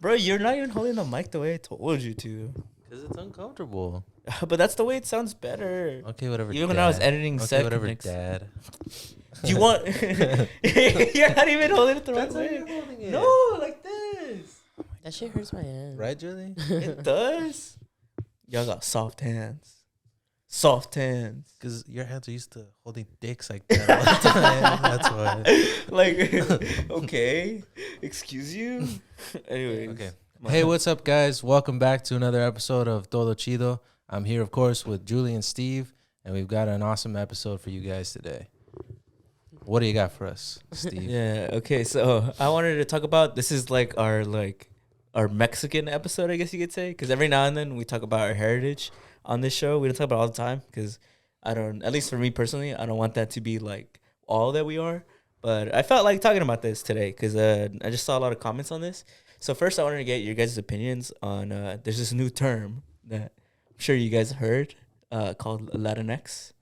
Bro, you're not even holding the mic the way I told you to. Because it's uncomfortable. But that's the way it sounds better. Okay, whatever. Even when dad. I was editing Okay, whatever, seconds. dad. Do you want? You're not even holding it the right That's how way. you're holding it. No, like this. That shit hurts my hand. Right, Julie? It does. Y'all got soft hands. Soft hands. Because your hands are used to holding dicks like that all the time. That's why. Like, okay. Excuse you? Anyways. Okay. Hey, what's up, guys? Welcome back to another episode of Todo Chido. I'm here, of course, with Julie and Steve, and we've got an awesome episode for you guys today. What do you got for us, Steve? Yeah, okay. So I wanted to talk about, this is like our Mexican episode, I guess you could say. Because every now and then we talk about our heritage on this show. We don't talk about it all the time because at least for me personally, I don't want that to be like all that we are. But I felt like talking about this today because I just saw a lot of comments on this. So first I wanted to get your guys' opinions on, there's this new term that I'm sure you guys heard called Latinx.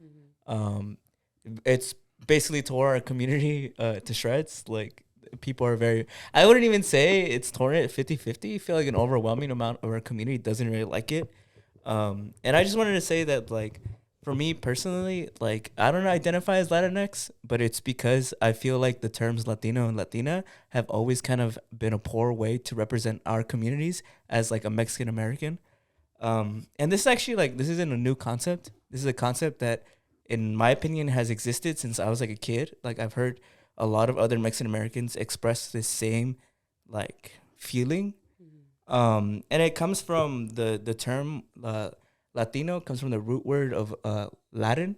It's basically tore our community to shreds. Like, people are very, I wouldn't even say it's torn it 50-50. I feel like an overwhelming amount of our community doesn't really like it. And I just wanted to say that, like, for me personally, like, I don't identify as Latinx, but it's because I feel like the terms Latino and Latina have always kind of been a poor way to represent our communities as, like, a Mexican American. And this is actually, like, this isn't a new concept. This is a concept that, in my opinion, has existed since I was, like, a kid. Like, I've heard a lot of other Mexican Americans express this same, like, feeling. And it comes from the term Latino comes from the root word of Latin,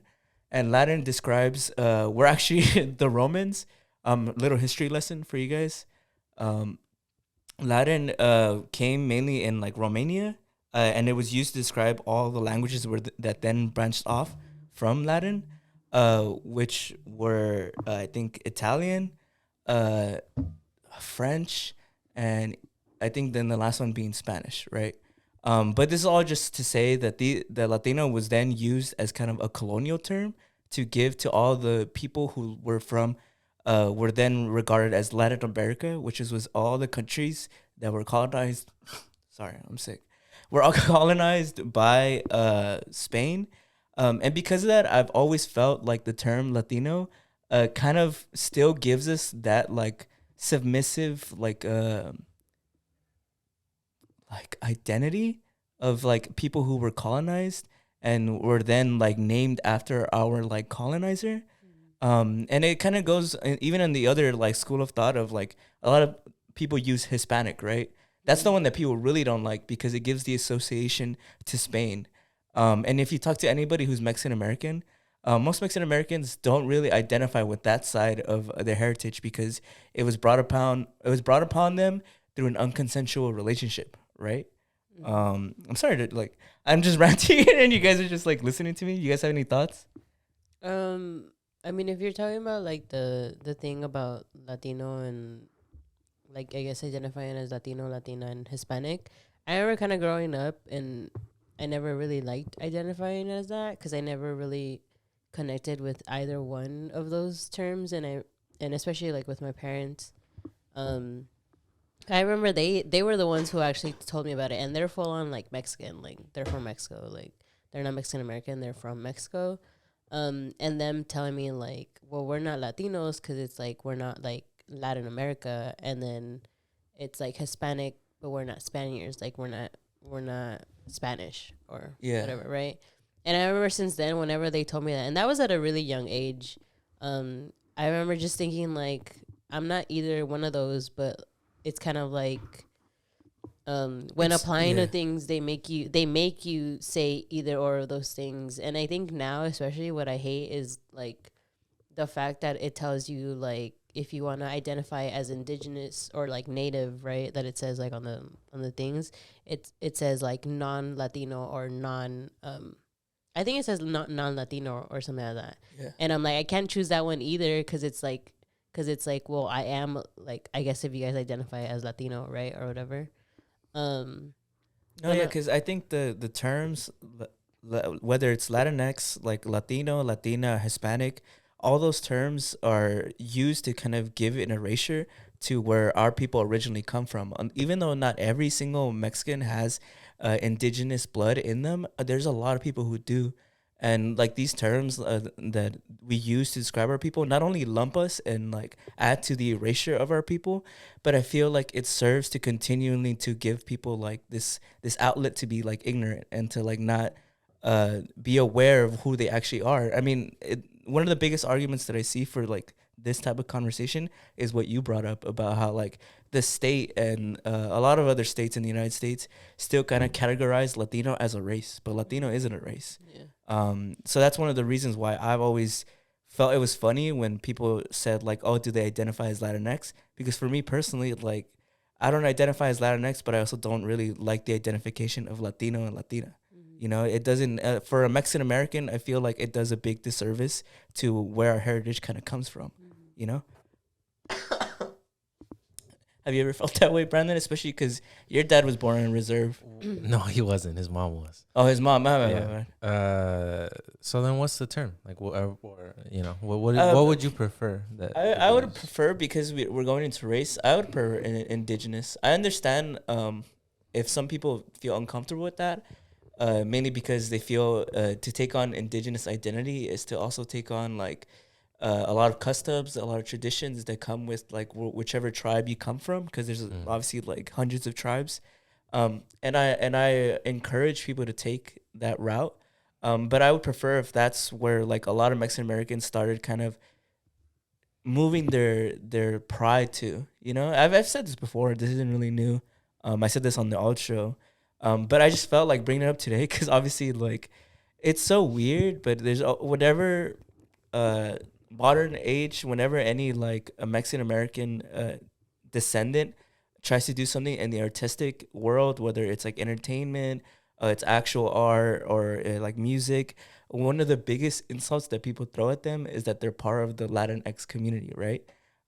and Latin describes we're actually the Romans. Little history lesson for you guys. Latin came mainly in, like, Romania, and it was used to describe all the languages that then branched off from Latin, which were I think Italian, French, and I think then the last one being Spanish, right? But this is all just to say that the Latino was then used as kind of a colonial term to give to all the people who were were then regarded as Latin America, which was all the countries that were colonized. Sorry, I'm sick. Were all colonized by Spain. And because of that, I've always felt like the term Latino kind of still gives us that, like, submissive, like identity of, like, people who were colonized and were then, like, named after our, like, colonizer. And it kind of goes even in the other, like, school of thought of, like, a lot of people use Hispanic, right? That's the one that people really don't like because it gives the association to Spain. And if you talk to anybody who's Mexican American, most Mexican Americans don't really identify with that side of their heritage because it was brought upon them through an unconsensual relationship, right? I'm sorry to, like, I'm just ranting and you guys are just, like, listening to me. You guys have any thoughts? I mean, if you're talking about, like, the thing about Latino and, like, I guess identifying as Latino, Latina, and Hispanic, I remember kind of growing up and I never really liked identifying as that because I never really connected with either one of those terms, and especially, like, with my parents. I remember they were the ones who actually told me about it, and they're full on, like, Mexican, like, they're from Mexico, like, they're not Mexican American, they're from Mexico, and them telling me, like, well, we're not Latinos because it's like we're not, like, Latin America, and then it's like Hispanic, but we're not Spaniards, like we're not Spanish or whatever, right? And I remember since then, whenever they told me that, and that was at a really young age, I remember just thinking, like, I'm not either one of those, but it's kind of like when applying to things, they make you say either or of those things. And I think now, especially, what I hate is, like, the fact that it tells you, like, if you want to identify as indigenous or, like, native, right, that it says, like, on the things, it says, like, non-Latino or non I think it says non-Latino or something like that. Yeah. And I'm like, I can't choose that one either because it's like, well, I am, like, I guess if you guys identify as Latino, right, or whatever. No, yeah, because I think the terms, whether it's Latinx, like Latino, Latina, Hispanic, all those terms are used to kind of give an erasure to where our people originally come from. Even though not every single Mexican has indigenous blood in them, there's a lot of people who do. And like these terms that we use to describe our people not only lump us and like add to the erasure of our people, but I feel like it serves to continually to give people like this outlet to be like ignorant and to like not be aware of who they actually are. I mean, one of the biggest arguments that I see for like this type of conversation is what you brought up about how like the state and a lot of other states in the United States still kind of categorize Latino as a race, but Latino isn't a race. Yeah. So that's one of the reasons why I've always felt it was funny when people said like, oh, do they identify as Latinx? Because for me personally, like, I don't identify as Latinx, but I also don't really like the identification of Latino and Latina. You know, it doesn't, for a Mexican American, I feel like it does a big disservice to where our heritage kind of comes from, you know? Have you ever felt that way, Brandon? Especially because your dad was born in reserve. No, he wasn't. His mom was. Oh, his mom. So then what's the term? Like, what would you prefer? That I would prefer, because we're going into race, I would prefer indigenous. I understand if some people feel uncomfortable with that, mainly because they feel to take on indigenous identity is to also take on like a lot of customs, a lot of traditions that come with like whichever tribe you come from, because there's obviously like hundreds of tribes, and I encourage people to take that route, but I would prefer if that's where like a lot of Mexican Americans started kind of moving their pride to, you know. I've said this before, this isn't really new. I said this on the old show, but I just felt like bringing it up today because obviously like it's so weird, but there's whatever modern age, whenever any like a Mexican American descendant tries to do something in the artistic world, whether it's like entertainment, it's actual art, or like music, one of the biggest insults that people throw at them is that they're part of the Latinx community, right?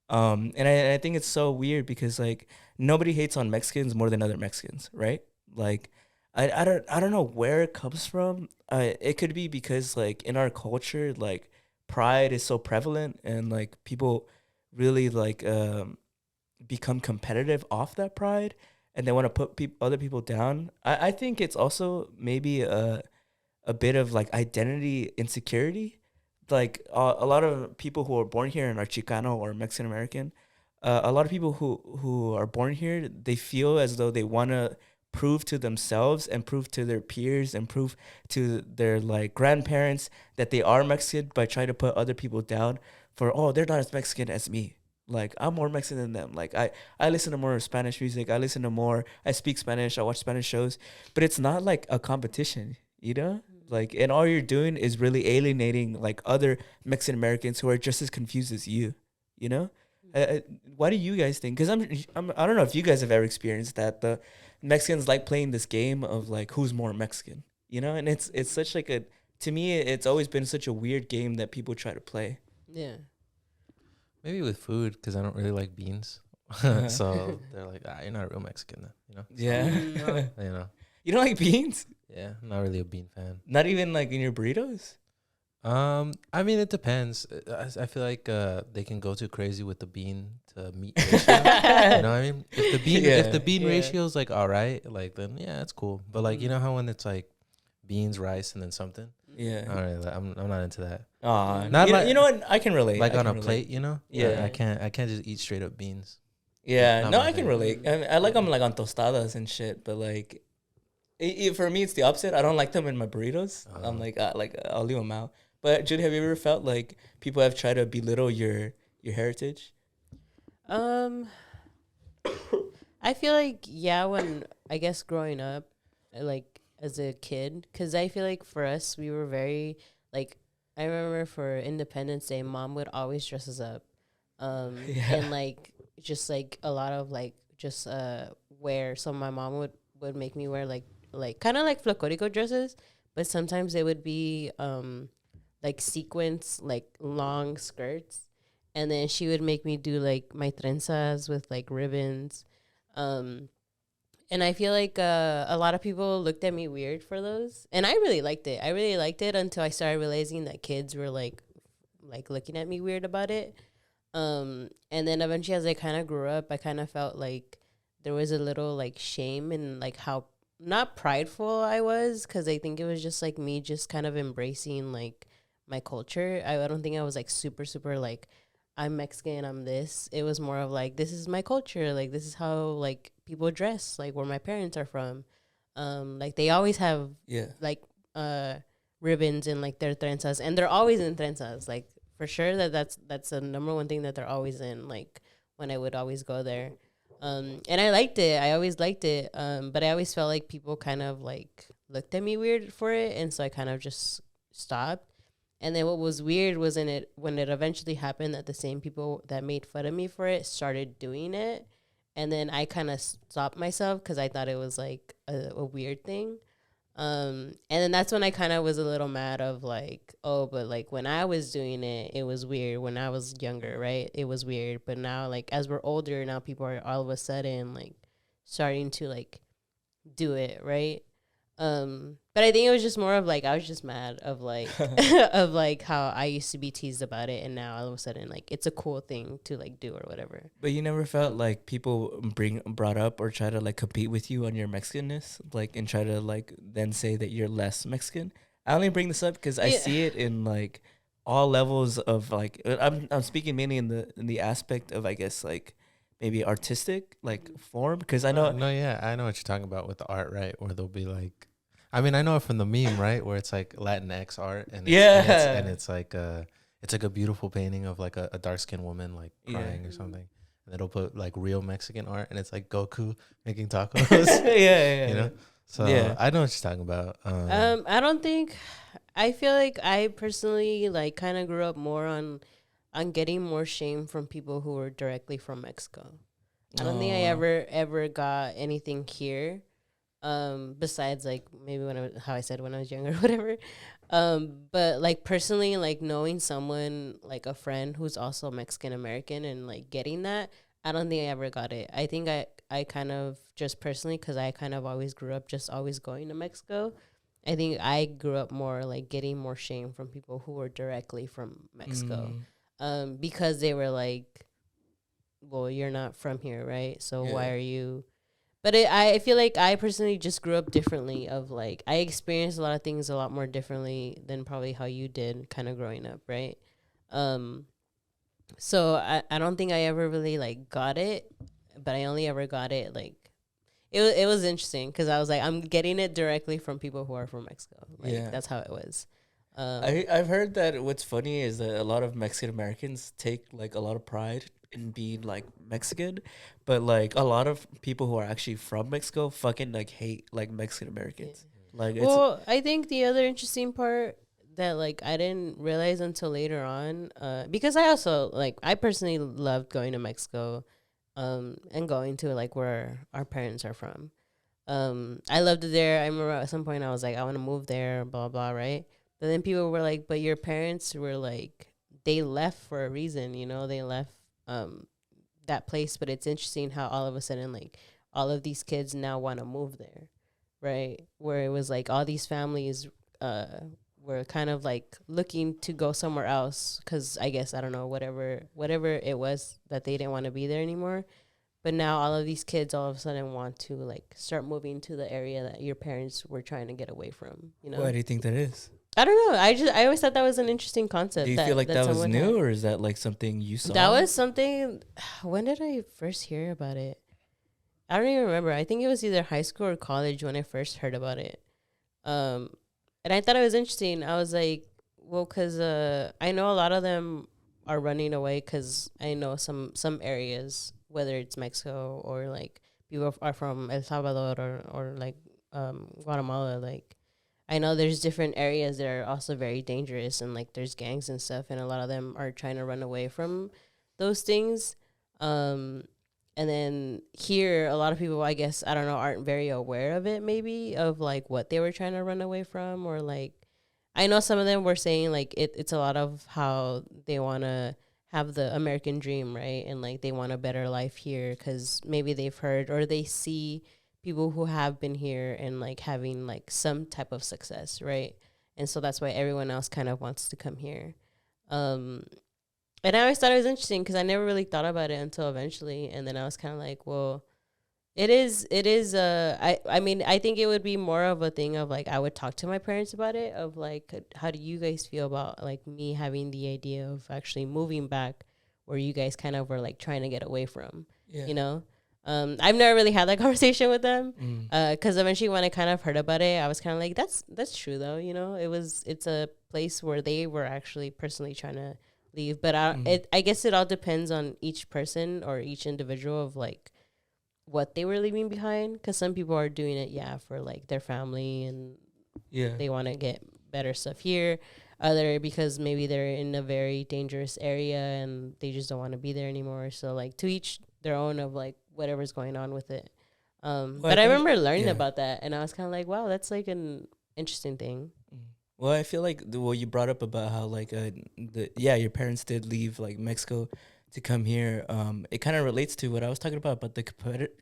And I think it's so weird because like nobody hates on Mexicans more than other Mexicans, right? Like I don't know where it comes from. It could be because like in our culture, like pride is so prevalent and like people really like become competitive off that pride and they want to put other people down. I think it's also maybe a bit of like identity insecurity. Like a lot of people who are born here and are Chicano or Mexican American, a lot of people who are born here, they feel as though they want to prove to themselves and prove to their peers and prove to their like grandparents that they are Mexican by trying to put other people down for, oh, they're not as Mexican as me. Like I'm more Mexican than them. Like I listen to more Spanish music. I speak Spanish. I watch Spanish shows, but it's not like a competition, you know? Like, and all you're doing is really alienating like other Mexican Americans who are just as confused as you, you know? What do you guys think? Because I don't know if you guys have ever experienced that. The Mexicans like playing this game of like who's more Mexican, you know? And it's such like to me, it's always been such a weird game that people try to play. Yeah. Maybe with food, because I don't really like beans. So they're like, you're not a real Mexican then, you know? Yeah. You know? You don't like beans? Yeah, I'm not really a bean fan. Not even like in your burritos? I mean, it depends. I feel like they can go too crazy with the bean to meat ratio. You know what I mean? If the bean ratio is like all right, like then yeah, it's cool. But like you know how when it's like beans, rice, and then something. Yeah. All right, like, I'm not into that. You know what? I can relate. Like on a plate, you know? Yeah. I can't just eat straight up beans. Yeah. No, I can relate. I like them like on tostadas and shit, but like. For me, it's the opposite. I don't like them in my burritos. I'm like I'll leave them out. But Judy, have you ever felt like people have tried to belittle your heritage? I feel like when I guess growing up, like as a kid, because I feel like for us we were very like I remember for Independence Day, Mom would always dress us up, and like just like a lot of like just wear. So my mom would make me wear like kind of like flocorico dresses, but sometimes they would be like sequins, like long skirts, and then she would make me do like my trenzas with like ribbons, and I feel like a lot of people looked at me weird for those, and I really liked it until I started realizing that kids were like looking at me weird about it. And then eventually, as I kind of grew up, I kind of felt like there was a little like shame in like how not prideful I was, because I think it was just like me just kind of embracing like my culture. I don't think I was like super super like I'm Mexican, I'm this. It was more of like this is my culture, like this is how like people dress, like where my parents are from. Like they always have Yeah. like ribbons in like their trenzas, and they're always in trenzas, like for sure that's the number one thing that they're always in, like when I would always go there. And I liked it. I always liked it. But I always felt like people kind of like looked at me weird for it, and so I kind of just stopped. And then what was weird was in it when it eventually happened that the same people that made fun of me for it started doing it, and then I kind of stopped myself because I thought it was like a weird thing. And then that's when I kind of was a little mad of like, oh, but like when I was doing it, it was weird. When I was younger, right? It was weird. But now, like, as we're older, now people are all of a sudden like starting to like do it, right? But I think it was just more of like I was just mad of like of like how I used to be teased about it, and now all of a sudden like it's a cool thing to like do or whatever. But you never felt like people brought up or try to like compete with you on your Mexicanness, like, and try to like then say that you're less Mexican. I only bring this up because I see it in like all levels of like I'm speaking mainly in the aspect of, I guess, like maybe artistic like form, because I know No, yeah, I know what you're talking about with the art, right? Where they'll be like, I mean, I know it from the meme, right? Where it's like Latinx art, and it's like a beautiful painting of like a dark skinned woman like crying or something, and it'll put like real Mexican art, and it's like Goku making tacos. You know. So I know what you're talking about. I don't think. I feel like I personally like kind of grew up more on getting more shame from people who were directly from Mexico. I don't think I ever got anything here. Besides like maybe when I was, how I said when I was younger or whatever. But like personally, like knowing someone like a friend who's also Mexican American and like getting that, I don't think I ever got it. I think I kind of just personally, because I kind of always grew up just always going to Mexico. I think I grew up more like getting more shame from people who were directly from Mexico. Because they were like, well, you're not from here, right? So why are you? But I feel like I personally just grew up differently. Of like I experienced a lot of things a lot more differently than probably how you did, kind of growing up, right? So I don't think I ever really like got it, but I only ever got it like it was interesting because I was like I'm getting it directly from people who are from Mexico. Like that's how it was. I've heard that what's funny is that a lot of Mexican Americans take like a lot of pride in being like Mexican, but like a lot of people who are actually from Mexico fucking like hate like Mexican Americans. Like, well, I think the other interesting part that like I didn't realize until later on, because I also like I personally loved going to Mexico, and going to like where our parents are from. I loved it there. I remember at some point I was like, I want to move there, blah blah, right? But then people were like, but your parents were like, they left for a reason, you know, they left that place. But it's interesting how all of a sudden like all of these kids now want to move there, right? Where it was like all these families were kind of like looking to go somewhere else because I guess I don't know whatever it was that they didn't want to be there anymore. But now all of these kids all of a sudden want to like start moving to the area that your parents were trying to get away from. You know, why do you think that is? I don't know. I always thought that was an interesting concept. Do you feel like that was new, or is that like something you saw? That was something. When did I first hear about it? I don't even remember. I think it was either high school or college when I first heard about it. And I thought it was interesting. I was like, well, because I know a lot of them are running away because I know some areas, whether it's Mexico or like people are from El Salvador or like Guatemala. Like I know there's different areas that are also very dangerous and like there's gangs and stuff, and a lot of them are trying to run away from those things. And then here, a lot of people, I guess, I don't know, aren't very aware of it, maybe, of like what they were trying to run away from. Or like, I know some of them were saying like it's a lot of how they want to have the American dream, right? And like they want a better life here because maybe they've heard or they see people who have been here and like having like some type of success, right? And so that's why everyone else kind of wants to come here. And I always thought it was interesting because I never really thought about it until eventually, and then I was kind of like, well, it is. I mean, I think it would be more of a thing of like I would talk to my parents about it of like, how do you guys feel about like me having the idea of actually moving back where you guys kind of were like trying to get away from, Yeah. you know? I've never really had that conversation with them. Mm. Because eventually when I kind of heard about it, I was kind of like, that's true though, you know. It's a place where they were actually personally trying to leave, but I guess it all depends on each person or each individual of like what they were leaving behind. Because some people are doing it, yeah, for like their family and Yeah. they want to get better stuff here. Other because maybe they're in a very dangerous area and they just don't want to be there anymore. So like to each their own of like whatever's going on with it. But I remember learning about that and I was kind of like, wow, that's like an interesting thing. Well, I feel like what you brought up about how like your parents did leave like Mexico to come here. It kind of relates to what I was talking about the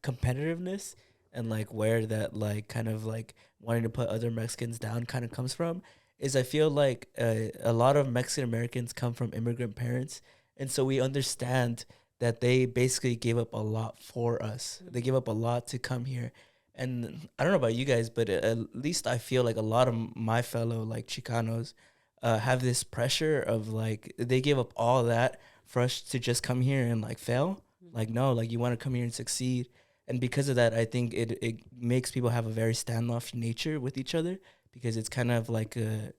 competitiveness and like where that like kind of like wanting to put other Mexicans down kind of comes from. Is I feel like a lot of Mexican Americans come from immigrant parents, and so we understand that they basically gave up a lot for us. They gave up a lot to come here, and I don't know about you guys, but at least I feel like a lot of my fellow like Chicanos have this pressure of like they gave up all that for us to just come here and like fail. Like no, like you want to come here and succeed, and because of that, I think it makes people have a very standoffish nature with each other because it's kind of like a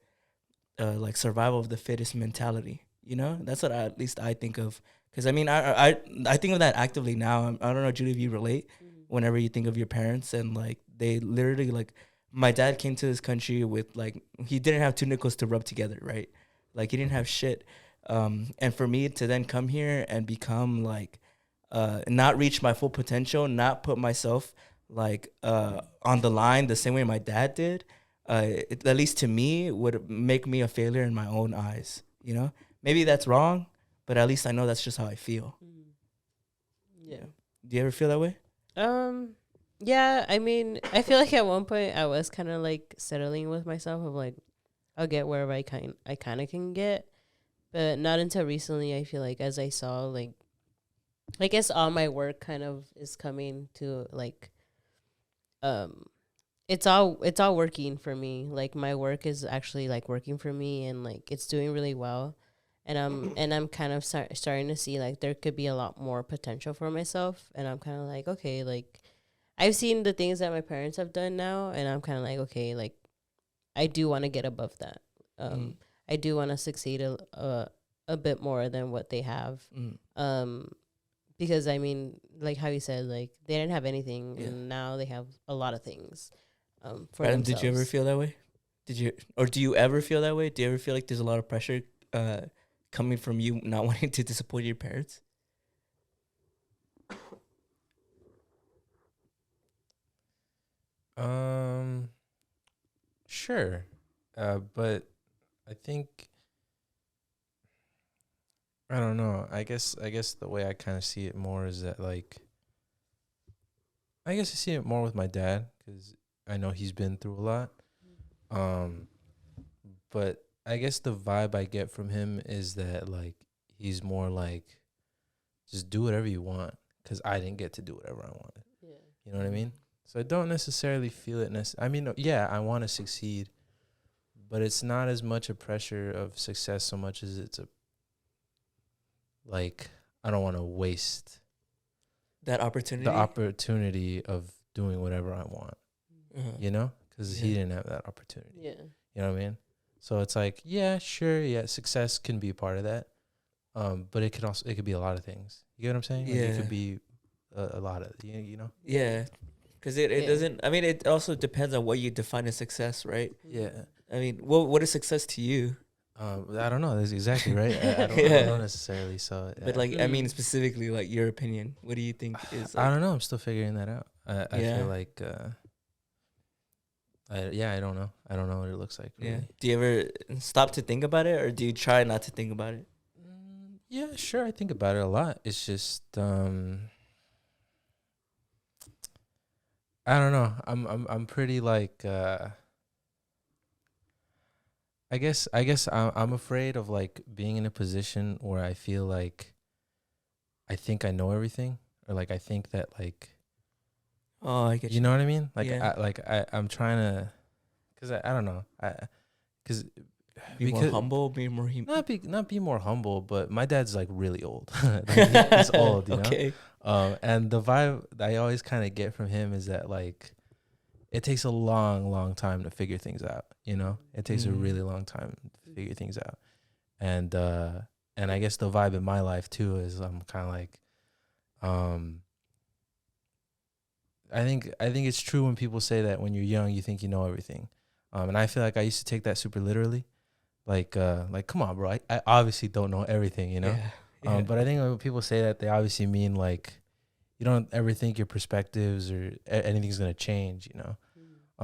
like survival of the fittest mentality. You know, that's what at least I think of. Because I mean, I think of that actively now. I don't know, Julie, if you relate whenever you think of your parents and like they literally like my dad came to this country with like he didn't have two nickels to rub together, right? Like he didn't have shit. And for me to then come here and become like not reach my full potential, not put myself like on the line the same way my dad did, at least to me would make me a failure in my own eyes. You know, maybe that's wrong, but at least I know that's just how I feel. Yeah. Do you ever feel that way? Yeah, I mean, I feel like at one point I was kind of like settling with myself of like I'll get wherever I kind of can get, but not until recently. I feel like as I saw like I guess all my work kind of is coming to like um it's all working for me. Like my work is actually like working for me and like it's doing really well. And I'm kind of starting to see like there could be a lot more potential for myself and I'm kind of like okay, like I've seen the things that my parents have done now and I'm kind of like okay, like I do want to get above that. I do want to succeed a bit more than what they have. Because I mean, like how you said, like they didn't have anything, and now they have a lot of things. For Adam, themselves. did you ever feel that way? Did you, or do you ever feel that way? Do you ever feel like there's a lot of pressure coming from you not wanting to disappoint your parents? Sure. But I think I don't know. I guess the way I kind of see it more is that like I guess I see it more with my dad cuz I know he's been through a lot. Um but I guess the vibe I get from him is that like he's more like just do whatever you want cuz I didn't get to do whatever I wanted. Yeah. You know what I mean? So I don't necessarily feel it I mean, yeah, I want to succeed, but it's not as much a pressure of success so much as it's a like I don't want to waste That opportunity. the opportunity of doing whatever I want, you know, because he didn't have that opportunity. Yeah. You know what I mean? So it's like, yeah, sure, yeah, success can be a part of that, but it could be a lot of things. You get what I'm saying? Like it could be a lot of you know. Yeah, because it doesn't. I mean, it also depends on what you define as success, right? Yeah. I mean, what is success to you? I don't know. That's exactly right. I don't know necessarily. So, But like, I mean, specifically, like your opinion. What do you think is? Like, I don't know. I'm still figuring that out. I feel like, I don't know. I don't know what it looks like. Really. Yeah. Do you ever stop to think about it, or do you try not to think about it? Yeah, sure. I think about it a lot. It's just, I don't know. I'm pretty like, I'm afraid of like being in a position where I feel like I think I know everything, or like I think that like, Oh, I get you know what I mean? Like Yeah. I'm trying to, cause I don't know, cause Be more humble, be more not be more humble, but my dad's like really old. Like, he's old, you know. Okay. And the vibe I always kind of get from him is that like it takes a long time to figure things out. You know, it takes a really long time to figure things out. And I guess the vibe in my life too is I'm kind of like, I think it's true when people say that when you're young you think you know everything. And I feel like I used to take that super literally. Like come on, bro. I obviously don't know everything, you know. Yeah. But I think when people say that, they obviously mean like you don't ever think your perspectives or anything's gonna change, you know.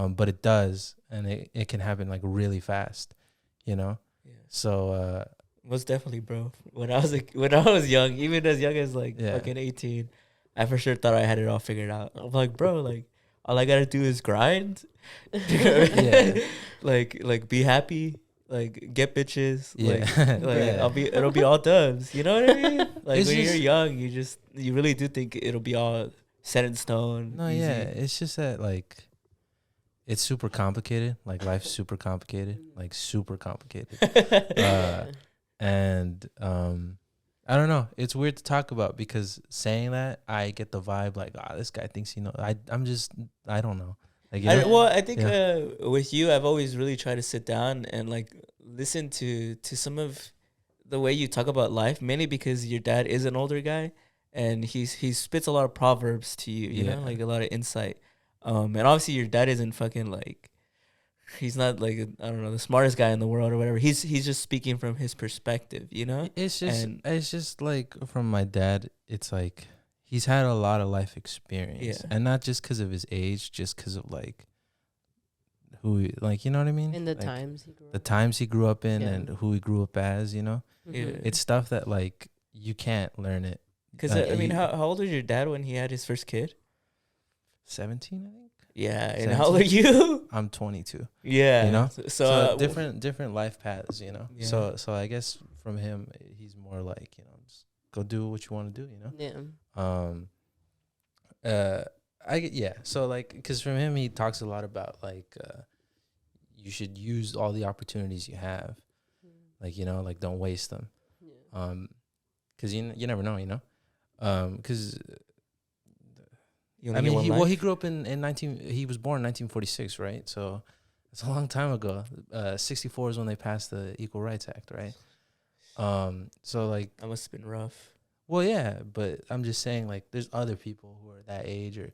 But it does, and it can happen like really fast, you know. Yeah. So most definitely, bro. When I was young, even as young as like fucking 18, I for sure thought I had it all figured out. I'm like, bro, like all I gotta do is grind. Yeah. Like be happy. Like get bitches. Yeah. Like it'll be all dubs. You know what I mean? Like It's when you're just- young, you really do think it'll be all set in stone. No, easy. yeah, it's just that like it's super complicated. Like life's super complicated, like super complicated. And I don't know. It's weird to talk about because saying that I get the vibe like, this guy thinks he knows. I don't know. Like, you know? I think with you, I've always really tried to sit down and like listen to some of the way you talk about life, mainly because your dad is an older guy and he spits a lot of proverbs to you, you know, like a lot of insight. And obviously your dad isn't fucking like, he's not like, I don't know, the smartest guy in the world or whatever. He's just speaking from his perspective, you know? It's just like from my dad, it's like he's had a lot of life experience. Yeah. And not just because of his age, just because of like who, like, you know what I mean? In the like, times he grew up. in Yeah. and who he grew up as, you know? Yeah. It's stuff that like you can't learn it. Because I mean, how old was your dad when he had his first kid? 17, I think. Yeah, and 17? how old are you? I'm 22. Yeah, You know? so different life paths, you know? Yeah. So I guess from him, he's more like, you know, just go do what you want to do, you know? Yeah. So like, because from him, he talks a lot about like, you should use all the opportunities you have. Like, you know, like don't waste them. Yeah. Because you never know, you know? Because You I only get mean, one he life? grew up he was born in 1946, right? So it's a long time ago. 64 is when they passed the Equal Rights Act, right? So like, That must have been rough. well, yeah, but I'm just saying like, there's other people who are that age or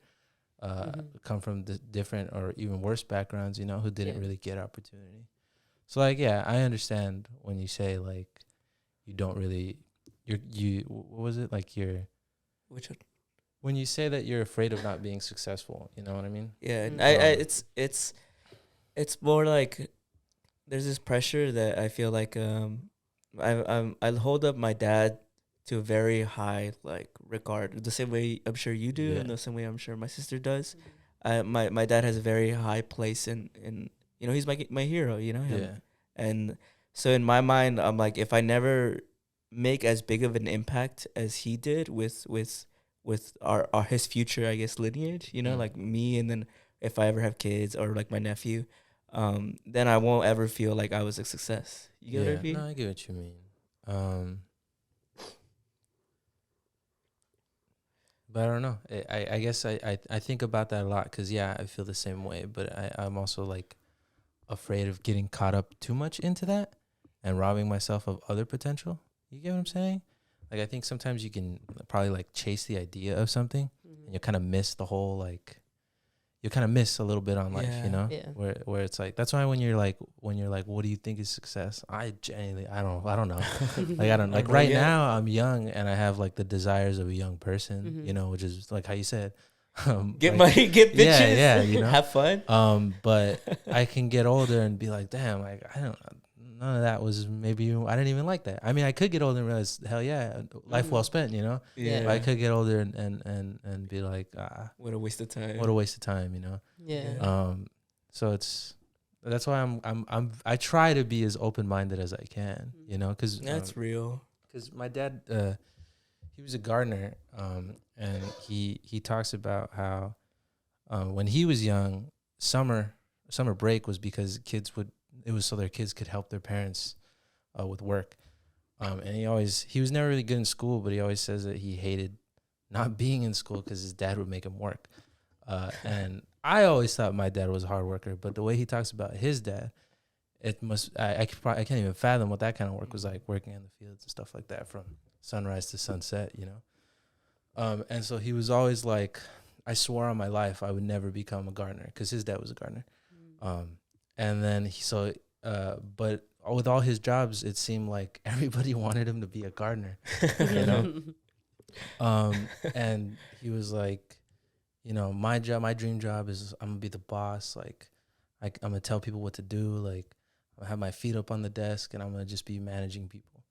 come from different or even worse backgrounds, you know, who didn't really get opportunity. So like, yeah, I understand when you say like, you don't really, what was it like Which one? when you say that you're afraid of not being successful, you know what I mean? Yeah, Mm. it's more like there's this pressure that I feel like I hold up my dad to a very high like regard, the same way I'm sure you do, and the same way I'm sure my sister does. My dad has a very high place in you know, he's my hero, you know. Yeah. And so in my mind, I'm like, if I never make as big of an impact as he did with our his future, I guess, lineage, you know, like me, and then if I ever have kids or like my nephew, then I won't ever feel like I was a success. You get what I mean? No, I get what you mean. But I don't know. I guess I think about that a lot because, yeah, I feel the same way. But I'm also, like, afraid of getting caught up too much into that and robbing myself of other potential. You get what I'm saying? Like, I think sometimes you can probably, like, chase the idea of something and you kind of miss the whole, like, you kind of miss a little bit on life, you know? Yeah. Where it's like, that's why when you're like, what do you think is success? I genuinely, I don't know. Like, I don't, like right now I'm young and I have like the desires of a young person, you know, which is like how you said, Get like, money, get bitches. yeah, you know, have fun. But I can get older and be like, damn, like, none of that was maybe, I didn't even like that. I mean, I could get older and realize, hell yeah, life well spent, you know? Yeah. But I could get older and be like, What a waste of time. what a waste of time, you know? Yeah. So it's, That's why I try to be as open minded as I can, you know, because That's real. Because my dad, he was a gardener, and he talks about how when he was young, summer break was because it was so their kids could help their parents with work. And he was never really good in school, but he always says that he hated not being in school because his dad would make him work. And I always thought my dad was a hard worker, but the way he talks about his dad, I can't even fathom what that kind of work was like, working in the fields and stuff like that from sunrise to sunset, you know? And so he was always like, I swore on my life I would never become a gardener because his dad was a gardener. And then but with all his jobs, it seemed like everybody wanted him to be a gardener, you know? And he was like, you know, my dream job is I'm gonna be the boss. Like, I'm gonna tell people what to do. Like, I have my feet up on the desk and I'm going to just be managing people.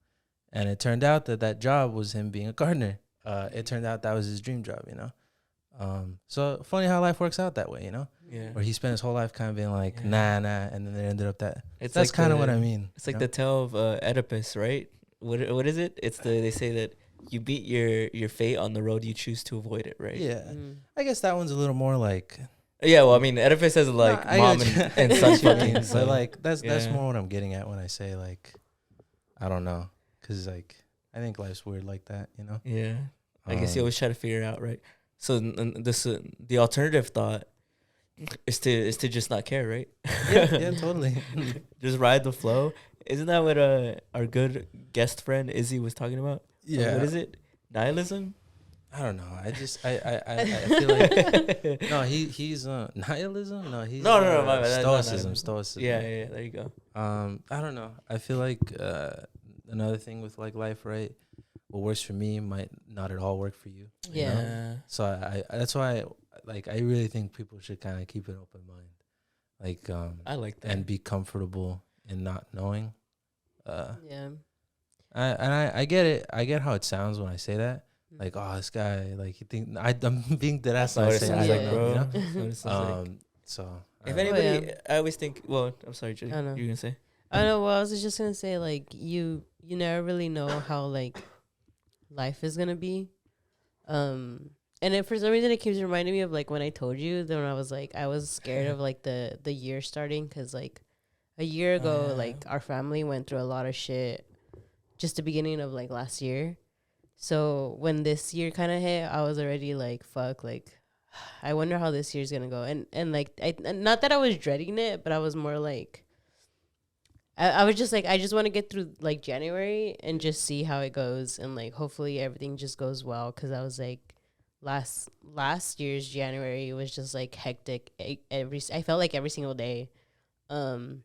And it turned out that job was him being a gardener. It turned out that was his dream job, you know? So funny how life works out that way, you know? Yeah. Where he spent his whole life kind of being like, nah. And then it ended up that. It's That's like kind of what I mean. It's like the tale of Oedipus, right? What is it? They say that you beat your fate on the road you choose to avoid it, right? Yeah. I guess that one's a little more like... Yeah, well, I mean, Oedipus has like mom and son fucking. So like that's more what I'm getting at when I say like, I don't know, because like I think life's weird like that, you know. Yeah, I guess you always try to figure it out, right? So the alternative thought is to just not care, right? Yeah, totally. Just ride the flow. Isn't that what our good guest friend Izzy was talking about? Yeah. What is it? Nihilism? I don't know. I feel like no. He's nihilism. No, he's no. Stoicism. No. Stoicism. Yeah. There you go. I don't know. I feel like another thing with like life, right? What works for me might not at all work for you. Yeah. You know? So I that's why I really think people should kind of keep an open mind, like I like that, and be comfortable in not knowing. Yeah. I get it. I get how it sounds when I say that. Like, oh, this guy, like, you think I'm being dead ass when I say I don't know, you know? So if anybody, I always think. Well, I'm sorry, Jay. I know. You gonna say? I know. Well, I was just gonna say, like, you never really know how like life is gonna be, and for some reason it keeps reminding me of like when I told you that when I was like I was scared of like the year starting because like a year ago like our family went through a lot of shit, just the beginning of like last year. So when this year kind of hit, I was already like, fuck, like, I wonder how this year's going to go. And like, not that I was dreading it, but I was more like, I was just like, I just want to get through like January and just see how it goes. And like, hopefully everything just goes well. Cause I was like, last year's January was just like hectic. I felt like every single day. And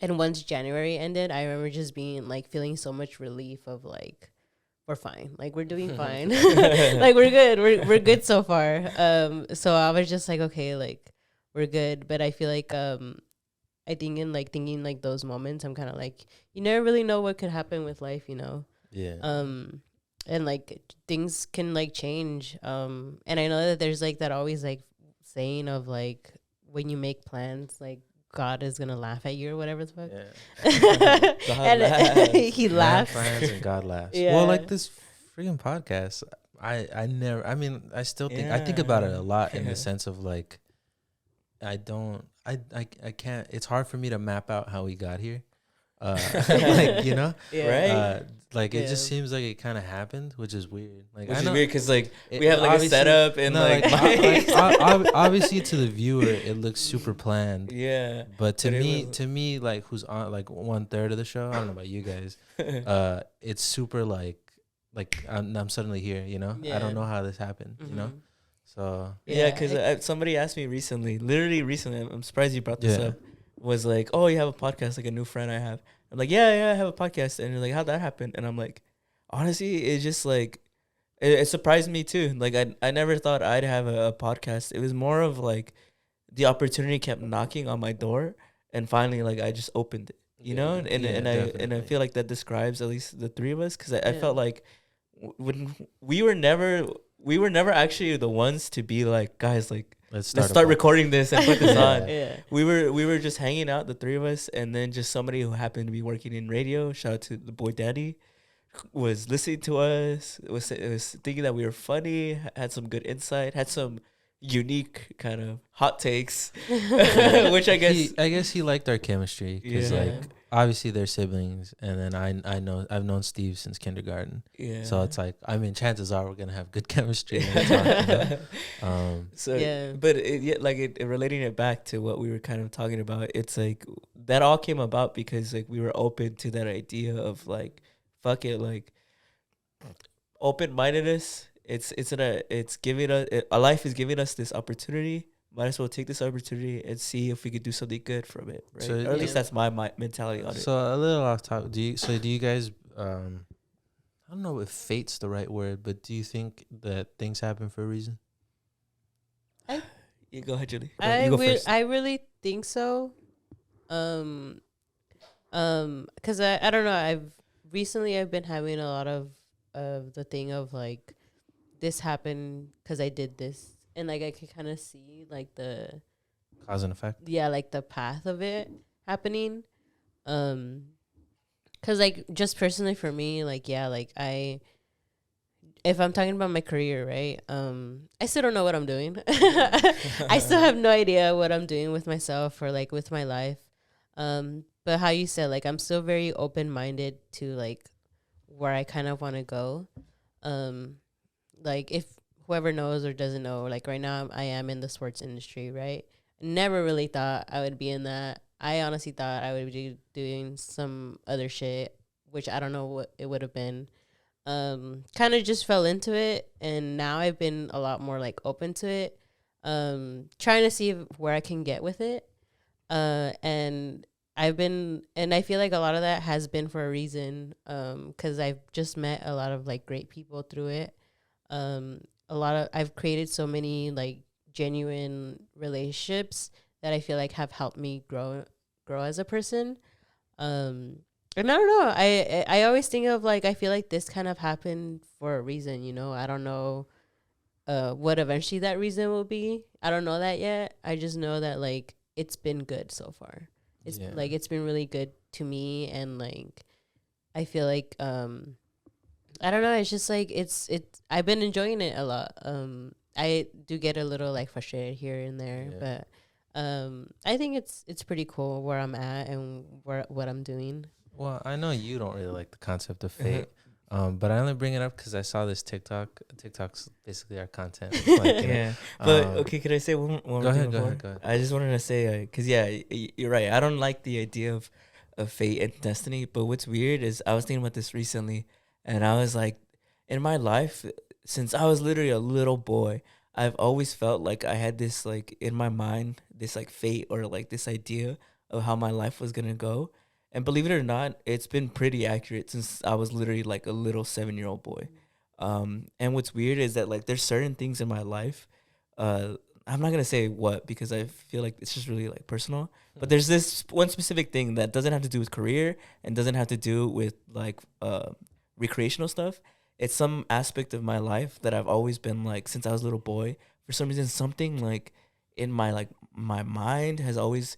once January ended, I remember just being like, feeling so much relief of like, we're fine. Like, we're doing fine. Like, we're good. We're good so far. So I was just like, okay, like, we're good. But I feel like, I think in, like, thinking, like, those moments, I'm kind of like, you never really know what could happen with life, you know? Yeah. And, like, things can, like, change. And I know that there's, like, that always, like, saying of, like, when you make plans, like, God is gonna laugh at you or whatever the fuck. Yeah. And he laughs. Plans and God laughs. Yeah. Well, like this freaking podcast, I still think I think about it a lot in the sense of like I can't, it's hard for me to map out how we got here. Like, you know, right? Like it just seems like it kind of happened, which is weird. Like, which is weird because like we have like a setup and obviously to the viewer it looks super planned. Yeah, but to me, like who's on like 1/3 of the show, I don't know about you guys. It's super like I'm suddenly here. You know, I don't know how this happened. You know, so yeah, because somebody asked me literally recently. I'm surprised you brought this up. Was like, oh, you have a podcast, like a new friend I have. I'm like, yeah, I have a podcast. And you're like, how'd that happen? And I'm like, honestly, it's just like, it surprised me too. Like, I never thought I'd have a podcast. It was more of like, the opportunity kept knocking on my door. And finally, like, I just opened it, you know? And I feel like that describes at least the three of us. Because I felt like when we were never actually the ones to be like, guys, like, let's start recording this and put this on. Yeah. We were just hanging out, the three of us, and then just somebody who happened to be working in radio, shout out to the boy Daddy, was listening to us, was thinking that we were funny, had some good insight, had some unique kind of hot takes, which I guess he liked our chemistry because Yeah. like obviously they're siblings, and then I've known Steve since kindergarten, yeah. so it's like I mean chances are we're gonna have good chemistry. When we talk, you know? So Yeah. but relating it back to what we were kind of talking about, it's like that all came about because like we were open to that idea of like fuck it, like open-mindedness. It's giving us a life is giving us this opportunity. Might as well take this opportunity and see if we could do something good from it, right? So, Or at least yeah. that's my mentality on it. So a little off topic. Do you guys? I don't know if fate's the right word, but do you think that things happen for a reason? You go ahead, Julie. You go first. I really think so. Cause I don't know. I've been having a lot of the thing of like this happened because I did this, and like I could kind of see like the Cause and effect. yeah, like the path of it happening. Cause like just personally for me, like yeah, like if I'm talking about my career, right? I still don't know what I'm doing. I still have no idea what I'm doing with myself or like with my life. But how you said, like I'm still very open minded to like where I kind of want to go. Like if whoever knows or doesn't know, like right now I am in the sports industry, right? Never really thought I would be in that. I honestly thought I would be doing some other shit, which I don't know what it would have been. Kind of just fell into it, and now I've been a lot more like open to it. Trying to see where I can get with it. And I feel like a lot of that has been for a reason. 'Cause I've just met a lot of like great people through it. I've created so many like genuine relationships that I feel like have helped me grow as a person. And I don't know. I always think of like I feel like this kind of happened for a reason, you know. I don't know what eventually that reason will be. I don't know that yet. I just know that like it's been good so far. It's like it's been really good to me, and like I feel like I don't know, it's just like it's I've been enjoying it a lot. I do get a little like frustrated here and there, but I think it's pretty cool where I'm at and what I'm doing. Well, I know you don't really like the concept of fate, but I only bring it up because I saw this TikTok. TikTok's basically our content. Like, Yeah, but okay, could I say one Go more ahead, thing before? go ahead. I just wanted to say, because you're right. I don't like the idea of fate and destiny. But what's weird is I was thinking about this recently, and I was like, in my life, since I was literally a little boy, I've always felt like I had this like in my mind, this like fate or like this idea of how my life was gonna go. And believe it or not, it's been pretty accurate since I was literally like a little 7-year-old boy. And what's weird is that like there's certain things in my life. I'm not gonna say what because I feel like it's just really like personal. But there's this one specific thing that doesn't have to do with career and doesn't have to do with like recreational stuff. It's some aspect of my life that I've always been like since I was a little boy. For some reason, something like in my mind has always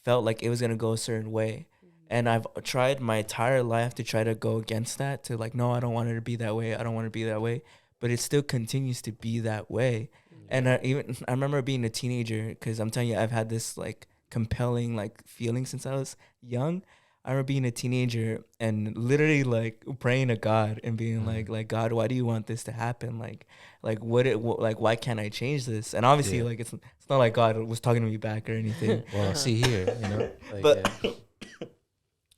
felt like it was gonna go a certain way. And I've tried my entire life to try to go against that, to like, no, I don't want it to be that way. I don't want to be that way. But it still continues to be that way. And I remember being a teenager, because I'm telling you, I've had this like compelling like feeling since I was young. I remember being a teenager and literally like praying to God and being like God, why do you want this to happen? Like why can't I change this? And obviously like it's not like God was talking to me back or anything. Well, see here, you know. Like, But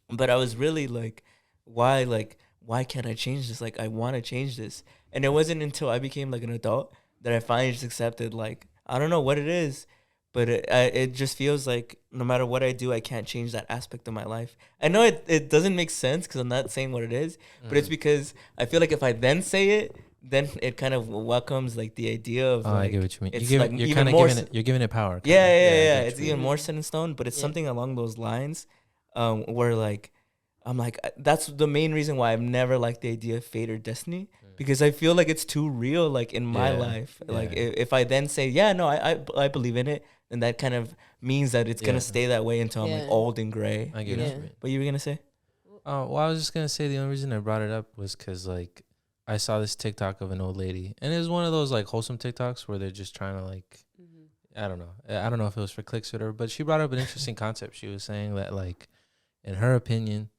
but I was really like, why can't I change this? Like I want to change this. And it wasn't until I became like an adult that I finally just accepted like I don't know what it is. But it just feels like no matter what I do, I can't change that aspect of my life. I know it doesn't make sense because I'm not saying what it is, but it's because I feel like if I then say it, then it kind of welcomes like the idea of I get what you mean. It's you're like kind even of more. you're giving it power. Yeah. It's even more set in stone, but it's something along those lines, where like I'm like that's the main reason why I've never liked the idea of fate or destiny, because I feel like it's too real, like in my life. Like if I then say, yeah, no, I believe in it, then that kind of means that it's gonna stay that way until I'm like old and gray. I get it. But you were gonna say? Well, I was just gonna say the only reason I brought it up was because like I saw this TikTok of an old lady, and it was one of those like wholesome TikToks where they're just trying to like, I don't know if it was for clicks or whatever, but she brought up an interesting concept. She was saying that like, in her opinion,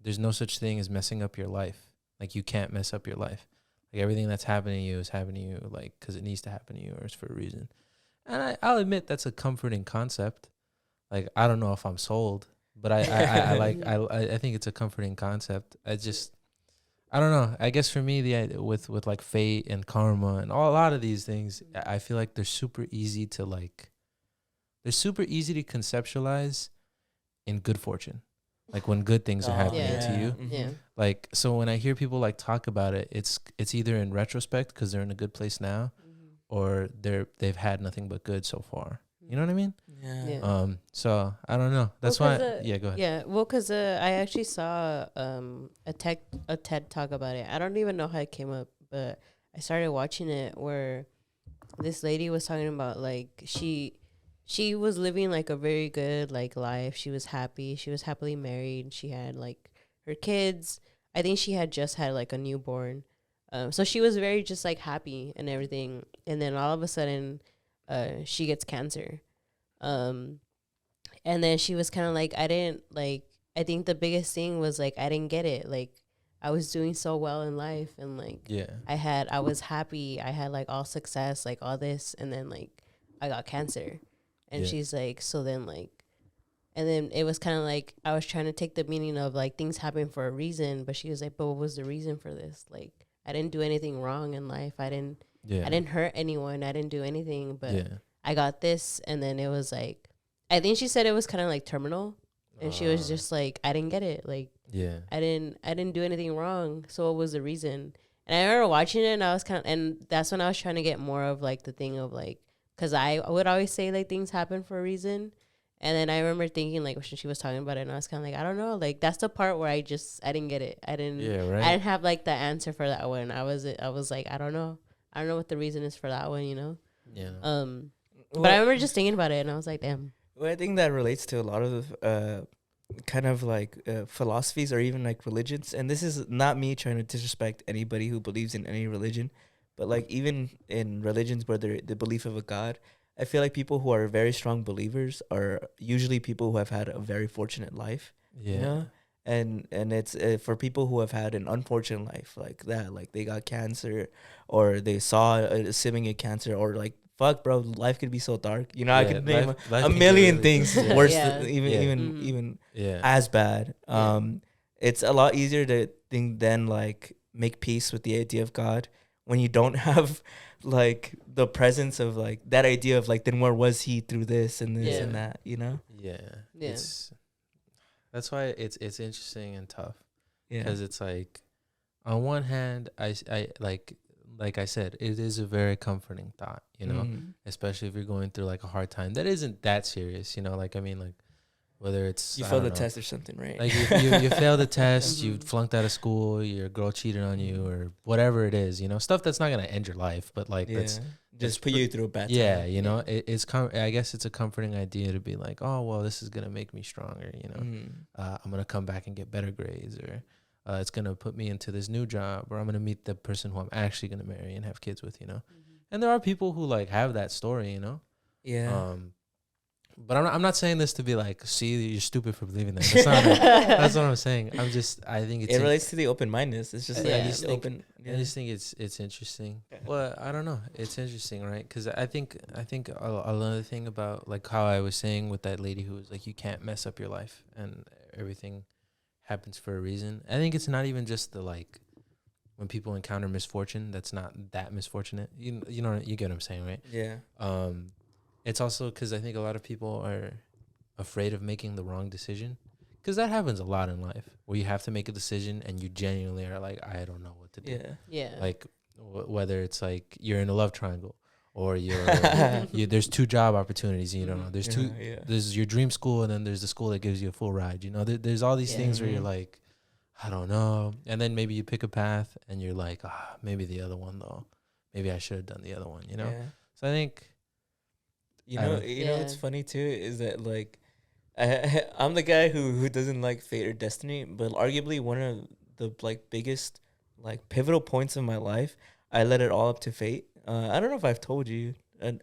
there's no such thing as messing up your life. Like you can't mess up your life. Like everything that's happening to you is happening to you like because it needs to happen to you or it's for a reason. And I'll admit that's a comforting concept. Like I don't know if I'm sold, but I think it's a comforting concept. I don't know. I guess for me, with like fate and karma and a lot of these things, I feel like they're super easy to conceptualize in good fortune. Like when good things are happening to you. Yeah. Like, so when I hear people like talk about it, it's either in retrospect because they're in a good place now, or they've had nothing but good so far. You know what I mean? Yeah. So I don't know. That's why. Go ahead. Yeah. Well, because I actually saw a TED talk about it. I don't even know how it came up, but I started watching it where this lady was talking about like she was living like a very good like life. She was happy. She was happily married. She had like her kids. I think she had just had like a newborn. So she was very just like happy and everything. And then all of a sudden, she gets cancer. And then she was kind of like, I think the biggest thing was like, I didn't get it. Like I was doing so well in life and like, I was happy. I had like all success, like all this. And then like I got cancer. And she's like, so then like, and then it was kind of like, I was trying to take the meaning of like things happen for a reason, but she was like, but what was the reason for this? Like, I didn't do anything wrong in life. I didn't hurt anyone. I didn't do anything, but I got this. And then it was like, I think she said it was kind of like terminal. And she was just like, I didn't get it. Like, I didn't do anything wrong. So what was the reason? And I remember watching it and I was and that's when I was trying to get more of like the thing of like, because I would always say like things happen for a reason. And then I remember thinking like when she was talking about it and I was kind of like, I don't know. Like that's the part where I didn't get it. I didn't have like the answer for that one. I was like, I don't know. I don't know what the reason is for that one, you know? Yeah. But I remember just thinking about it and I was like, damn. Well, I think that relates to a lot of kind of like philosophies or even like religions. And this is not me trying to disrespect anybody who believes in any religion. But like even in religions where the belief of a God, I feel like people who are very strong believers are usually people who have had a very fortunate life. Yeah. You know? And it's for people who have had an unfortunate life like that, like they got cancer or they saw a sibling get cancer or like, fuck, bro, life could be so dark. You know, I could name a million things worse than even as bad. It's a lot easier to think than like make peace with the idea of God when you don't have like the presence of like that idea of like, then where was he through this and this and that, you know? That's why it's interesting and tough. Because it's like, on one hand, I like I said, it is a very comforting thought, you know, especially if you're going through like a hard time that isn't that serious, you know, like, I mean, like whether it's you failed the test or something, right? Like you failed the test, you flunked out of school, your girl cheated on you or whatever it is, you know, stuff that's not going to end your life, but like that's just put you through a bad time. You know, I guess it's a comforting idea to be like, oh, well, this is going to make me stronger, you know, I'm going to come back and get better grades or it's going to put me into this new job or I'm going to meet the person who I'm actually going to marry and have kids with, you know. And there are people who like have that story, you know. But I'm not saying this to be like, see, you're stupid for believing that. That's not that's what I'm saying. I think it relates to the open-mindedness. It's just I just think it's interesting. Well, I don't know. It's interesting, right? Because I think another thing about like how I was saying with that lady who was like, you can't mess up your life and everything happens for a reason. I think it's not even just the like when people encounter misfortune that's not that misfortunate. You know you get what I'm saying, right? Yeah. It's also because I think a lot of people are afraid of making the wrong decision because that happens a lot in life where you have to make a decision and you genuinely are like, I don't know what to do. Like whether it's like you're in a love triangle or there's two job opportunities, you know, there's your dream school and then there's the school that gives you a full ride. You know, there's all these things where you're like, I don't know. And then maybe you pick a path and you're like, maybe the other one though. Maybe I should have done the other one, you know? Yeah. So I think You know what's funny too is that like I'm the guy who doesn't like fate or destiny, but arguably one of the like biggest like pivotal points of my life, I let it all up to fate. I don't know if I've told you.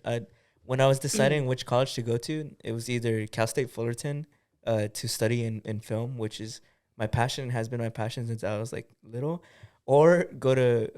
I when I was deciding which college to go to, it was either Cal State Fullerton, to study in film, which is my passion, has been my passion since I was like little, or go to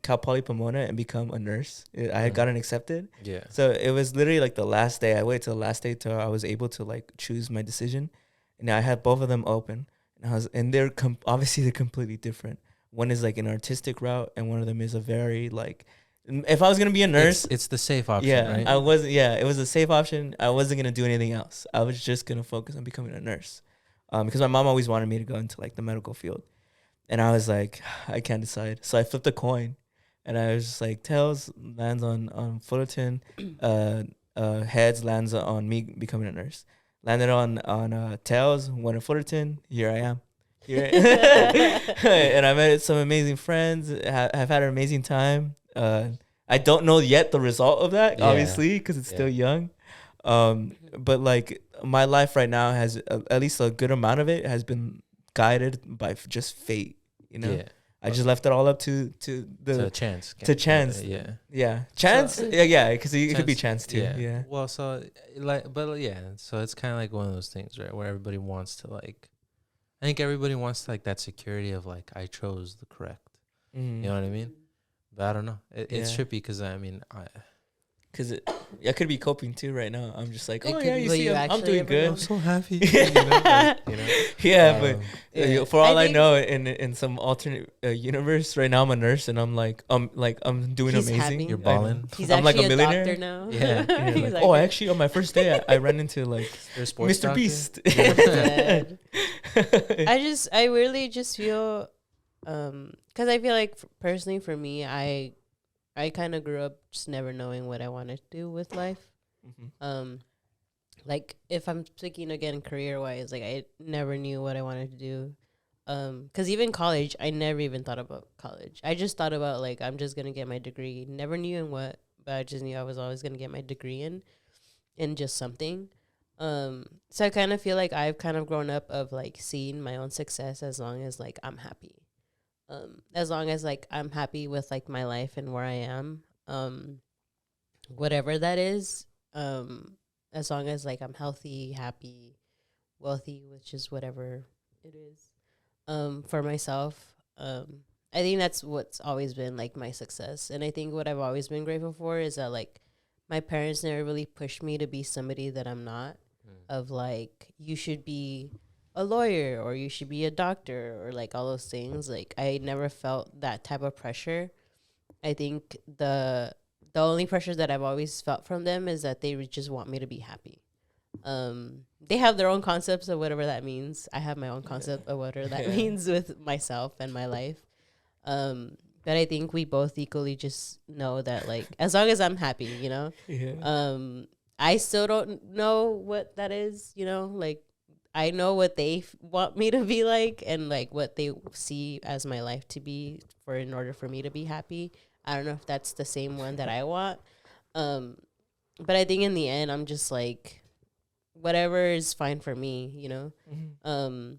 Cal Poly Pomona and become a nurse. I had gotten accepted. yeah. So it was literally like the last day. I waited till the last day till I was able to like choose my decision, and I had both of them open, and they're obviously they're completely different. One is like an artistic route, and one of them is a very like. If I was gonna be a nurse, It's the safe option, yeah, right? I wasn't. Yeah, it was a safe option. I wasn't gonna do anything else. I was just gonna focus on becoming a nurse, because my mom always wanted me to go into like the medical field, and I was like, I can't decide. So I flipped a coin, and I was just like, tails lands on Fullerton, heads lands on me becoming a nurse. Landed on tails, went to Fullerton. Here I am. Here, and I met some amazing friends. Have had an amazing time. I don't know yet the result of that, Yeah. obviously, because it's still young. But like my life right now has at least a good amount of it has been guided by just fate. You know, Yeah. I just left it all up to To chance. to chance. Yeah. Chance. So- Yeah, because it could be chance too. Yeah. Well, so so it's kind of like one of those things, right, where everybody wants to like, I think everybody wants like that security of like I chose the correct. You know what I mean? But I don't know. It's Yeah. trippy because I mean, Because I could be coping too right now. I'm just like, It oh could yeah, be, you but see, you I'm actually doing ever good. know? so happy. You know? Yeah, but Yeah. for all I, think know, in some alternate universe, right now I'm a nurse and I'm doing He's amazing. happy. You're I know. balling. He's I'm like actually a a millionaire. doctor now. Yeah. Yeah, He's like, like, oh, actually, on my first day, I ran into like You're a sports Mr. doctor? Beast. Sad. I really just feel, because I feel like personally for me, I kind of grew up just never knowing what I wanted to do with life. Mhm. Like if I'm speaking again career wise, like I never knew what I wanted to do. Because even college, I never even thought about college. I just thought about like I'm just gonna get my degree. Never knew in what, but I just knew I was always gonna get my degree in just something. So I kind of feel like I've kind of grown up of like seeing my own success as long as like I'm happy. As long as like I'm happy with like my life and where I am, whatever that is, as long as like I'm healthy, happy, wealthy, which is whatever it is, for myself. I think that's what's always been like my success. And I think what I've always been grateful for is that like my parents never really pushed me to be somebody that I'm not, of like, you should be a lawyer or you should be a doctor or like all those things. Like I never felt that type of pressure. I think the only pressure that I've always felt from them is that they would just want me to be happy. They have their own concepts of whatever that means. I have my own concept of whatever that means with myself and my life. But I think we both equally just know that like as long as I'm happy, you know. Yeah. I still don't know what that is, you know, like I know what they want me to be like and like what they see as my life to be for in order for me to be happy. I don't know if that's the same one that I want. But I think in the end, I'm just like, whatever is fine for me, you know? Mhm.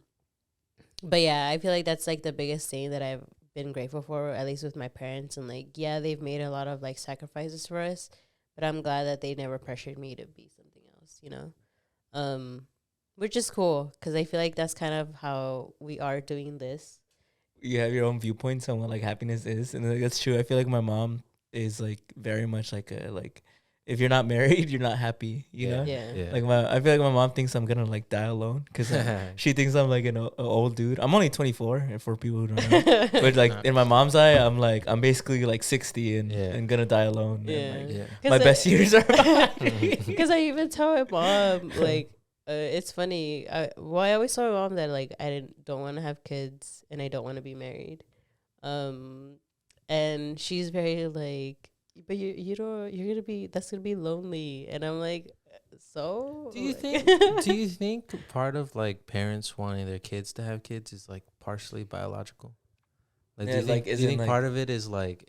But yeah, I feel like that's like the biggest thing that I've been grateful for, at least with my parents. And like, yeah, they've made a lot of like sacrifices for us, but I'm glad that they never pressured me to be something else, you know? Which is cool because I feel like that's kind of how we are doing this. You have your own viewpoints on what like happiness is, and like, that's true. I feel like my mom is like very much like a like if you're not married, you're not happy. You know. Yeah. Like I feel like my mom thinks I'm gonna like die alone because she thinks I'm like an old dude. I'm only 24, and for people who don't know, but like in my mom's eye, I'm basically like 60 and gonna die alone. Yeah. And, like, 'Cause my best years are Because I even tell my mom, like, it's funny. I always tell my mom that like I don't want to have kids and I don't want to be married. And she's very like, but you don't, you're gonna be, that's gonna be lonely. And I'm like, so. Do you think? Do you think part of like parents wanting their kids to have kids is like partially biological? Like, Yeah, like, do you isn't, think like- part of it is like,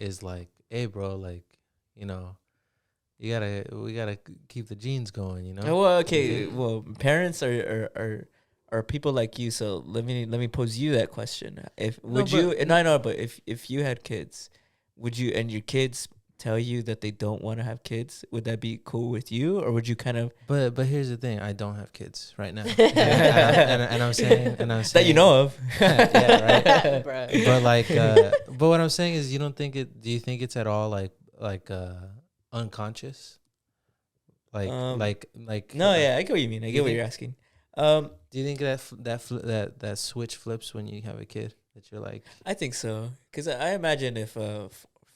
hey, bro, like, we gotta keep the genes going, Well, okay. Well, parents are people like you. So let me pose you that question. If would you? And I know, but if you had kids, would you? And your kids tell you that they don't want to have kids, would that be cool with you, or would you kind of? But here's the thing: I don't have kids right now, and I'm saying That you know of. yeah, right. Bruh. But like, but what I'm saying is, you don't think it? Do you think it's at all like unconscious? Like No, yeah, I get what you mean. I get what think- you're asking. Do you think that switch flips when you have a kid? That you're like, I think so, because I imagine if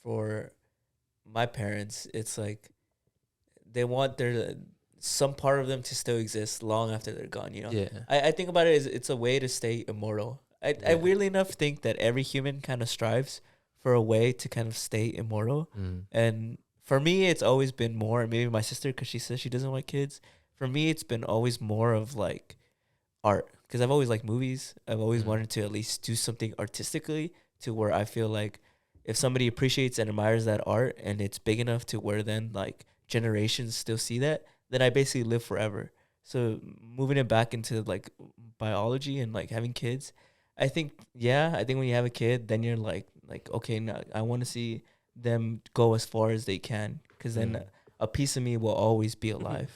for my parents, it's like they want their some part of them to still exist long after they're gone. yeah, I think about it as it's a way to stay immortal. I Yeah. weirdly enough think that every human kind of strives for a way to kind of stay immortal. And for me, it's always been more. Maybe my sister, because she says she doesn't want kids. For me, it's been always more of like art, because I've always liked movies. I've always wanted to at least do something artistically to where I feel like if somebody appreciates and admires that art and it's big enough to where then like generations still see that, then I basically live forever. So moving it back into like biology and like having kids, I think when you have a kid, then you're like okay, now I want to see them go as far as they can, because then a piece of me will always be alive.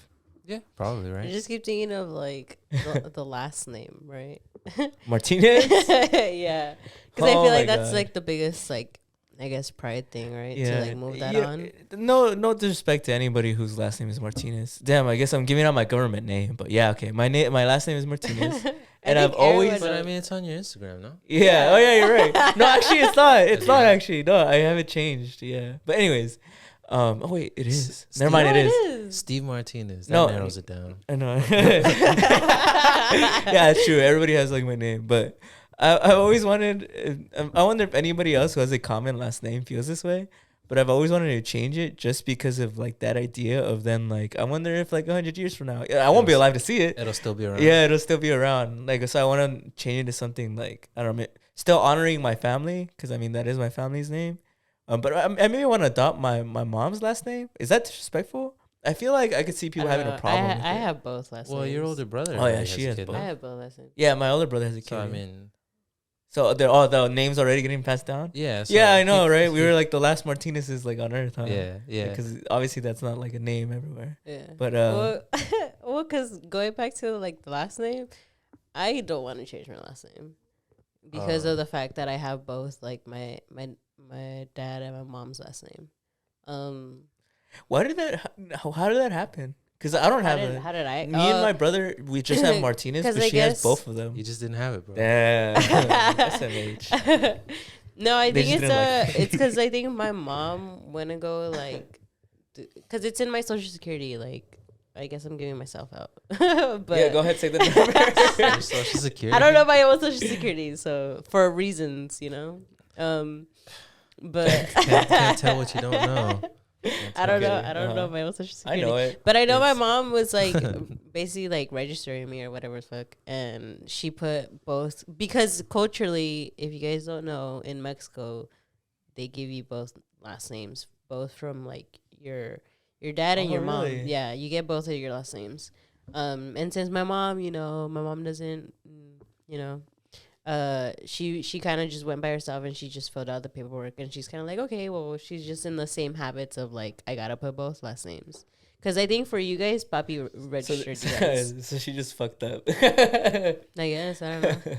yeah, probably I right. just keep thinking of like the last name, right? Martinez. Yeah, because I Oh feel like my that's God. like the biggest like I guess pride thing, right? Yeah, To like move that yeah, on. No disrespect to anybody whose last name is Martinez. Damn, I guess I'm giving out my government name, but yeah, okay. My last name is Martinez, and I've think always. everyone But I knows. mean, it's on your Instagram, no? Yeah. Oh yeah, you're right. No, actually, it's not. It's not Yeah. actually. No, I haven't changed. Yeah, but anyways, oh wait, it is. Steve- Never mind, No, it is. Steve Martinez. That No. narrows it down. I know. Yeah, it's true. Everybody has like my name, but I've always wanted. I wonder if anybody else who has a common last name feels this way. But I've always wanted to change it just because of like that idea of then like I wonder if like 100 years from now I won't be alive to see it. It'll still be around. Yeah, it'll still be around. Like so, I want to change it to something like I don't know, still honoring my family, because I mean that is my family's name. But I maybe want to adopt my mom's last name. Is that disrespectful? I feel like I could see people I don't having know. a problem. I with it. have both last names. Well, your older brother. Oh, yeah, already she a has kid, both. I no? have both last names. Yeah, my older brother has a kid. So I mean, so the names already getting passed down. yeah. So Yeah, I know, keep- right? We were like the last Martinez's like on Earth, huh? Yeah. Because obviously that's not like a name everywhere. Yeah. But well, because going back to like the last name, I don't want to change my last name because of the fact that I have both like my dad and my mom's last name. why did that? How did that happen? Because I don't have a. How did I? Me and my brother, we just have Martinez, 'cause but I she has guess- both of them. You just didn't have it, bro. Damn, SMH. No, I They think just it's didn't like- it's because I think my mom went to go like, because it's in my social security. Like, I guess I'm giving myself out. But Yeah, go ahead, say the number. Your social security. I don't know my own social security, so for reasons, But Can't tell what you don't know. I don't know. Okay, I don't know uh-huh. my own social I security. know it. But I know my It's- mom was like basically like registering me or whatever the fuck, and she put both because culturally, if you guys don't know, in Mexico, they give you both last names, both from like your dad and Oh, your mom. really? Yeah, you get both of your last names. And since my mom, my mom doesn't, she kind of just went by herself and she just filled out the paperwork, and she's kind of like, okay, well, she's just in the same habits of like, I gotta put both last names. Because I think for you guys, Papi registered you guys. So she just fucked up. I guess, I don't know.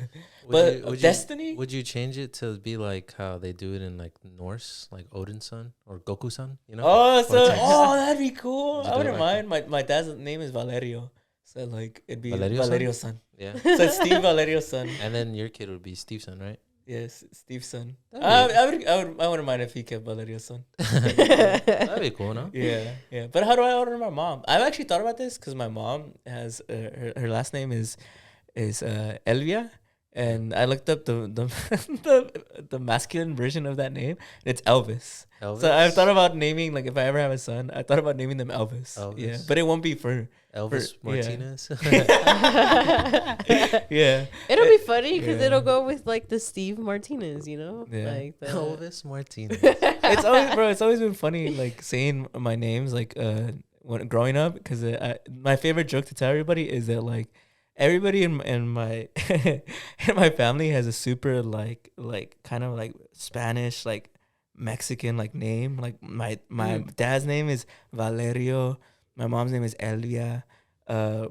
But Destiny? Would you change it to be like how they do it in like Norse, like Odin's son or Goku's son? You know? Oh, so Vortex. that'd be cool. Would you I do wouldn't it like mind. My dad's name is Valerio, so like it'd be Valerio's Valerio's son. Yeah. So it's Steve Valerio's son. And then your kid would be Steve's son, right? Yes, Steve's son. That'd be- I wouldn't mind if he kept Valerio's son. That'd be cool, no? Yeah. But how do I order my mom? I've actually thought about this because my mom has her last name is Elvia, And I looked up the the masculine version of that name. It's Elvis. Elvis. So I've thought about naming, like, if I ever have a son, I thought about naming them Elvis. Elvis. Yeah, but it won't be for Elvis Martinez. yeah. It'll be funny because Yeah. it'll go with like the Steve Martinez, you know, Yeah. like the Elvis Martinez. It's always been funny, like, saying my names, like, when growing up, because my favorite joke to tell everybody is that, like, everybody in my in my family has a super like kind of like Spanish, like Mexican, like, name. Like, my dad's name is Valerio, my mom's name is Elvia,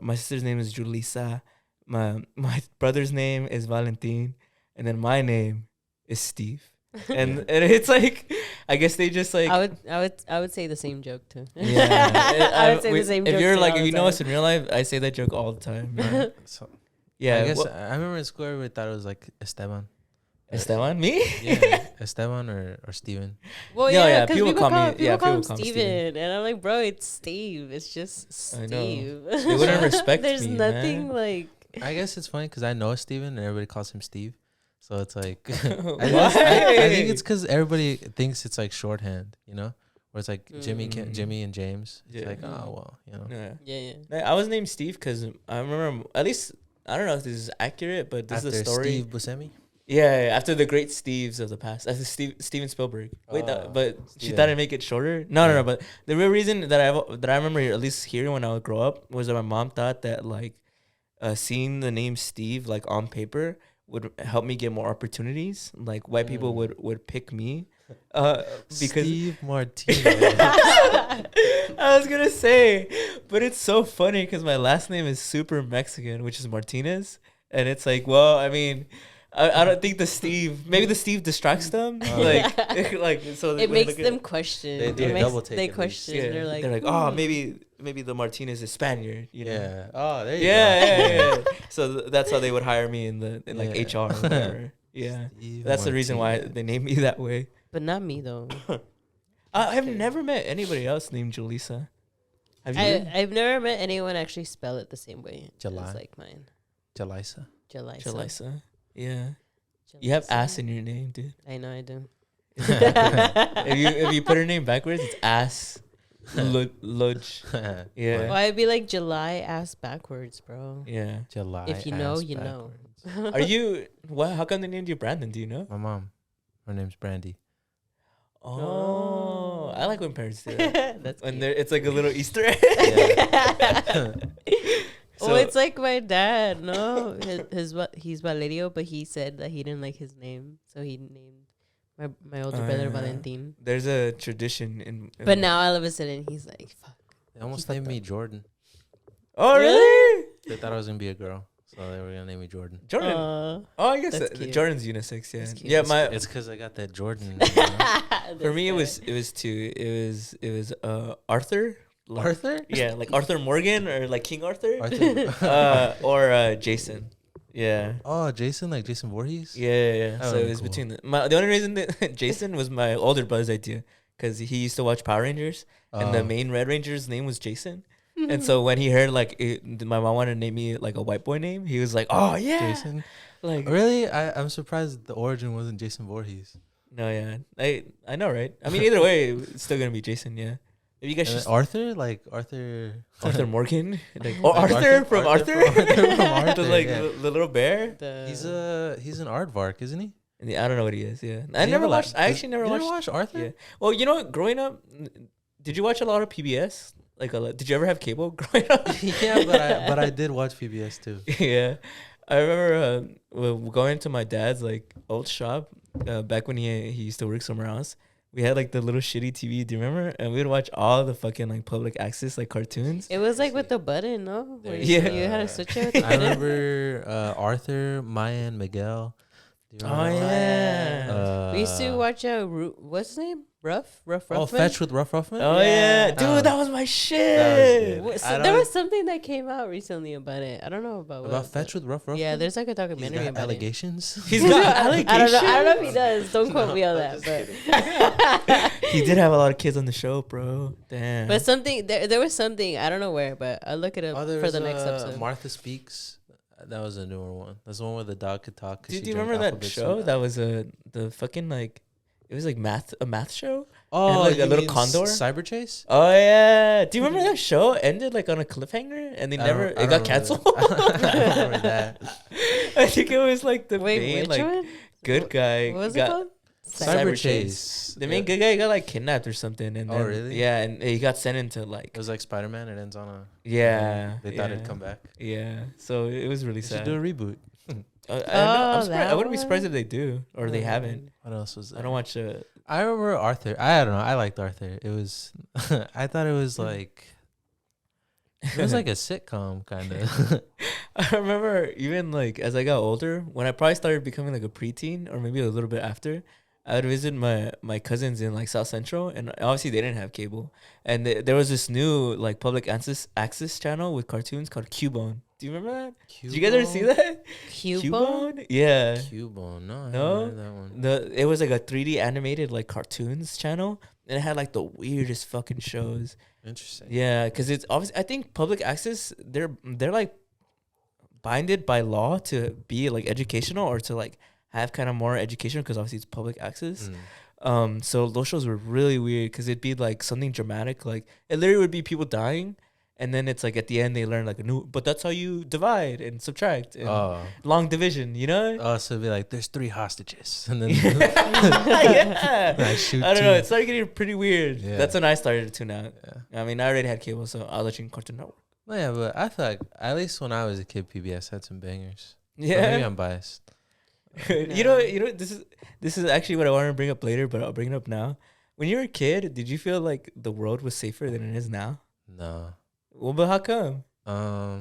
my sister's name is Julissa, my brother's name is Valentin, and then my name is Steve. And it's like, I guess they just like, I would say the same joke too. yeah. I would say the same joke. If you're too like, all if the you know time. us in real life, I say that joke all the time. Yeah. So, Yeah, I guess well, I remember in school everybody thought it was like Esteban. Esteban, me? Yeah, Esteban or Steven. Well, No, yeah, yeah, because people people call me- people yeah, call him people call me Steven, and I'm like, bro, it's Steve. It's just I know. Steve. They wouldn't respect There's me, nothing man. like. I guess it's funny because I know Steven and everybody calls him Steve. So it's like, Why? I think it's because everybody thinks it's like shorthand, you know? Where it's like Jimmy and James. It's Yeah. like, oh, well, you know. Yeah. Yeah. I was named Steve because I remember, at least, I don't know if this is accurate, but this After is a story. Steve Buscemi? Yeah, after the great Steves of the past. After Steven Spielberg. Wait, but she Steven. thought I'd make it shorter? No, but the real reason that I remember at least hearing when I would grow up was that my mom thought that, like, seeing the name Steve, like, on paper would help me get more opportunities. Like, white people would pick me. Because Steve Martinez. I was gonna say, but it's so funny because my last name is super Mexican, which is Martinez, and it's like, well, I mean, I don't think maybe the Steve distracts them, like so It when makes look them at- question. They do It a makes- double take They at least. question. yeah, They're like, oh, maybe the Martinez is Spaniard, you know? Yeah. Oh, there you Yeah. So that's how they would hire me in like Yeah. HR or whatever. Yeah, Steve that's the reason why Martinez. they named me that way. but not me though. I've never met anybody else named Julissa. Have you? I've never met anyone actually spell it the same way. July. As like mine. Jalisa. July. Julissa. Yeah. You have ass in your name, dude. I know I do. if you put her name backwards, it's ass. Ludge. Yeah. Well, I'd be like July ass backwards, bro. Yeah. July. If you know, ass you know. backwards. Are you? What? How come they named you Brandon? Do you know? My mom. Her name's Brandy. Oh, I like when parents do that. That's When cute. they're, it's like a little Easter egg. Well, it's like my dad. No, he's Valerio, but he said that he didn't like his name, so he named my older brother Valentin. There's a tradition in But now all of a sudden he's like, "Fuck." They almost fucked named me up. Jordan. Oh, really? They thought I was gonna be a girl, so they were gonna name me Jordan. Jordan. Oh, I guess That's cute. Jordan's unisex. Yeah. That's cute. Yeah. It's because I got that Jordan. You know? For me, it was two. It was Arthur. Like, Arthur. Yeah, like Arthur Morgan or like King Arthur. Arthur. Or Jason. Yeah. Oh, Jason, like Jason Voorhees. Yeah. Oh, So it was cool. between the only reason that Jason was my older brother's idea because he used to watch Power Rangers and the main Red Ranger's name was Jason. And so when he heard like my mom wanted to name me like a white boy name, he was like, "Oh yeah, Jason. Like Really, I'm surprised the origin wasn't Jason Voorhees. no, yeah, I know, right? I mean, either way, it's still gonna be Jason. Yeah. If you guys And should Arthur, like Arthur. Arthur Morgan, like Like Arthur from Arthur, from Arthur, the, like yeah. the little bear. He's an aardvark, isn't he? I don't know what he is. Yeah, Does I he never have a la- watched. I does- actually never you watched. watch Arthur. Yeah. Well, you know, what, growing up, did you watch a lot of PBS? Like, did you ever have cable growing up? Yeah, but I did watch PBS too. Yeah, I remember going to my dad's like old shop back when he used to work somewhere else. We had like the little shitty TV. Do you remember? And we would watch all the fucking like public access like cartoons. It was like with the button, no? Where Yeah. you had to switch it with the I button. remember Arthur, Maya, and Miguel. Do you Oh remember yeah. that? We used to watch what's his name? Ruff Oh, Ruffman? Fetch with Rough Ruffman. Oh yeah, Yeah. dude, that was my shit. good. What- I So don't- there was something that came out recently about it. I don't know about About what. Fetch with Rough Ruffman. Yeah, there's like a He's documentary got about allegations. He's got allegations. I don't know if he does. Don't quote me on that. But He did have a lot of kids on the show, bro. Damn. but something there was something I don't know where, but I'll look it up Oh, for the next episode. Martha Speaks. That was a newer one. That's the one where the dog could talk. Do you remember that show? Soup. That was the fucking like, it was like a math show. Oh, and like you a little mean Condor. Cyber Chase. Oh yeah. Do you remember that show ended like on a cliffhanger and they never it got canceled? I don't remember that. I think it was like the Wait, main which like one? good guy. What was it got called? Cyber Chase. The main good guy got like kidnapped or something, and Oh, then, really? Yeah, and he got sent into like It was like Spider-Man. It ends on a. yeah. They thought it'd come back. Yeah, so it was really They should sad. do a reboot. I don't know. Oh, I wouldn't be that surprised if they do or they one? haven't. What else was there? I don't watch. I remember Arthur. I don't know. I liked Arthur. It was. I thought it was like. It was like a sitcom kind of. I remember even like as I got older, when I probably started becoming like a preteen or maybe a little bit after, I would visit my cousins in like South Central, and obviously they didn't have cable, and there was this new like public access channel with cartoons called Cubone. Do you remember that? Did you guys ever see that? Cubone? Yeah. Cubone. No, I No? haven't heard that one. It was like a 3D animated like cartoons channel, and it had like the weirdest fucking shows. Interesting. Yeah, because it's obviously I think public access they're like binded by law to be like educational or to like have kind of more education because obviously it's public access. So those shows were really weird because it'd be like something dramatic, like it literally would be people dying, and then it's like at the end they learn like a new, but that's how you divide and subtract and long division, you know? Oh, so it'd be like there's 3 hostages, and then Yeah. I shoot I don't 2. know. It started getting pretty weird. Yeah. That's when I started to tune out. Yeah. I mean, I already had cable, so I was watching Cartoon Network. Well, yeah, but I feel like at least when I was a kid, PBS had some bangers. But Yeah. maybe I'm biased. You know, this is actually what I wanted to bring up later, but I'll bring it up now. When you were a kid, did you feel like the world was safer than it is now? No. Well, but how come? I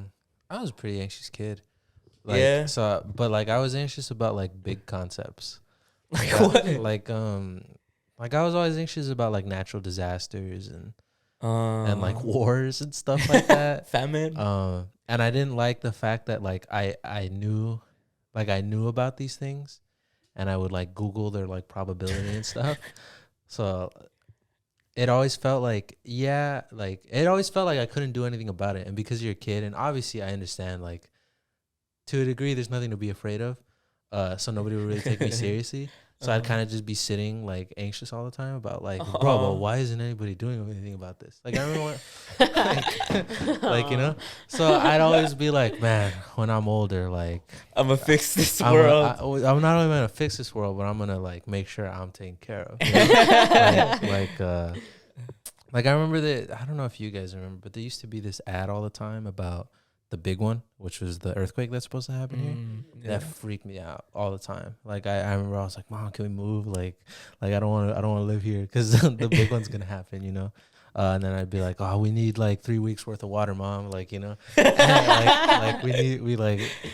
was a pretty anxious kid. Like, Yeah. So, but like I was anxious about like big concepts. Like That- what? Like I was always anxious about like natural disasters and like Um, wars and stuff like that. famine. And I didn't like the fact that like I knew about these things, and I would like Google their like probability and stuff. So it always felt like I couldn't do anything about it. And because you're a kid, and obviously I understand like to a degree there's nothing to be afraid of. So nobody would really take me seriously. So I'd kind of just be sitting like anxious all the time about like, bro, well, why isn't anybody doing anything about this? Like I remember like you know. So I'd always be like, man, when I'm older, like I'm gonna fix this I'm world. I'm not only gonna fix this world, but I'm gonna like make sure I'm taken care of. You know? Like I remember that. I don't know if you guys remember, but there used to be this ad all the time about the big one, which was the earthquake that's supposed to happen here. Yeah. That freaked me out all the time. Like I remember I was like, Mom, can we move? Like I don't want to live here because the big one's gonna happen, you know. And then I'd be like, oh, we need like 3 weeks worth of water, Mom. Like, you know, like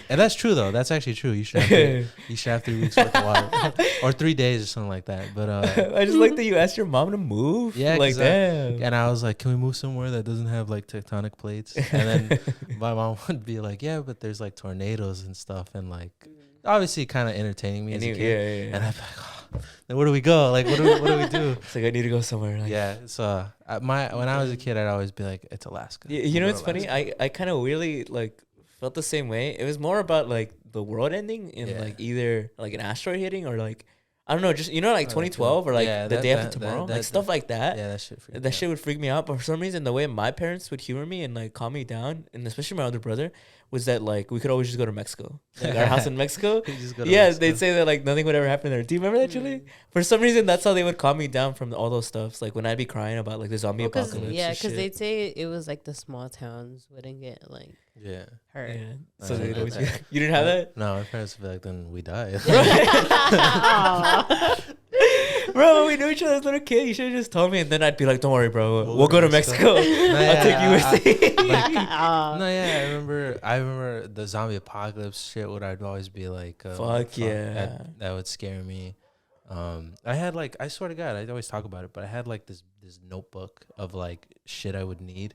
and that's true though. That's actually true. You should have 3 weeks worth of water or 3 days or something like that. But I just like that you asked your mom to move. Yeah, like that. And I was like, can we move somewhere that doesn't have like tectonic plates? And then my mom would be like, yeah, but there's like tornadoes and stuff, and like obviously kind of entertaining me as a kid. Yeah. And I'd be like, oh, then where do we go? Like, what do we do? It's like I need to go somewhere. Like, Yeah. So when I was a kid, I'd always be like, it's Alaska. You know, We'll it's go to funny. Alaska. I kind of weirdly like felt the same way. It was more about like the world ending and Yeah. like either like an asteroid hitting or like I don't know, just you know, like 2012 or like the day after tomorrow, like stuff like that. Yeah, that shit. That shit would freak me out. But for some reason, the way my parents would humor me and like calm me down, and especially my older brother, was that like we could always just go to Mexico, like our house in Mexico. Yeah, they'd say that like nothing would ever happen there. Do you remember that, Julie? For some reason, that's how they would calm me down from all those stuffs. Like when I'd be crying about like the zombie apocalypse. Yeah, and because shit. they'd say it was like the small towns wouldn't get like hurt. Yeah. So I they'd know always that. you didn't have that? No, my parents would be like, then we die. Bro, we knew each other as a little kid. You should have just told me, and then I'd be like, "Don't worry, bro. We'll go to Mexico. I'll take you with me." No, yeah, I remember the zombie apocalypse shit. Would I'd always be like, Fuck yeah. that would scare me. I had like, I swear to God, I always talk about it, but I had like this notebook of like shit I would need,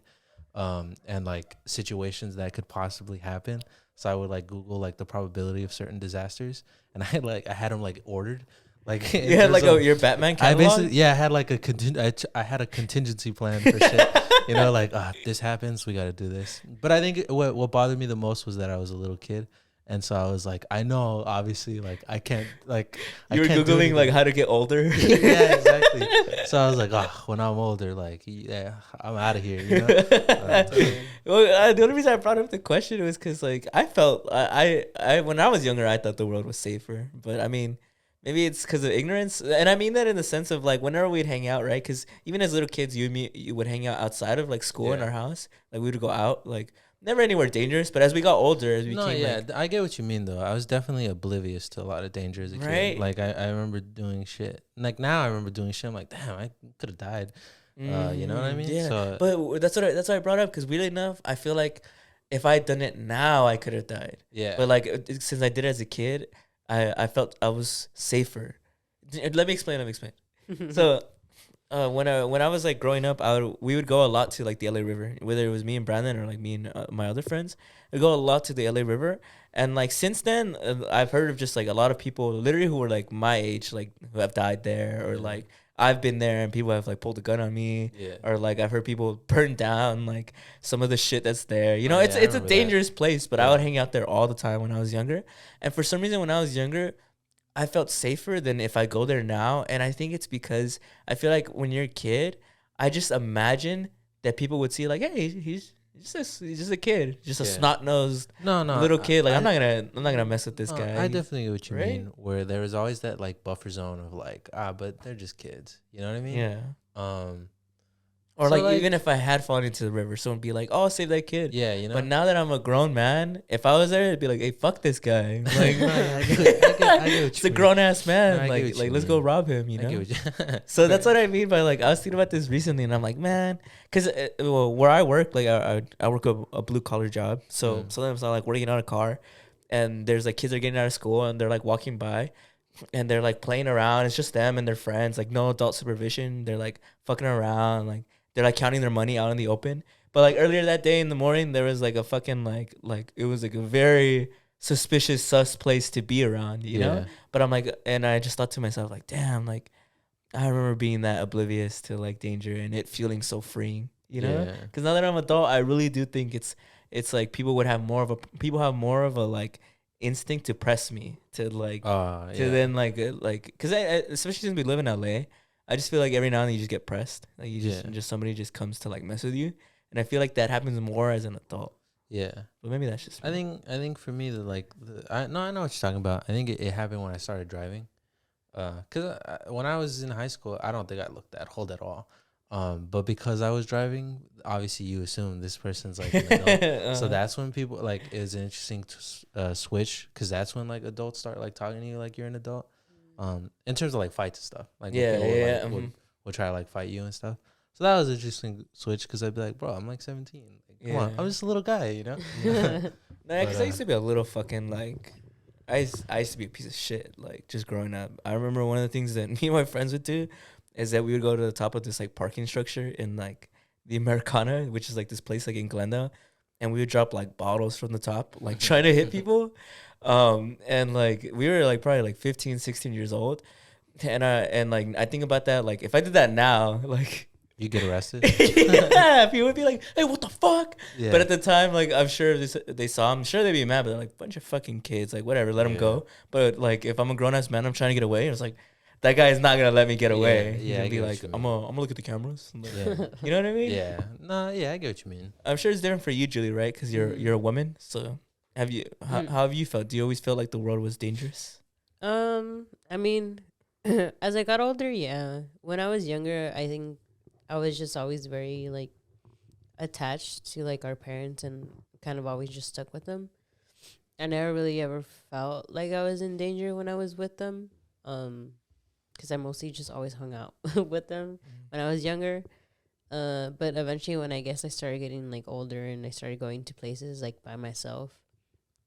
and like situations that could possibly happen. So I would like Google like the probability of certain disasters, and I had them like ordered. Like You had like your Batman catalog? I had like I had a contingency plan for shit. You know, like if this happens, we got to do this. But I think what bothered me the most was that I was a little kid, And so I was like, I know, obviously, like I can't, like You were Googling like how to get older. Yeah, exactly. So I was like, oh, when I'm older, like, yeah, I'm out of here, you know. Well, the only reason I brought up the question was because like I felt I when I was younger I thought the world was safer, but I mean maybe it's because of ignorance, and I mean that in the sense of like whenever we'd hang out, right? Because even as little kids, you would hang out outside of like school in Yeah. our house, like we would go out like. Never anywhere dangerous, but as we got older, as we No, became yeah, like, I get what you mean though. I was definitely oblivious to a lot of danger as a Right. kid. Like I remember doing shit. Like now I remember doing shit. I'm like, damn, I could have died. You know what I mean? Yeah, So but that's what I brought up because weirdly enough, I feel like if I had done it now, I could have died. yeah, But like since I did it as a kid, I felt I was safer. Let me explain. So when I was like growing up, we would go a lot to like the LA River, whether it was me and Brandon or like me and my other friends. We go a lot to the LA River, and like since then, I've heard of just like a lot of people literally who were like my age, like who have died there, or Yeah. like I've been there and people have like pulled a gun on me, yeah, or like I've heard people burn down like some of the shit that's there. You Oh, know, yeah, it's I it's a remember that. dangerous place, but I Yeah. would hang out there all the time when I was younger, and for some reason when I was younger. I felt safer than if I go there now. And I think it's because I feel like when you're a kid, I just imagine that people would see like, hey, he's just a kid, just a Yeah. snot nosed no, little kid. Like I, I'm not gonna mess with this no, guy. I definitely get what you right? mean. Where there was always that like buffer zone of like, but they're just kids. You know what I mean? Yeah. Um. Or So, like, like- even if I had fallen into the river, someone would be like, "Oh, save that kid." Yeah, you know. But now that I'm a grown man, if I was there, it'd be like, "Hey, fuck this guy!" Like, No, yeah, I get what it's a you mean. grown ass man. No, I get like, what you let's go mean. rob him. You I know. get what you. So that's what I mean by like I was thinking about this recently, and I'm like, man, because well, where I work, like I work a blue collar job, so sometimes I'm like working on a car, and there's like kids are getting out of school, and they're like walking by, and they're like playing around. It's just them and their friends, like no adult supervision. They're like fucking around, like they're like counting their money out in the open. But like earlier that day in the morning, there was like a fucking like it was like a very suspicious sus place to be around, you know. But I'm like, and I just thought to myself like, damn, like. I remember being that oblivious to like danger and it feeling so freeing, you know? Yeah. Because now that I'm adult, I really do think it's like people have more of a like instinct to press me to like to then like because I especially since we live in LA, I just feel like every now and then you just get pressed, like you just somebody just comes to like mess with you, and I feel like that happens more as an adult. Yeah. But maybe that's just me. I think for me I know what you're talking about. I think it happened when I started driving. Cause when I was in high school, I don't think I looked that old at all. But because I was driving, obviously you assume this person's like an adult. So that's when people like it's interesting to switch, cause that's when like adults start like talking to you like you're an adult. In terms of like fights and stuff, like when people would try to like fight you and stuff. So that was an interesting switch, cause I'd be like, bro, I'm like 17. Like, come on, I'm just a little guy, you know. Nah, because I used to be a little fucking like. I used to be a piece of shit, like, just growing up. I remember one of the things that me and my friends would do is that we would go to the top of this, like, parking structure in, like, the Americana, which is, like, this place, like, in Glendale, and we would drop, like, bottles from the top, like, trying to hit people. And, like, we were, like, probably, like, 15, 16 years old. And, like, I think about that, like, if I did that now, like... You get arrested? Yeah, people would be like, hey, what the fuck? Yeah. But at the time, like, I'm sure if they saw him, sure they'd be mad, but they're like, bunch of fucking kids, like, whatever, let them go. But, like, if I'm a grown-ass man, I'm trying to get away, it's like, that guy is not going to let me get away. He's going to be like, I'm gonna look at the cameras. Like, you know what I mean? Yeah. No, yeah, I get what you mean. I'm sure it's different for you, Julie, right? Because you're a woman. So how have you felt? Do you always feel like the world was dangerous? I mean, as I got older, yeah. When I was younger, I think I was just always very like attached to like our parents and kind of always just stuck with them. I never really ever felt like I was in danger when I was with them. Because I mostly just always hung out with them when I was younger. But eventually when I guess I started getting like older and I started going to places like by myself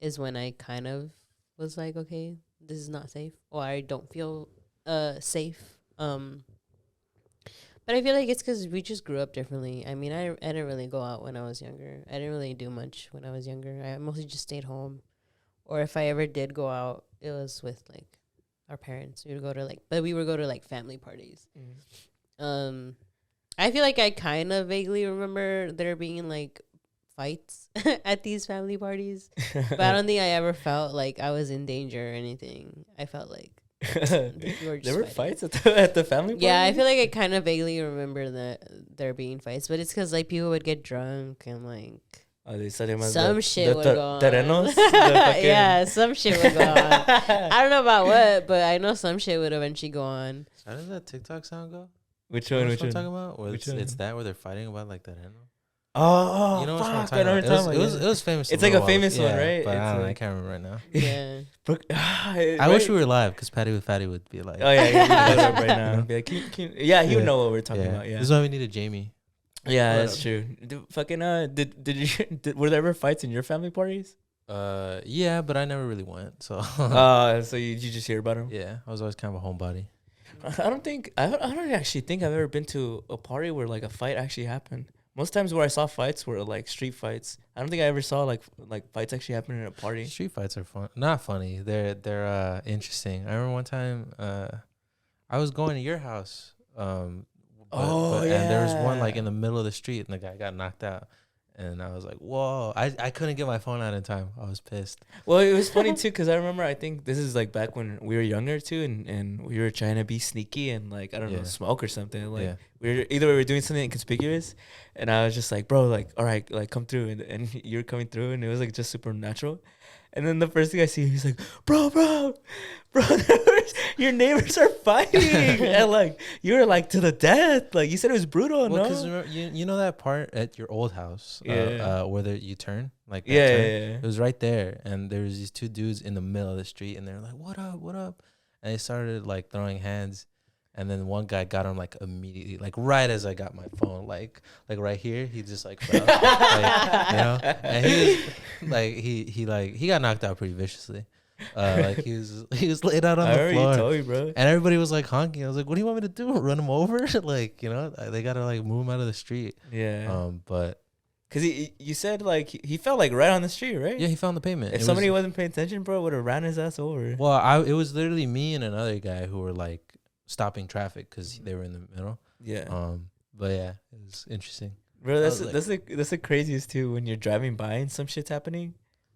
is when I kind of was like, okay, this is not safe, or I don't feel safe. But I feel like it's because we just grew up differently. I mean, I didn't really go out when I was younger. I didn't really do much when I was younger. I mostly just stayed home. Or if I ever did go out, it was with, like, our parents. We would go to, like, family parties. I feel like I kind of vaguely remember there being, like, fights at these family parties, but I don't think I ever felt like I was in danger or anything. I felt like there were fights at the family party? Yeah, I feel like I kind of vaguely remember that there being fights, but it's because like people would get drunk and like some shit would go on. Yeah, some shit would go on. I don't know about what, but I know some shit would eventually go on. How does that TikTok sound go? Which one? I'm talking about? It's that where they're fighting about like that animal. Oh, you know fuck, what I'm talking about? It was famous. It's like a famous one, right? But I can't remember right now. Yeah. I wish we were live because Patty with Fatty would be like, oh yeah, he right now. Be like, yeah, he would know what we're talking about. Yeah, this is why we needed Jamie. Yeah, that's true. Were there ever fights in your family parties? Yeah, but I never really went. So. So you just hear about them? Yeah, I was always kind of a homebody. I don't actually think I've ever been to a party where like a fight actually happened. Most times where I saw fights were like street fights. I don't think I ever saw like fights actually happen in a party. Street fights are fun. Not funny. They're interesting. I remember one time I was going to your house. And there was one like in the middle of the street and the guy got knocked out. And I was like, whoa. I couldn't get my phone out in time. I was pissed. Well, it was funny, too, because I remember, I think this is, like, back when we were younger, too, and we were trying to be sneaky and, like, I don't know, smoke or something. Like, we were doing something inconspicuous, and I was just like, bro, like, all right, like, come through. And you're coming through, and it was, like, just supernatural. And then the first thing I see, he's like, bro, your neighbors are fighting. And, like, you were, like, to the death. Like, you said it was brutal, no? Because you know that part at your old house where you turn? Like, that yeah. It was right there. And there was these two dudes in the middle of the street, and they were like, what up? And they started, like, throwing hands. And then one guy got him like immediately, like right as I got my phone, like right here, he just like fell, like, you know. And he was like he got knocked out pretty viciously, like he was laid out on the floor. Told you, bro. And everybody was like honking. I was like, "What do you want me to do? Run him over?" Like, you know, they gotta like move him out of the street. Yeah. But because you said like he fell like right on the street, right? Yeah, he fell on the pavement. If somebody wasn't paying attention, bro, would have ran his ass over. Well, it was literally me and another guy who were like stopping traffic because they were in the middle. Yeah. But yeah, it was interesting. Bro, that's the craziest too when you're driving by and some shit's happening.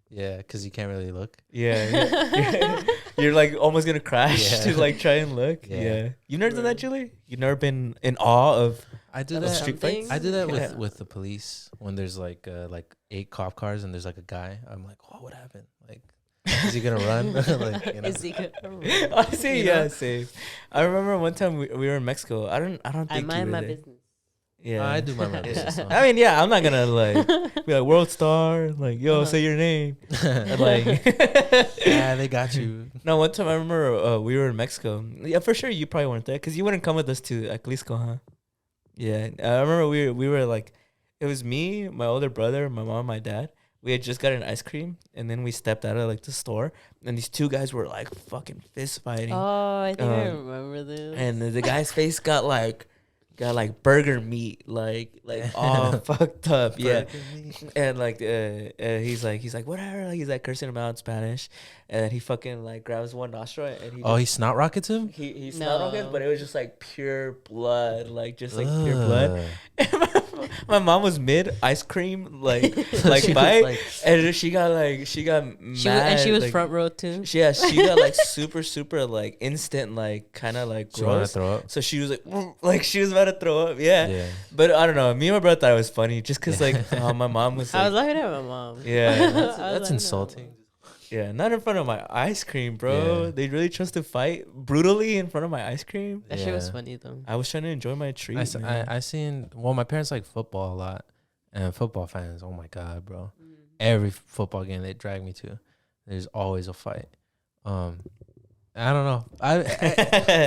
Yeah, because you can't really look. Yeah. You're like almost gonna crash to like try and look. Yeah. You never done that, Julie? You've never been in awe of street fights? I do that with the police when there's like 8 cop cars and there's like a guy. I'm like, oh, what happened? Like, is he gonna run? Like, you know? Is he gonna run? Honestly, yeah, same. I remember one time we were in Mexico. I don't think I mind my business. Yeah, I do mind my business. I mean, yeah, I'm not gonna like be like world star, like yo, say your name. Like, yeah, they got you. No, one time I remember we were in Mexico. Yeah, for sure you probably weren't there because you wouldn't come with us to Aclisco, huh? Yeah, I remember we were like, it was me, my older brother, my mom, my dad. We had just got an ice cream, and then we stepped out of like the store, and these two guys were like fucking fist fighting. Oh, I think I remember this. And the guy's face got like burger meat, like all fucked up. Yeah. And like he's like whatever, like, he's like cursing him out in Spanish, and then he fucking like grabs one nostril and he snot rockets him. He snot rockets, but it was just like pure blood, like just like pure blood. My mom was mid ice cream like bite, and she got mad. And she was like, front row too. She got like super like instant like kind of like gross. She wanted to throw up. So she was like she was about to throw up. Yeah. But I don't know. Me and my brother thought it was funny just because like my mom was. Like, I was laughing at my mom. Yeah, that's insulting. Yeah, not in front of my ice cream, bro. Yeah. They really chose to fight brutally in front of my ice cream. That shit was funny, though. I was trying to enjoy my treat. I seen, my parents like football a lot. And football fans, oh my God, bro. Every football game they drag me to, there's always a fight. I don't know.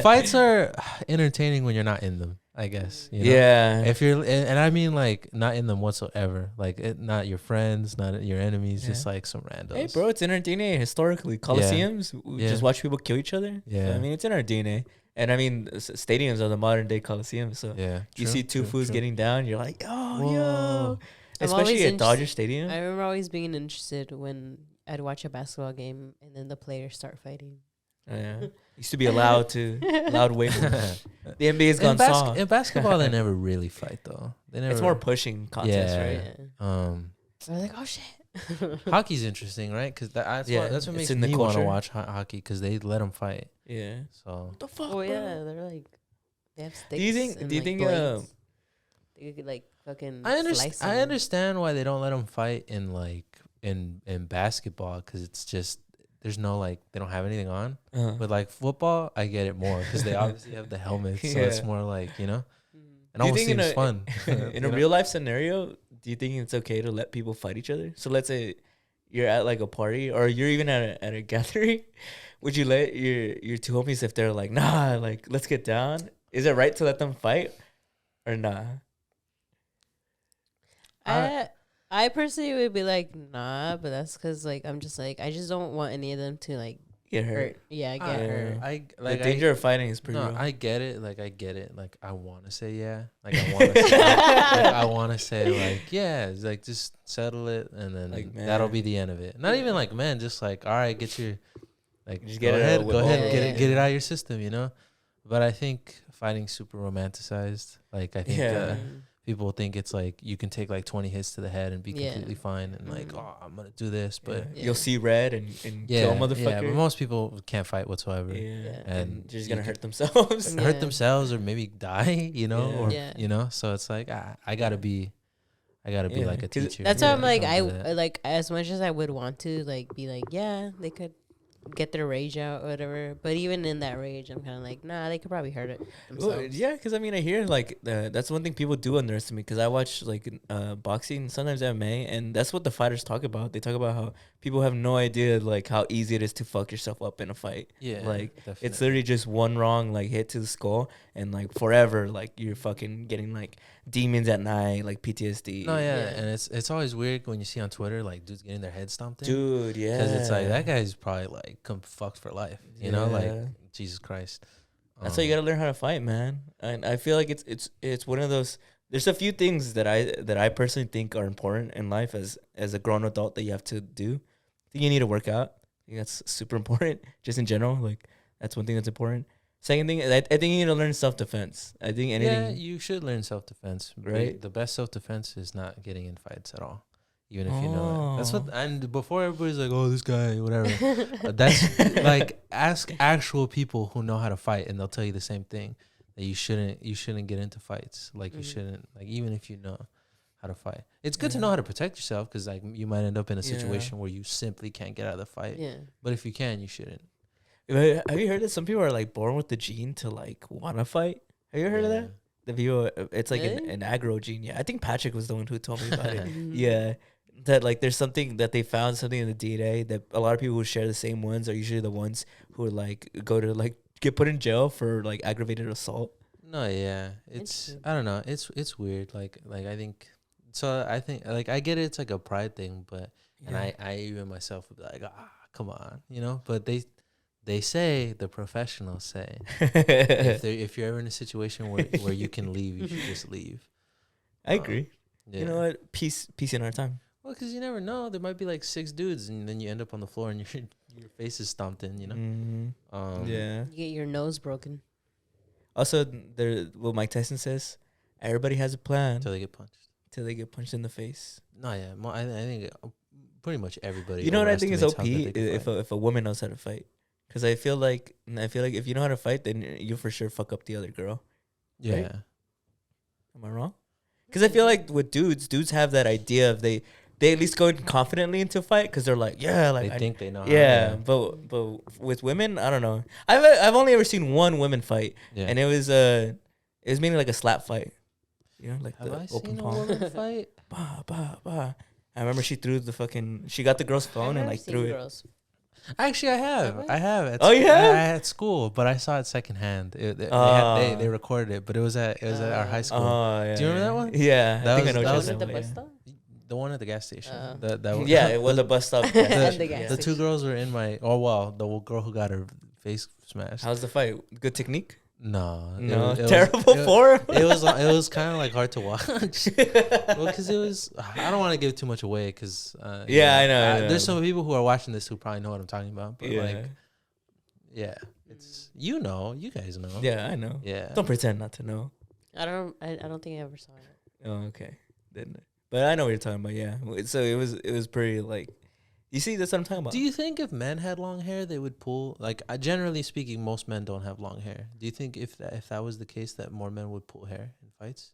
Fights are entertaining when you're not in them, I guess. You know? Yeah. If you're, and I mean like not in them whatsoever. Like not your friends, not your enemies, just like some randos. Hey, bro, it's in our DNA historically. Coliseums, we just watch people kill each other. Yeah. So, I mean, it's in our DNA. And I mean, stadiums are the modern day coliseums. So you see two fools getting down, you're like, yo. Especially at Dodger Stadium. I remember always being interested when I'd watch a basketball game and then the players start fighting. Oh, yeah. Used to be allowed wait. The NBA's gone soft. In basketball, they never really fight though. It's more pushing contest, right? Yeah. I was like, oh shit. Hockey's interesting, right? Because that's Yeah, that's what it's makes in the me want to culture. watch hockey because they let them fight. Yeah. So What the fuck, Oh bro? yeah, they're like, they have sticks. Do you think? And, Do you like, think? blades. They could like fucking. Slice I them. understand why they don't let them fight in like in basketball because it's just there's no like they don't have anything on. But like football, I get it more because they obviously have the helmets, so it's Yeah. more like it Do you almost think in seems a fun. in You a know? real life scenario, do you think it's okay to let people fight each other? So let's say you're at like a party or you're even at a gathering. Would you let your two homies if they're like, nah, like let's get down? Is it right to let them fight or nah? I personally would be like, nah, but that's because like I'm just like I just don't want any of them to like Get hurt. hurt. Yeah, get hurt. I The like danger of fighting is pretty no, real. I get it. Like I get it. Like I want to say yeah. Like I want to. I want to say like yeah. It's like just settle it, and then Like, that'll man. be the end of it. Not even like man, just like all right, get your like Just go get it ahead, out go with ahead, all. get it Yeah. out of your system, you know. But I think fighting's super romanticized. Like I think Yeah. people think it's like you can take like 20 hits to the head and be Yeah. completely fine, and like oh I'm gonna do this, but Yeah. You'll see red and yeah, kill a motherfucker. yeah. But most people can't fight whatsoever. Yeah. And And they're just you gonna can- hurt themselves. Yeah. Hurt themselves or maybe die, you know, Yeah. or Yeah. you know. So it's like I gotta be Yeah, like a 'cause teacher. That's why I'm when it like comes to that. like as much as I would want to like be like yeah they could get their rage out or whatever, but even in that rage I'm kind of like nah they could probably hurt it Well, themselves. yeah, because I mean, I hear like that's one thing people do underestimate. Because I watch like boxing, sometimes MMA, and that's what the fighters talk about. They talk about how people have no idea like how easy it is to fuck yourself up in a fight. Yeah, like definitely. it's literally just one wrong like hit to the skull, and like forever, like you're fucking getting like demons at night, like PTSD. No, yeah, Yeah. and it's always weird when you see on Twitter like dudes getting their head stomped in. Dude, yeah, Because it's like that guy's probably like fucked for life, you know, like Yeah. Jesus Christ. That's why you gotta learn how to fight, man. And I feel like it's one of those. There's a few things that I personally think are important in life as a grown adult that you have to do. I think you need to work out. I think that's super important, just in general. Like that's one thing that's important. Second thing, I think you need to learn self defense. I think anything. Yeah, you should learn self defense. Right? The best self defense is not getting in fights at all, even if you know it. That's what. Oh. And before everybody's like, "Oh, this guy, whatever." That's like ask actual people who know how to fight, and they'll tell you the same thing that you shouldn't get into fights. Like you shouldn't like even if you know how to fight. It's good to know how to protect yourself because like you might end up in a situation where you simply can't get out of the fight. Yeah. But if you can, you shouldn't. Have you heard that some people are like born with the gene to like want to fight? Have you heard of that? The people, it's like Really? an aggro gene. Yeah, I think Patrick was the one who told me about it. Mhm. Yeah, that like there's something that they found something in the DNA that a lot of people who share the same ones are usually the ones who like go to like get put in jail for like aggravated assault. No, yeah, it's Interesting. I don't know, it's weird. Like I think so. I think like I get it. It's like a pride thing, but and I even myself would be like come on, you know. But they say the professionals say if you're ever in a situation where you can leave, you should just leave. I agree. Yeah. You know what? Peace in our time. Well, because you never know. There might be like 6 dudes, and then you end up on the floor, and your face is stomped in. You know. Mhm. Yeah. You get your nose broken. Also, there, what Mike Tyson says, everybody has a plan Until they get punched. till they get punched in the face. No, yeah. I think pretty much everybody. You know what I think is OP overestimates how good they can fight. if a woman knows how to fight, because I feel like if you know how to fight, then you for sure fuck up the other girl. Yeah. right? Am I wrong? Because I feel like with dudes have that idea of they at least go in confidently into a fight because they're like, yeah, like They think they know. How, yeah, but with women, I don't know. I've only ever seen one women fight, Yeah. and it was mainly like a slap fight, you know, like Have the I open seen a palm. woman fight? Bah, bah, bah. I remember she threw she got the girl's phone and like threw it. Girls. Actually, I have. Have I have. At Oh, you have? at school, but I saw it secondhand. They recorded it, but it was at our high school. Oh, yeah. Do you remember that one? Yeah, That I think I was- know that what was you're at the talking bus about, stop? The one at the gas station. Oh. That was, yeah, it was a bus stop. And the gas the 2 girls were in my. Oh wow, the girl who got her face smashed. How's the fight? Good technique? No, No, it was- terrible it- form. It was kind of like hard to watch. Well, because it was. I don't want to give too much away because. Yeah, I know. There's some people who are watching this who probably know what I'm talking about. But Yeah. like, yeah, it's you guys know. Yeah, I know. Yeah. Don't pretend not to know. I don't think I ever saw it. Oh, okay. Then But I know what you're talking about. Yeah. So it was pretty like. You see, that's what I'm talking about. Do you think if men had long hair, they would pull? Like, generally speaking, most men don't have long hair. Do you think if that was the case, that more men would pull hair in fights?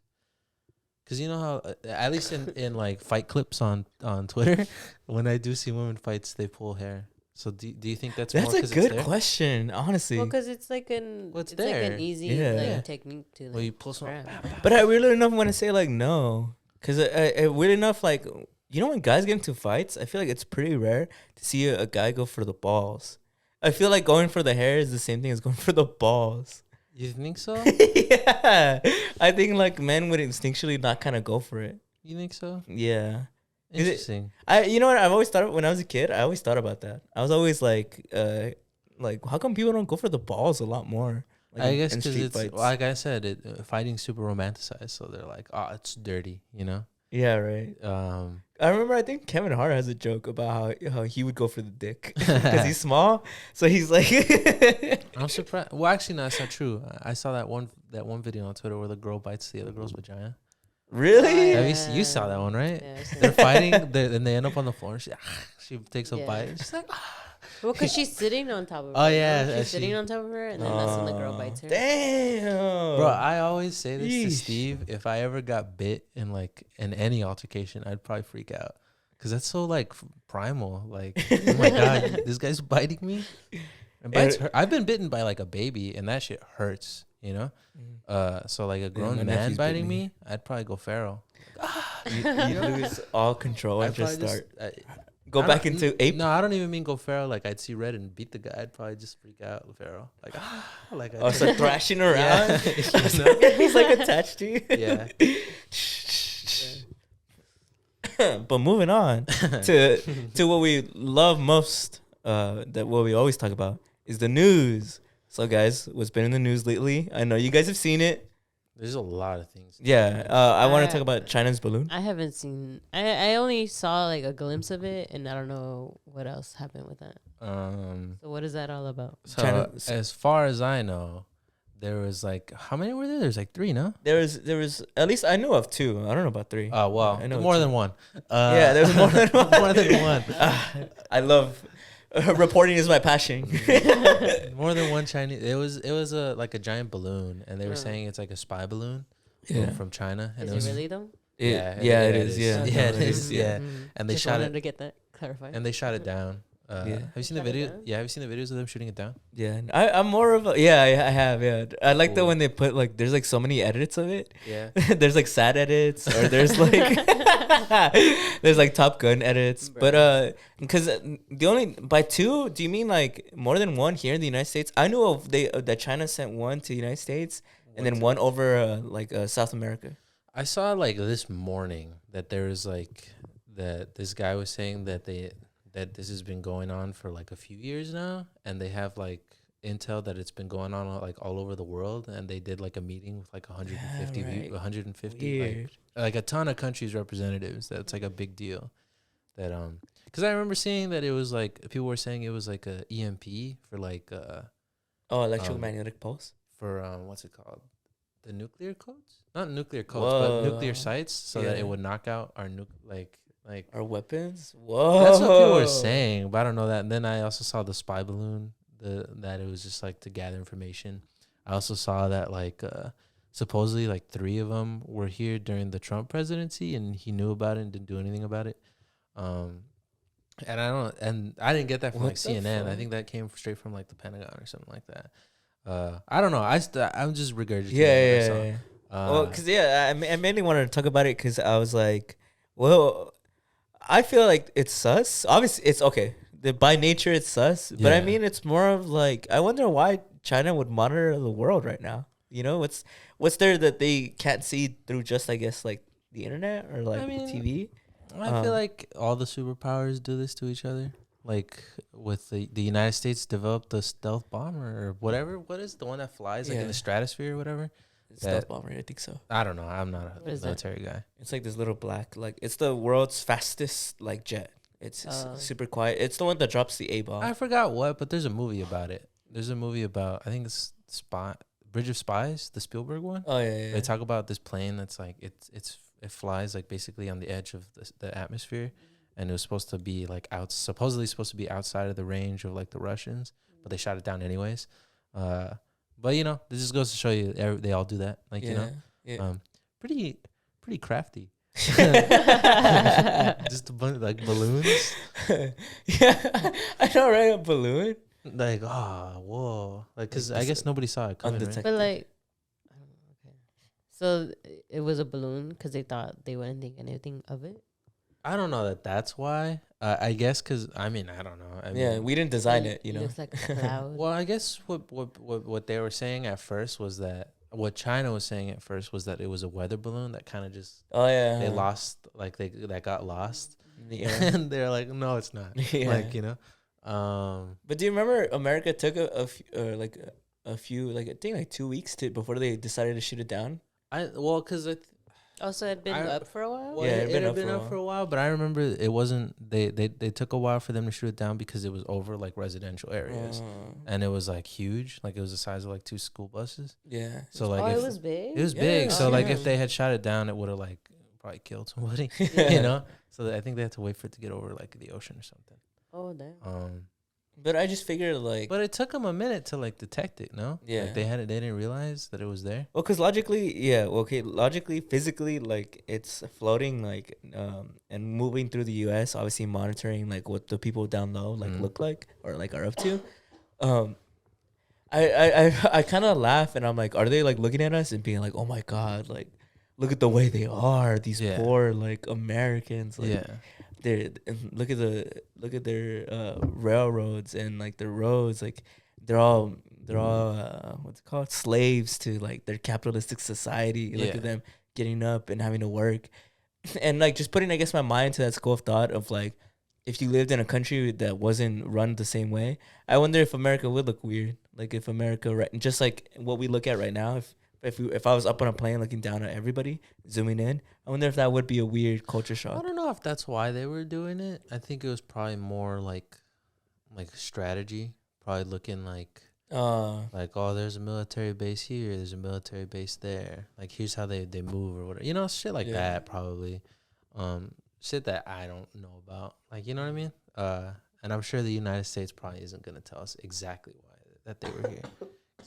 Because you know how, at least in like fight clips on Twitter, when I do see women fights, they pull hair. So do you think that's That's more a good question, honestly. Well, because it's like What's it's like there? an easy Yeah. technique to like. Well, you pull some. grab. But I really enough want to say like no, because weird enough, like, you know, when guys get into fights, I feel like it's pretty rare to see a guy go for the balls. I feel like going for the hair is the same thing as going for the balls. You think so? Yeah, I think like men would instinctually not kind of go for it. You think so? Yeah. Is it- Interesting. You know what? I've always thought when I was a kid. I always thought about that. I was always like, how come people don't go for the balls a lot more? Like I guess in because street it's fights? like I said, fighting's super romanticized, so they're like, oh, it's dirty, you know. Yeah, right. I remember. I think Kevin Hart has a joke about how he would go for the dick because he's small. So he's like, I'm surprised. Well, actually, no, that's not true. I saw that one video on Twitter where the girl bites the other girl's vagina. really? Have you saw that one, right? Yeah, I've seen They're that. fighting, and they end up on the floor. And she takes a Yeah. bite. She's like, Well, because she's sitting on top of her. Oh, yeah, no? she- She's sitting on top of her, and then that's when the girl bites her. Damn, bro, I always say this to Yeesh. Steve. If I ever got bit in any altercation, I'd probably freak out. Cause that's so like primal. Like, oh my god, this guy's biting me. And bites hurt. I've been bitten by like a baby, and that shit hurts. You know. So like a grown my man nephew's bit biting me. me, I'd probably go feral. you lose all control and I'd just probably start go back into ape. No, I don't even mean go feral. Like I'd see red and beat the guy. I'd probably just freak out feral. Like like Oh, so thrashing around. Yeah. You know? He's like attached to you. Yeah. But moving on to what we love most, that what we always talk about is the news. So guys, what's been in the news lately? I know you guys have seen it. There's a lot of things. Yeah, I want to talk about China's balloon. I haven't seen. I only saw like a glimpse of it, and I don't know what else happened with that. So what is that all about? So China- as far as I know, there was like how many were there? There's like 3, no? There was at least I know of 2. I don't know about 3. Oh well, I know more 2. than one. Yeah, there's more than one. more than one. I love reporting is my passion. More than one Chinese. It was a like a giant balloon, and they were Oh. saying it's like a spy balloon Yeah. from China. And Is it was it really though? Yeah, yeah, it is. Yeah, Yeah, it No, is. Yeah, Mm. and they Just shot wanted it. to get that clarified. And they shot it down. Yeah. Have you seen the Shot it video? down? Yeah, have you seen the videos of them shooting it down? Yeah, I'm more of a I have. Yeah, I like that Cool. when they put like there's like so many edits of it. Yeah. There's like sad edits, or there's like there's like Top Gun edits. But because the only by 2, do you mean like more than one here in the United States? I knew of that China sent one to the United States and then one over South America. I saw like this morning that there was like that this guy was saying that this has been going on for like a few years now, and they have like intel that it's been going on like all over the world, and they did like a meeting with like 150 Yeah, right. 150 Weird. like a ton of countries representatives. That's like a big deal. That because I remember seeing that it was like people were saying it was like a EMP for like Electromagnetic pulse. for what's it called, the nuclear codes, not nuclear codes Whoa. but nuclear sites, so that Yeah. it would knock out our like Our weapons. Whoa. that's what people were saying, but I don't know that. And then I also saw the spy balloon, that it was just like to gather information. I also saw that like supposedly like 3 of them were here during the Trump presidency, and he knew about it and didn't do anything about it. And I didn't get that from What like the CNN. I fuck? think that came straight from like the Pentagon or something like that. I don't know. I'm just regurgitating. Yeah, what I saw. yeah, yeah. Well, because I mainly wanted to talk about it because I was like, well, I feel like it's sus. Obviously, it's okay. By nature, it's sus. But I Yeah. mean, it's more of like, I wonder why China would monitor the world right now. You know, what's there that they can't see through just, I guess, like the internet or like I mean, TV? I feel like all the superpowers do this to each other. Like with the United States developed the stealth bomber or whatever. What is the one that flies like in Yeah. the stratosphere or whatever? Stealth bomber, I think so. I don't know. I'm not What a is that? military guy. It's like this little black, like it's the world's fastest like jet. It's super quiet. It's the one that drops the A bomb. I forgot what, but there's a movie about it. There's a movie about, I think it's Bridge of Spies, the Spielberg one. Oh yeah, yeah. They talk about this plane that's like it's it flies like basically on the edge of the atmosphere, and it was supposed to be like supposedly supposed to be outside of the range of like the Russians, but they shot it down anyways. But you know, this just goes to show you they all do that, like you know, pretty crafty. Just a bunch like balloons. Yeah, I know, right? A balloon. Like whoa, like because I guess nobody saw it coming. Right? But like, okay, so it was a balloon because they thought they wouldn't think anything of it. I don't know that's why. I guess because I don't know. I mean, We didn't design it, you know. Looks like a cloud. well, I guess what they were saying at first was that what China was saying at first was that it was a weather balloon that kind of just they lost, like that got lost, and they're like, no, it's not. Like you know. But do you remember America took a few I think like 2 weeks before they decided to shoot it down? Because Also, it had been up for a while. Well, it had been up for a while, but I remember it wasn't. They took a while for them to shoot it down because it was over like residential areas, and it was like huge, like it was the size of like 2 school buses. Yeah. So like, it was big. It was big. So like, if they had shot it down, it would have like probably killed somebody. You know. So I think they had to wait for it to get over like the ocean or something. Oh damn. But I just figured like. But it took them a minute to like detect it. No. Yeah. Like they didn't realize that it was there. Well, because logically, physically, like it's floating, like and moving through the U.S. Obviously, monitoring like what the people down low like look like or like are up to. I kind of laugh and I'm like, are they like looking at us and being like, oh my god, like look at the way they are, these poor like Americans, like look at their railroads and like their roads, like they're all what's it called, slaves to like their capitalistic society. Look at them getting up and having to work, and like just putting I guess my mind to that school of thought of like, if you lived in a country that wasn't run the same way, I wonder if America would look weird. Like if America, just like what we look at right now, if I was up on a plane looking down at everybody, zooming in, I wonder if that would be a weird culture shock. I don't know if that's why they were doing it. I think it was probably more like strategy. Probably looking like there's a military base here, there's a military base there. Like here's how they move or whatever. You know, shit like that probably. Shit that I don't know about. Like, you know what I mean? And I'm sure the United States probably isn't gonna tell us exactly why that they were here.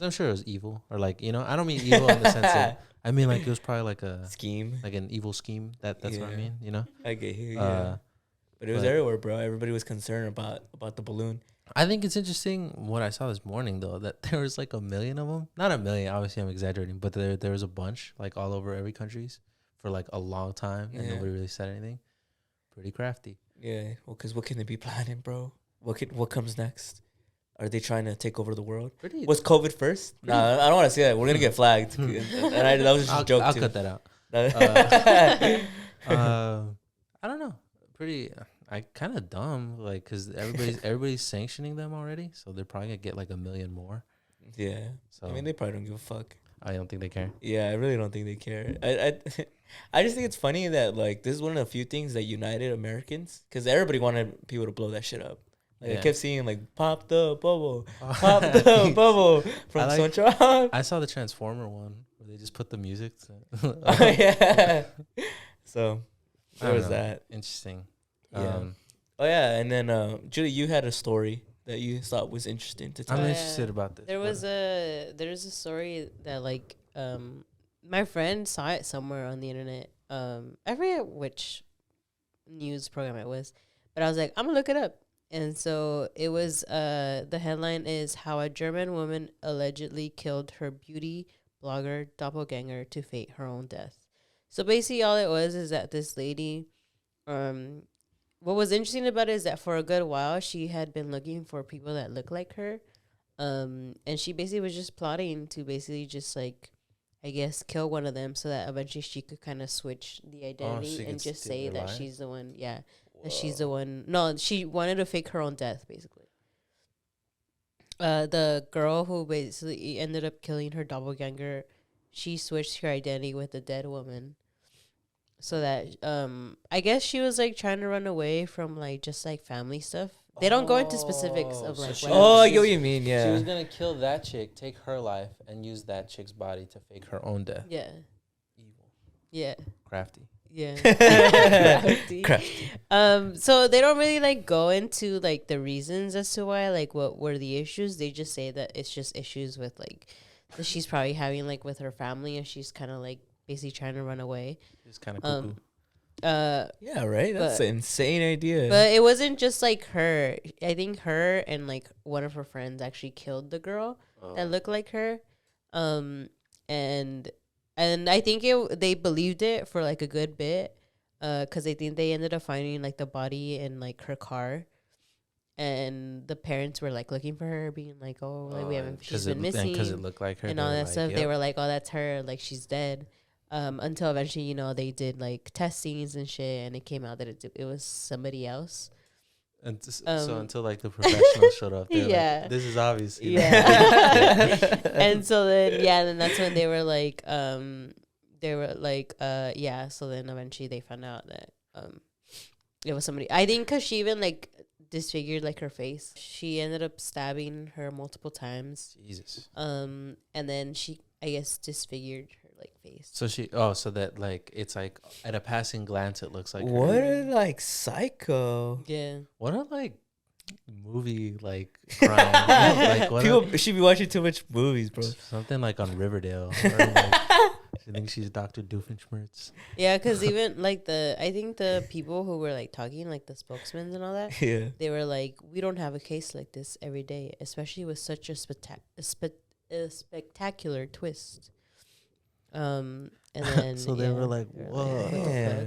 I'm sure it was evil, or like, you know, I don't mean evil in the sense of, I mean like it was probably like a scheme, like an evil scheme. That's what I mean, you know. I get you. Yeah. But it was everywhere, bro. Everybody was concerned about the balloon. I think it's interesting what I saw this morning though, that there was like 1 million of them. Not 1 million, obviously I'm exaggerating, but there was a bunch like all over every countries for like a long time, and nobody really said anything. Pretty crafty. Yeah. Well, because what can they be planning, bro? What comes next? Are they trying to take over the world? Was COVID first? Nah, I don't want to say that. We're gonna get flagged. And that was just a joke. I'll cut that out. I don't know. Pretty. I kind of dumb, like, because everybody's sanctioning them already, so they're probably gonna get like 1 million more. Yeah. So I mean, they probably don't give a fuck. I don't think they care. Yeah, I really don't think they care. I just think it's funny that like this is one of the few things that united Americans, because everybody wanted people to blow that shit up. Like I kept seeing like pop the bubble from SpongeBob. I saw the Transformer one where they just put the music. So there was that. Interesting. Yeah. And then Julie, you had a story that you thought was interesting to tell. I'm interested about this. There's a story that like my friend saw it somewhere on the internet. I forget which news program it was, but I was like, I'm gonna look it up. And so it was, the headline is how a German woman allegedly killed her beauty blogger doppelganger to fake her own death. So basically all it was is that this lady, what was interesting about it is that for a good while she had been looking for people that look like her. And she basically was just plotting to basically just like, I guess, kill one of them so that eventually she could kind of switch the identity and just say that she's the one. Yeah. She's the one. No, she wanted to fake her own death, basically. The girl who basically ended up killing her doppelganger, she switched her identity with a dead woman, so that I guess she was like trying to run away from like just like family stuff. They don't go into specifics of like. I get what you mean. Yeah, she was gonna kill that chick, take her life, and use that chick's body to fake her own death. Yeah. Evil. Yeah. Crafty. Yeah. Crafty. So they don't really like go into like the reasons as to why, like what were the issues. They just say that it's just issues with like that she's probably having like with her family, and she's kind of like basically trying to run away. It's kind of cuckoo. Yeah, right. That's an insane idea. But it wasn't just like her. I think her and like one of her friends actually killed the girl that looked like her. And I think they believed it for like a good bit, because I think they ended up finding like the body in like her car, and the parents were like looking for her, being like, "Oh, like we haven't, she's been missing," because it looked like her and all that like, stuff. Yep. They were like, "Oh, that's her, like she's dead." Until eventually, they did like testings and shit, and it came out that it was somebody else. And so until like the professionals showed up, they're like, this is obvious. Yeah. And so then that's when they were like, yeah. So then eventually they found out that it was somebody. I think because she even like disfigured like her face. She ended up stabbing her multiple times. Jesus. And then she, I guess, disfigured her like face. So so that like it's like at a passing glance it looks like what her. a like psycho. Yeah. What a like movie like crime. Like what People should be watching too much movies, bro. something like on Riverdale. Or like, I think she's Dr. Doofenshmirtz. Yeah, because even like I think the people who were like talking, like the spokesmen and all that, Yeah. they were like, we don't have a case like this every day, especially with such a spectacular twist. And then So they were like, they whoa. what the fuck? Yeah.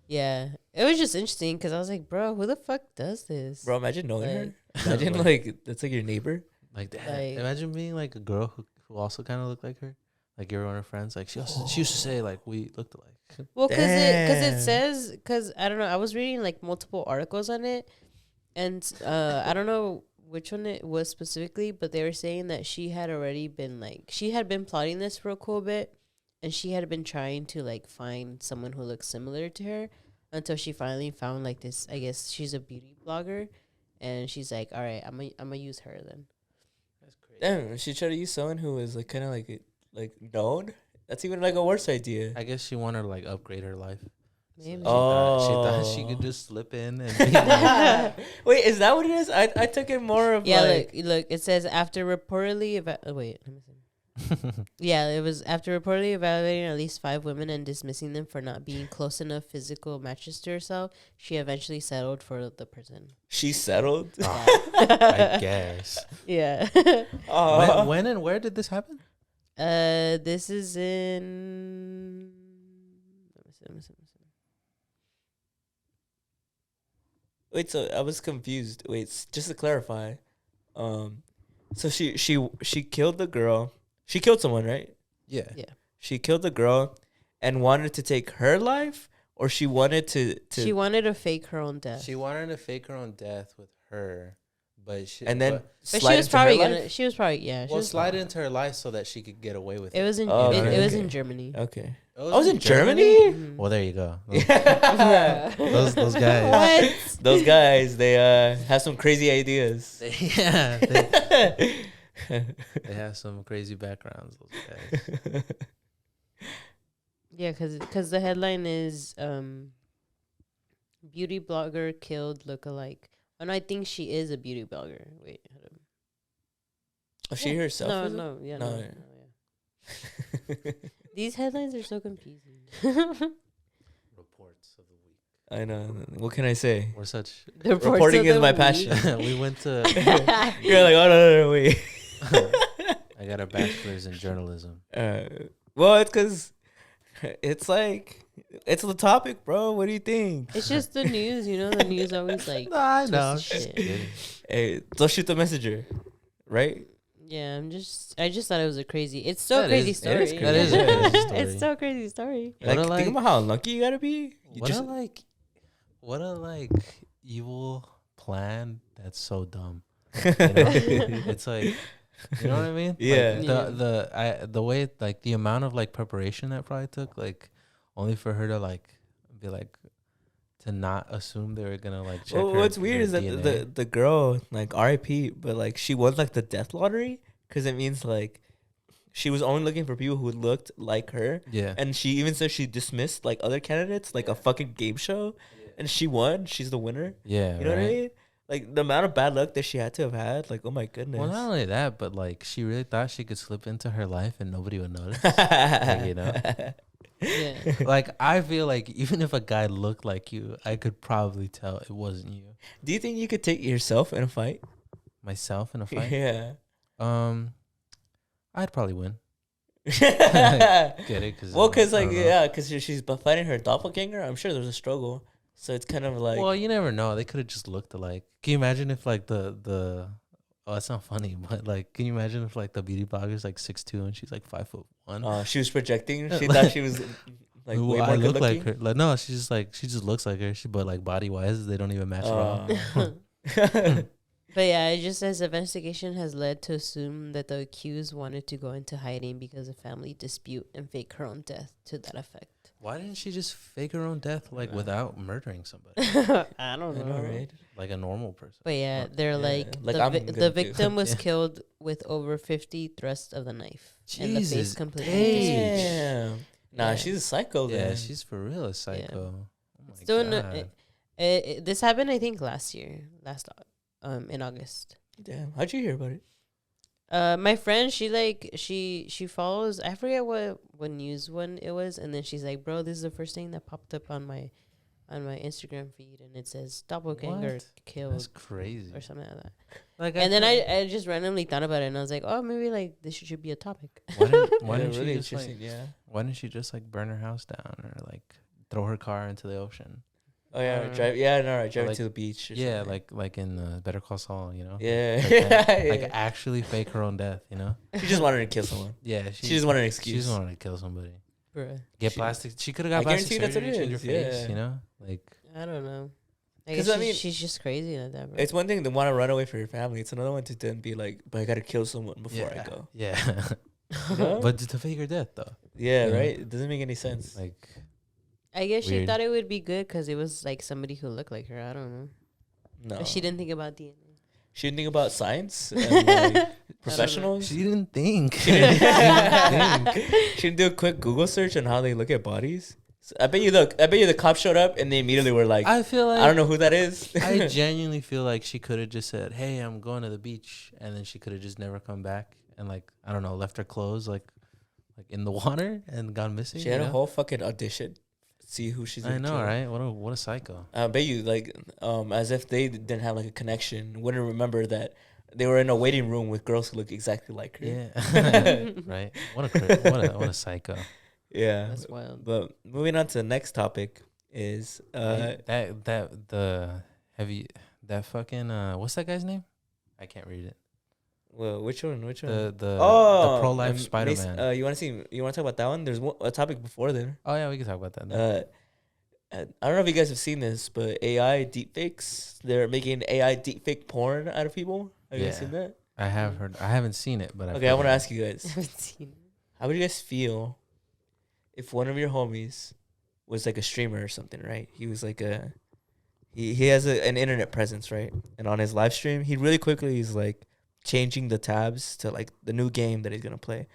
Yeah, it was just interesting because I was like, bro, who the fuck does this? Bro, imagine knowing her. Like- Imagine like that's like your neighbor. Like, Like- imagine being like a girl who also kind of looked like her. Like you're one of her friends. Like she used to say like we looked alike. Well, because it Damn. says, because I don't know, I was reading like multiple articles on it, and I don't know which one it was specifically, but they were saying that she had been plotting this for a cool bit, and she had been trying to like find someone who looks similar to her until she finally found like this. I guess she's a beauty blogger, and she's like, all right, I'm gonna use her then. That's crazy. Damn, she tried to use someone who was like kind of like known. That's even like a worse idea. I guess she wanted to like upgrade her life. Maybe. She thought she could just slip in and be like, Wait, is that what it is? I took it more of Yeah, like look. It says after reportedly wait, let me see. Yeah, it was after reportedly evaluating at least 5 women and dismissing them for not being close enough physical matches to herself, she eventually settled for the person. she settled. I guess. Yeah. When and where did this happen? This is in. Let me see. Wait, so I was confused. Wait, just to clarify, so she killed the girl. She killed someone, right? Yeah. She killed the girl, and wanted to take her life, or she wanted to. She wanted to fake her own death. She wanted to fake her own death with her, but and then but slide she was into her probably life? gonna. She was probably she was slide into her life so that she could get away with it. It was in. Oh, it was okay. in Germany. Okay. It I was in Germany. Mhm. Well, there you go. Yeah. Those guys. What? Those guys, they have some crazy ideas. Yeah. They have some crazy backgrounds. Those guys. Yeah, because the headline is beauty blogger killed lookalike. And I think she is a beauty blogger. Wait, hold on. Oh, she herself. No, is it? no, yeah, No, no, yeah. yeah. These headlines are so confusing. Reports of the week. I know. What can I say? We're such. The reports Reporting of is the my week. passion. We went to. You're like, oh no, wait. I got a bachelor's in journalism. Well, it's because it's like it's the topic, bro. What do you think? It's just the news, The news always like. I know. Just Shit. kidding. Hey, don't shoot the messenger, right? Yeah, I just thought it was a crazy. It's so crazy story. It is crazy. That is a crazy story. It's so crazy story. What Like, a, like- think about how lucky you gotta be. You just What a evil plan that's so dumb. You know? It's like, you know what I mean? Yeah. Like, the way like the amount of like preparation that probably took, like only for her to like be like to not assume they were gonna like check. Well, her, what's weird her is that DNA. the girl, like R.I.P., but like she won like the death lottery because it means like she was only looking for people who looked like her. Yeah. And she even said she dismissed like other candidates, like a fucking game show, and she won. She's the winner. Yeah. You know what I mean? Like the amount of bad luck that she had to have had. Like, oh my goodness. Well, not only that, but like she really thought she could slip into her life and nobody would notice. Like, you know. Yeah. Like I feel like even if a guy looked like you, I could probably tell it wasn't you. Do you think you could take yourself in a fight? Myself in a fight. Yeah. I'd probably win. Get it? Cause well, because I like don't know. yeah, because she's fighting her doppelganger. I'm sure there's a struggle. So it's kind of like Well, you never know. They could have just looked alike. Can you imagine if like the oh, it's not funny, but like, can you imagine if like the beauty blogger's like 6'2" and she's like 5'1"? she was projecting. She thought she was like way Well, more I good look looking. like her. Like no, she just looks like her. But like body wise, they don't even match at all. But yeah, just as investigation has led to assume that the accused wanted to go into hiding because of family dispute and fake her own death to that effect. Why didn't she just fake her own death like without murdering somebody, I don't I know. know, right? like a normal person? But yeah, they're like, like the, I'm the gonna do. victim was Yeah. killed with over 50 thrusts of the knife. And the face Jesus, completely Paige. disfigured. Damn. Nah, Yeah. she's a psycho. Yeah, Then. she's for real a psycho. Oh my Still god. this happened, I think, last year, in August. Damn. How'd you hear about it? My friend, she follows, I forget what news one it was, and then she's like, bro, this is the first thing that popped up on my Instagram feed, and it says doppelganger What? killed That's crazy. or something like that. Like, And then feel I just randomly thought about it, and I was like, oh, maybe like this should be a topic. why didn't, Yeah, she really just like interesting. Yeah. why didn't she just like burn her house down or like throw her car into the ocean? Oh yeah, Uh, drive. Yeah, no, right. Driving like- to the beach. Or Yeah, something. like in Better Call Saul, you know. Yeah. Like, that. Yeah. Like actually fake her own death, you know. She just wanted to kill someone. Yeah, She just wanted an She excuse. just wanted to kill somebody. Bruh. Get She- plastic. She could have got I plastic guarantee that's what surgery, it change her is, face, yeah. you know. Like I don't know. I 'Cause guess I mean- she's just crazy like that, bro. It's one thing to want to run away from your family. It's another one to then be like, but I gotta kill someone before yeah, I go. yeah. You know? But to fake her death though, Yeah, Yeah. right. It doesn't make any sense. like I guess she Weird. thought it would be good because it was like somebody who looked like her. I don't know. No, But she didn't think about DNA. She didn't think about science and like, professionals. she didn't think. She didn't, she didn't do a quick Google search on how they look at bodies. So I bet you the cops showed up and they immediately were like, I feel like I don't know who that is. I genuinely feel like she could have just said, "Hey, I'm going to the beach," and then she could have just never come back and like I don't know, left her clothes like in the water and gone missing. She had you a know? whole fucking audition. See who she's. I Gonna know, kill. right? What a psycho. I bet you like as if they didn't have like a connection, wouldn't remember that they were in a waiting room with girls who look exactly like her. Yeah, right. What a psycho. Yeah. That's wild. But moving on to the next topic is That fucking what's that guy's name? I can't read it. well, which one? The pro life Mace- Spider-Man. you want to talk about that one? There's a topic before there. Oh yeah, we can talk about that. Now. I don't know if you guys have seen this, but AI deepfakes. They're making AI deepfake porn out of people. Have you guys Yeah. seen that? I have heard. I haven't seen it, but Okay, I want to ask you I guys, haven't seen it. how would you guys feel if one of your homies was like a streamer or something, right? He was like he has an internet presence, right? And on his live stream, he really quickly is like changing the tabs to like the new game that he's gonna play.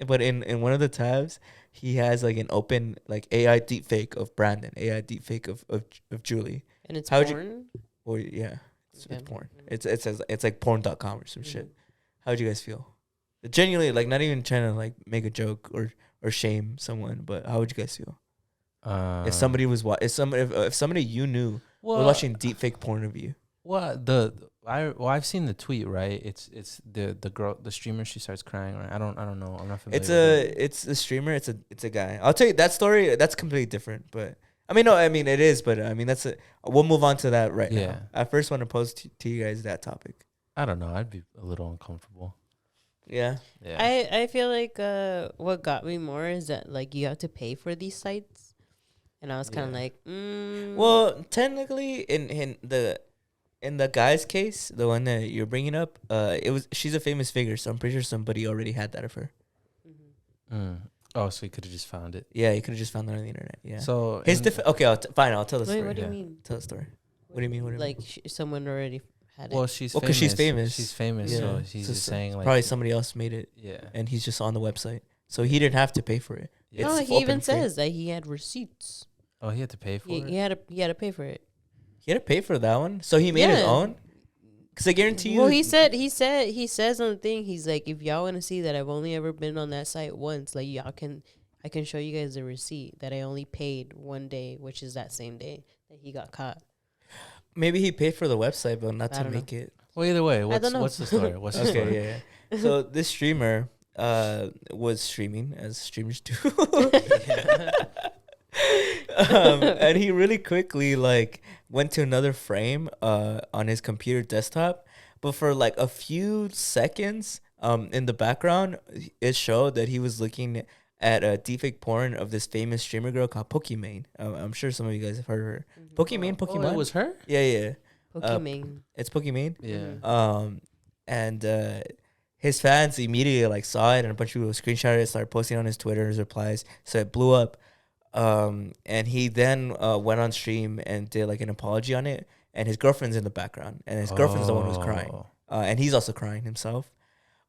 But in one of the tabs, he has like an open like AI deepfake of Brandon, AI deepfake of Julie. And it's How would you- porn? Or yeah, it's Okay. porn. It says it's like porn.com or some shit. How would you guys feel? Genuinely, like not even trying to like make a joke or shame someone, but how would you guys feel if somebody was if somebody you knew was watching deepfake porn of you? Well, I've seen the tweet, right? It's the girl, the streamer. She starts crying, right? I don't know. I'm not familiar. It's a streamer. It's a guy. I'll tell you that story. That's completely different. But it is. But we'll move on to that right Yeah. now. I first want to pose to you guys that topic. I don't know. I'd be a little uncomfortable. Yeah. Yeah. I feel like what got me more is that like you have to pay for these sites, and I was kind of Yeah. like, Well, technically, in the guy's case, the one that you're bringing up, she's a famous figure, so I'm pretty sure somebody already had that of her. Oh, so you could have just found it. Yeah, you could have just found that on the internet. Yeah. So Okay, I'll tell the Wait, story. what do you Yeah. mean? Tell the story. What do you mean? Like someone already had Well, it. she's Well, famous. 'cause she's famous. She's famous, Yeah. so he's So just saying like probably somebody else made it, yeah. and he's just on the website, so he didn't have to pay for it. Yeah. No, It's he even open free. says that he had receipts. Oh, he had to pay for He, it. he had to pay for it. He had to pay for that one, so he made his Yeah. own. Because I guarantee you. Well, he says on the thing, he's like, if y'all want to see that I've only ever been on that site once, like I can show you guys a receipt that I only paid one day, which is that same day that he got caught. Maybe he paid for the website, but not I to don't make it. Well, either way, don't know. what's the story? What's the story? Okay, yeah. So this streamer was streaming, as streamers do. And he really quickly like went to another frame on his computer desktop, but for like a few seconds in the background it showed that he was looking at a deepfake porn of this famous streamer girl called Pokimane. I'm sure some of you guys have heard of her. Pokimane. Oh, it was her? Yeah. Pokemon. It's Pokimane. Yeah. And his fans immediately like saw it, and a bunch of people screenshotted it, started posting on his Twitter, his replies, so it blew up. And he then went on stream and did like an apology on it, and his girlfriend's in the background, and his girlfriend's the one who's crying, and he's also crying himself.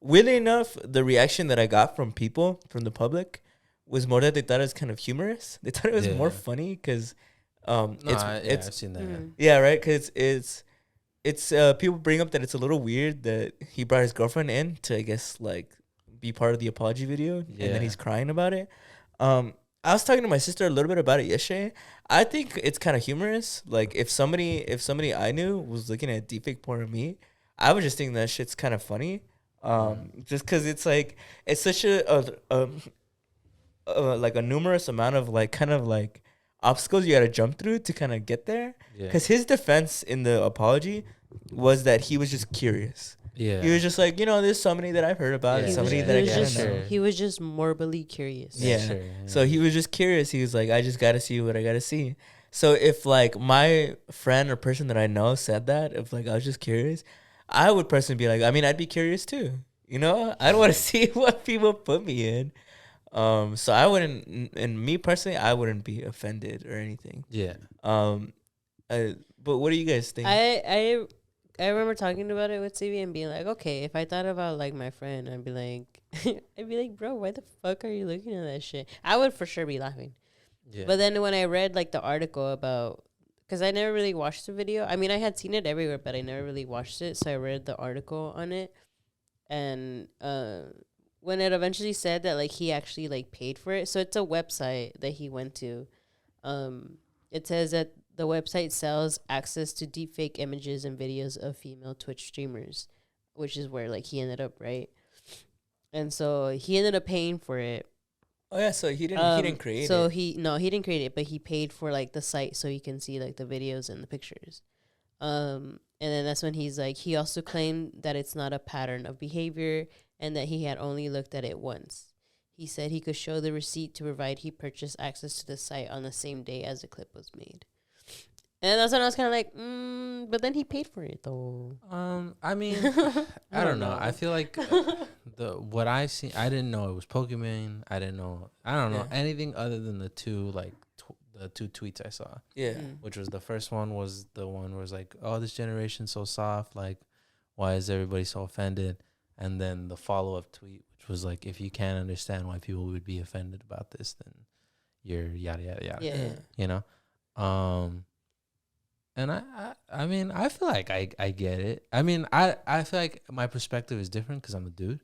Weirdly enough, the reaction that I got from people, from the public, was more that they thought it was kind of humorous. They thought it was more funny because I've seen that. yeah, right, because it's people bring up that it's a little weird that he brought his girlfriend in to, I guess, like be part of the apology video, and then he's crying about it. I was talking to my sister a little bit about it yesterday. I think it's kind of humorous. Like if somebody I knew was looking at deepfake porn of me, I would just think that shit's kind of funny. Just because it's like it's such a like a numerous amount of like kind of like obstacles you got to jump through to kind of get there. Because his defense in the apology was that he was just curious. Yeah. He was just like, there's somebody that I've heard about, somebody that I gotta know. He was just morbidly curious. Yeah. So he was just curious. He was like, I just gotta see what I gotta see. So if like my friend or person that I know said that, if like I was just curious, I would personally be like, I mean, I'd be curious too. I'd want to see what people put me in. So I wouldn't, and me personally, I wouldn't be offended or anything. Yeah. But what do you guys think? I remember talking about it with CV and being like, okay, if I thought about like my friend, I'd be like, bro, why the fuck are you looking at that shit? I would for sure be laughing. Yeah. But then when I read like the article about, because I never really watched the video. I mean, I had seen it everywhere, but I never really watched it. So I read the article on it, and when it eventually said that like he actually like paid for it, so it's a website that he went to. It says that the website sells access to deepfake images and videos of female Twitch streamers, which is where like he ended up, right? And so he ended up paying for it. Oh yeah, so he didn't create it. So he didn't create it, but he paid for like the site so you can see like the videos and the pictures. And then that's when he's like, he also claimed that it's not a pattern of behavior and that he had only looked at it once. He said he could show the receipt to provide he purchased access to the site on the same day as the clip was made. And that's when I was kind of like, but then he paid for it though. I mean, I don't know. I feel like what I see, I didn't know it was Pokemon. I don't know anything other than the two the two tweets I saw. Yeah. Which was the first one was the one where it was like, oh, this generation's so soft. Like, why is everybody so offended? And then the follow-up tweet, which was like, if you can't understand why people would be offended about this, then you're yada yada yada. Yeah. And I mean, I feel like I get it. I mean, I feel like my perspective is different because I'm a dude.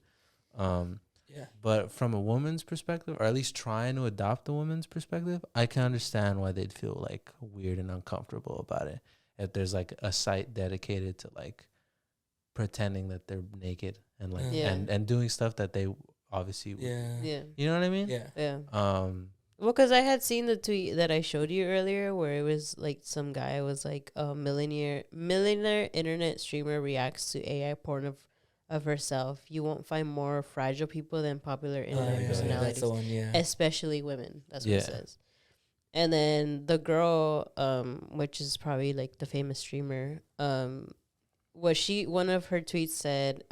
Yeah. But from a woman's perspective, or at least trying to adopt a woman's perspective, I can understand why they'd feel like weird and uncomfortable about it. If there's like a site dedicated to like pretending that they're naked and like and doing stuff that they obviously yeah. You know what I mean? Yeah. Well, because I had seen the tweet that I showed you earlier where it was like some guy was like a millionaire internet streamer reacts to AI porn of herself. You won't find more fragile people than popular internet personalities, that's the one, especially women. That's what it says. And then the girl, which is probably like the famous streamer, one of her tweets said,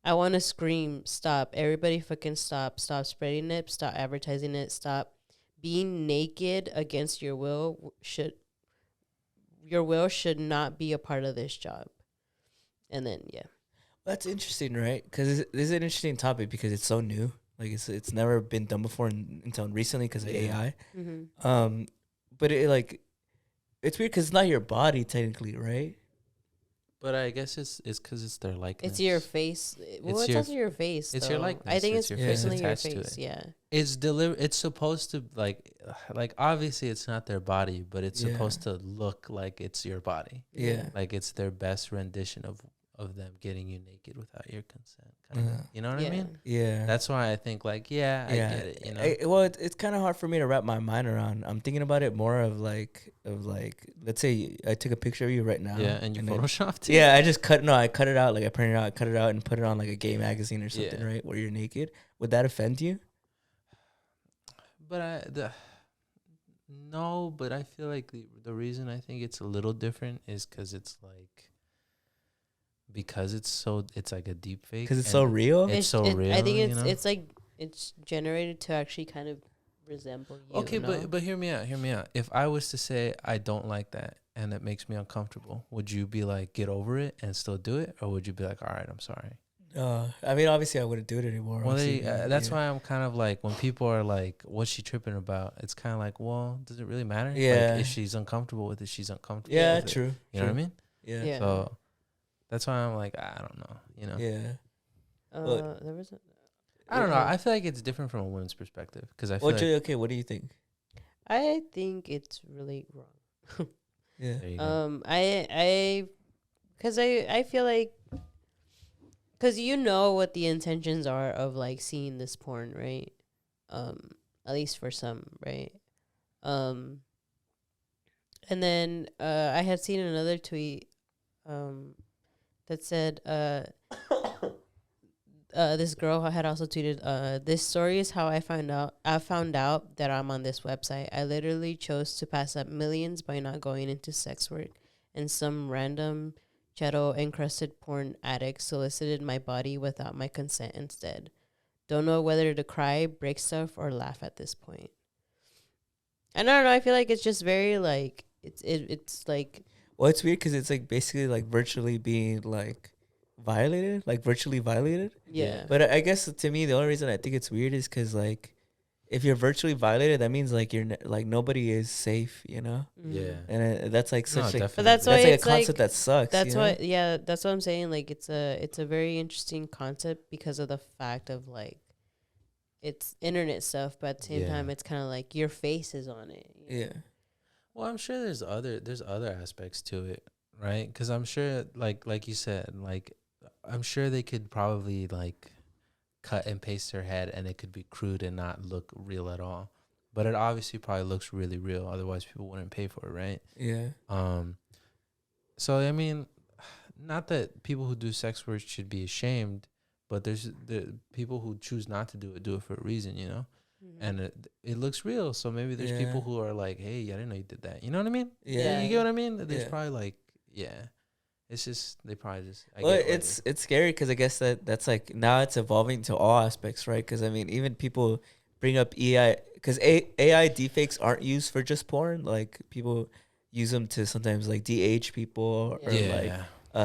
I want to scream, stop. Everybody fucking stop. Stop spreading it. Stop advertising it. Stop being naked against your will. Your will should not be a part of this job. And then That's interesting, right? Because this is an interesting topic because it's so new. Like it's never been done before until recently because of AI. mm-hmm. But it's weird because it's not your body technically, right? But I guess it's because it's their likeness. It's your face. Well, it's also your face. It's though. your likeness. I think It's it's your face personally your attached to face. it. Yeah. It's It's supposed to like obviously it's not their body, but it's supposed to look like it's your body. Yeah. Like it's their best rendition of them getting you naked without your consent. Kind of. You know what I mean? Yeah. That's why I think like I get it. You know. Well, it's kind of hard for me to wrap my mind around. I'm thinking about it more of like let's say I took a picture of you right now. Yeah, and you photoshopped it. Yeah, I cut it out. Like I printed it out, cut it out, and put it on like a gay magazine or something, right? Where you're naked. Would that offend you? But no, but I feel like the reason I think it's a little different is because it's like it's like a deep fake because it's so real. It's so real. I think it's like it's generated to actually kind of resemble you. Okay, but hear me out. If I was to say I don't like that and it makes me uncomfortable, would you be like get over it and still do it, or would you be like, all right, I'm sorry? I mean, obviously, I wouldn't do it anymore. Well, that's why I'm kind of like when people are like, "What's she tripping about?" It's kind of like, well, does it really matter? Yeah. Like, if she's uncomfortable with it, she's uncomfortable. Yeah, with true. It. You know what I mean? Yeah. So that's why I'm like, I don't know. You know? Yeah. There was. I don't know. I feel like it's different from a woman's perspective because I feel like, okay, what do you think? I think it's really wrong. Yeah. there you go. Because I feel like, because you know what the intentions are of like seeing this porn, right? At least for some, right? And then I had seen another tweet that said this girl had also tweeted, this story is how I found out that I'm on this website. I literally chose to pass up millions by not going into sex work, and some random Cheeto encrusted porn addict solicited my body without my consent instead. Don't know whether to cry, break stuff, or laugh at this point. And I don't know, I feel like it's just very like it's like, well, it's weird because it's like basically like virtually being like violated, like virtually violated. yeah. But I guess to me the only reason I think it's weird is because like if you're virtually violated, that means like you're like nobody is safe, you know. Yeah. And that's like such like, definitely. But that's why that's like a it's like, concept that sucks. that's you why, know? yeah, that's what I'm saying. Like it's a very interesting concept because of the fact of like it's internet stuff, but at the same time it's kind of like your face is on it. You know? Yeah. Well, I'm sure there's other aspects to it, right? Because I'm sure, like you said, like I'm sure they could probably like cut and paste their head, and it could be crude and not look real at all. But it obviously probably looks really real. Otherwise, people wouldn't pay for it, right? Yeah. So I mean, not that people who do sex work should be ashamed, but there's the people who choose not to do it for a reason, you know. And it looks real, so maybe there's people who are like, "Hey, I didn't know you did that." You know what I mean? Yeah. You get what I mean? There's probably like, it's just they probably just. It's scary because I guess that's like now it's evolving to all aspects, right? Because I mean, even people bring up AI because AI deepfakes aren't used for just porn. Like people use them to sometimes like de-age people or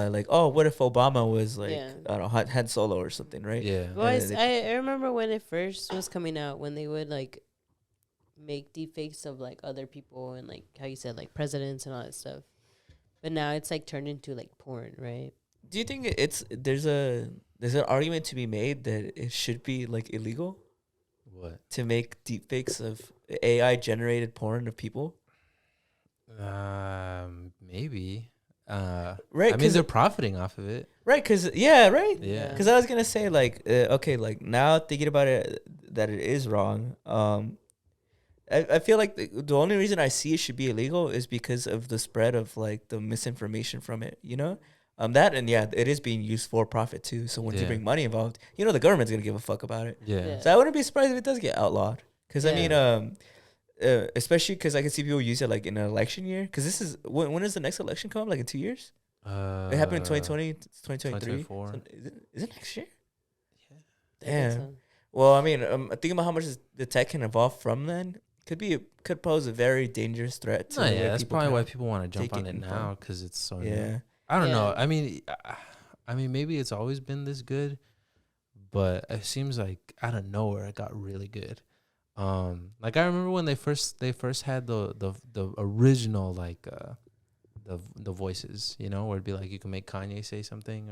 like oh, what if Obama was like I don't know Han Solo or something, right? Yeah. Well, I remember when it first was coming out, when they would like make deepfakes of like other people and like how you said like presidents and all that stuff. But now it's like turned into like porn, right? Do you think there's an argument to be made that it should be like illegal? What? To make deepfakes of AI generated porn of people? Maybe. Right, I mean, they're profiting off of it. Right, because Yeah. Because I was gonna say like, okay, like now thinking about it, that it is wrong. I feel like the only reason I see it should be illegal is because of the spread of like the misinformation from it. You know, that and it is being used for profit too. So when you bring money involved, you know the government's gonna give a fuck about it. Yeah. So I wouldn't be surprised if it does get outlawed. Because I mean, especially because I can see people use it like in an election year. Because this is when is the next election come? Like in 2 years? It happened in 2020, 2023. 2024. So is it next year? I think Damn. so. Well, I mean, thinking about how much the tech can evolve from then could pose a very dangerous threat to. That's probably why people want to jump on it now because it's so new. I don't know. I mean, I mean, maybe it's always been this good, but it seems like out of nowhere it got really good. Like I remember when they first had the original like the voices, you know, where it'd be like you can make Kanye say something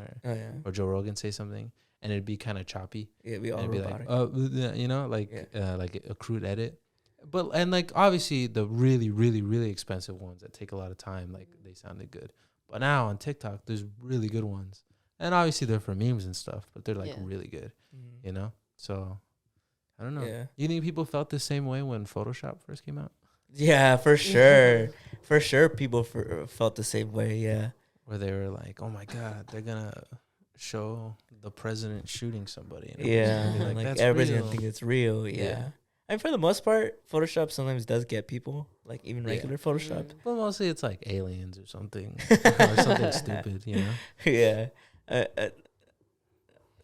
or Joe Rogan say something, and it'd be kind of choppy. Yeah, we all And it'd be robotic. like, you know, like a crude edit. But and like obviously the really really really expensive ones that take a lot of time, like they sounded good. But now on TikTok, there's really good ones, and obviously they're for memes and stuff, but they're like really good, you know. So I don't know. Yeah. You think people felt the same way when Photoshop first came out? Yeah, for sure. For sure, people felt the same way. Yeah. Where they were like, "Oh my God, they're gonna show the president shooting somebody." And Yeah. everybody's gonna be Like "That's everybody's real." gonna think it's real. Yeah. And for the most part, Photoshop sometimes does get people, like even regular Photoshop. But mostly it's like aliens or something, or something stupid, you know? Yeah.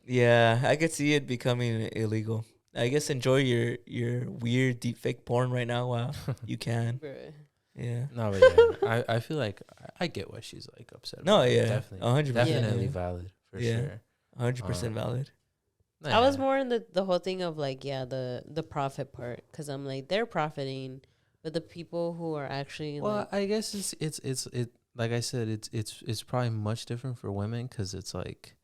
Yeah, I could see it becoming illegal. I guess enjoy your weird deepfake porn right now while you can. Bruh. Yeah. No, but yeah, I feel like I get why she's like upset. No, about it. yeah. Definitely. 100%. Definitely Yeah. valid for Yeah. sure. 100% valid. I was more in the whole thing of like, the profit part, because I'm like, they're profiting, but the people who are actually Well, I guess it's like I said, it's probably much different for women because it's like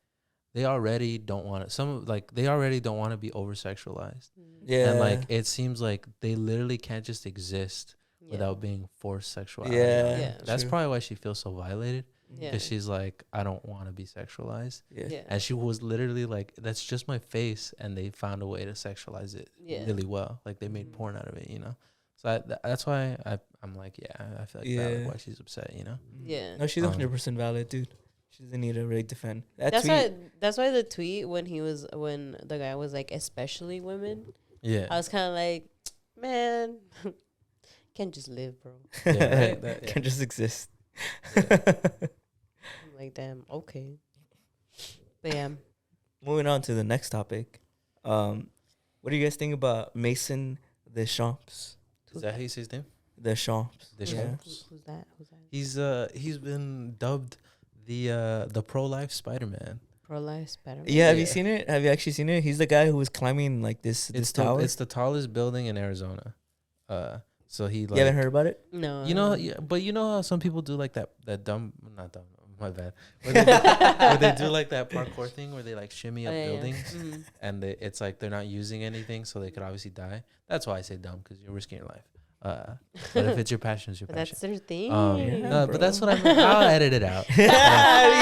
they already don't want to. They already don't want to be over sexualized. Yeah. And like it seems like they literally can't just exist without being forced sexuality. Yeah. That's True. probably why she feels so violated. Yeah. Because she's like, I don't want to be sexualized. Yeah. And she was literally like, that's just my face. And they found a way to sexualize it really well. Like they made porn out of it, you know? So that's why I'm like, I feel like valid why she's upset, you know? Yeah. No, she's 100% valid, dude. She doesn't need to really defend. That's why the tweet when the guy was like, especially women. Yeah. I was kind of like, man, can't just live, bro. Yeah, right? Can just exist. I'm like, damn, okay. But yeah. Moving on to the next topic. What do you guys think about Mason Deschamps? Is that how you say his name? Deschamps. Deschamps. Who's that? He's been dubbed the pro-life Spider-Man. Pro-life Spider-Man. Yeah, have you seen it? Have you actually seen it? He's the guy who was climbing like this tower. It's the tallest building in Arizona. So he like. You haven't heard about it? No. You know, but you know how some people do like that dumb, not dumb, my bad. Where they do like that parkour thing where they like shimmy up buildings, and it's like they're not using anything, so they could obviously die. That's why I say dumb, because you're risking your life. But if it's your passion, it's your passion. That's their thing. No, but that's what I'll edit it out. You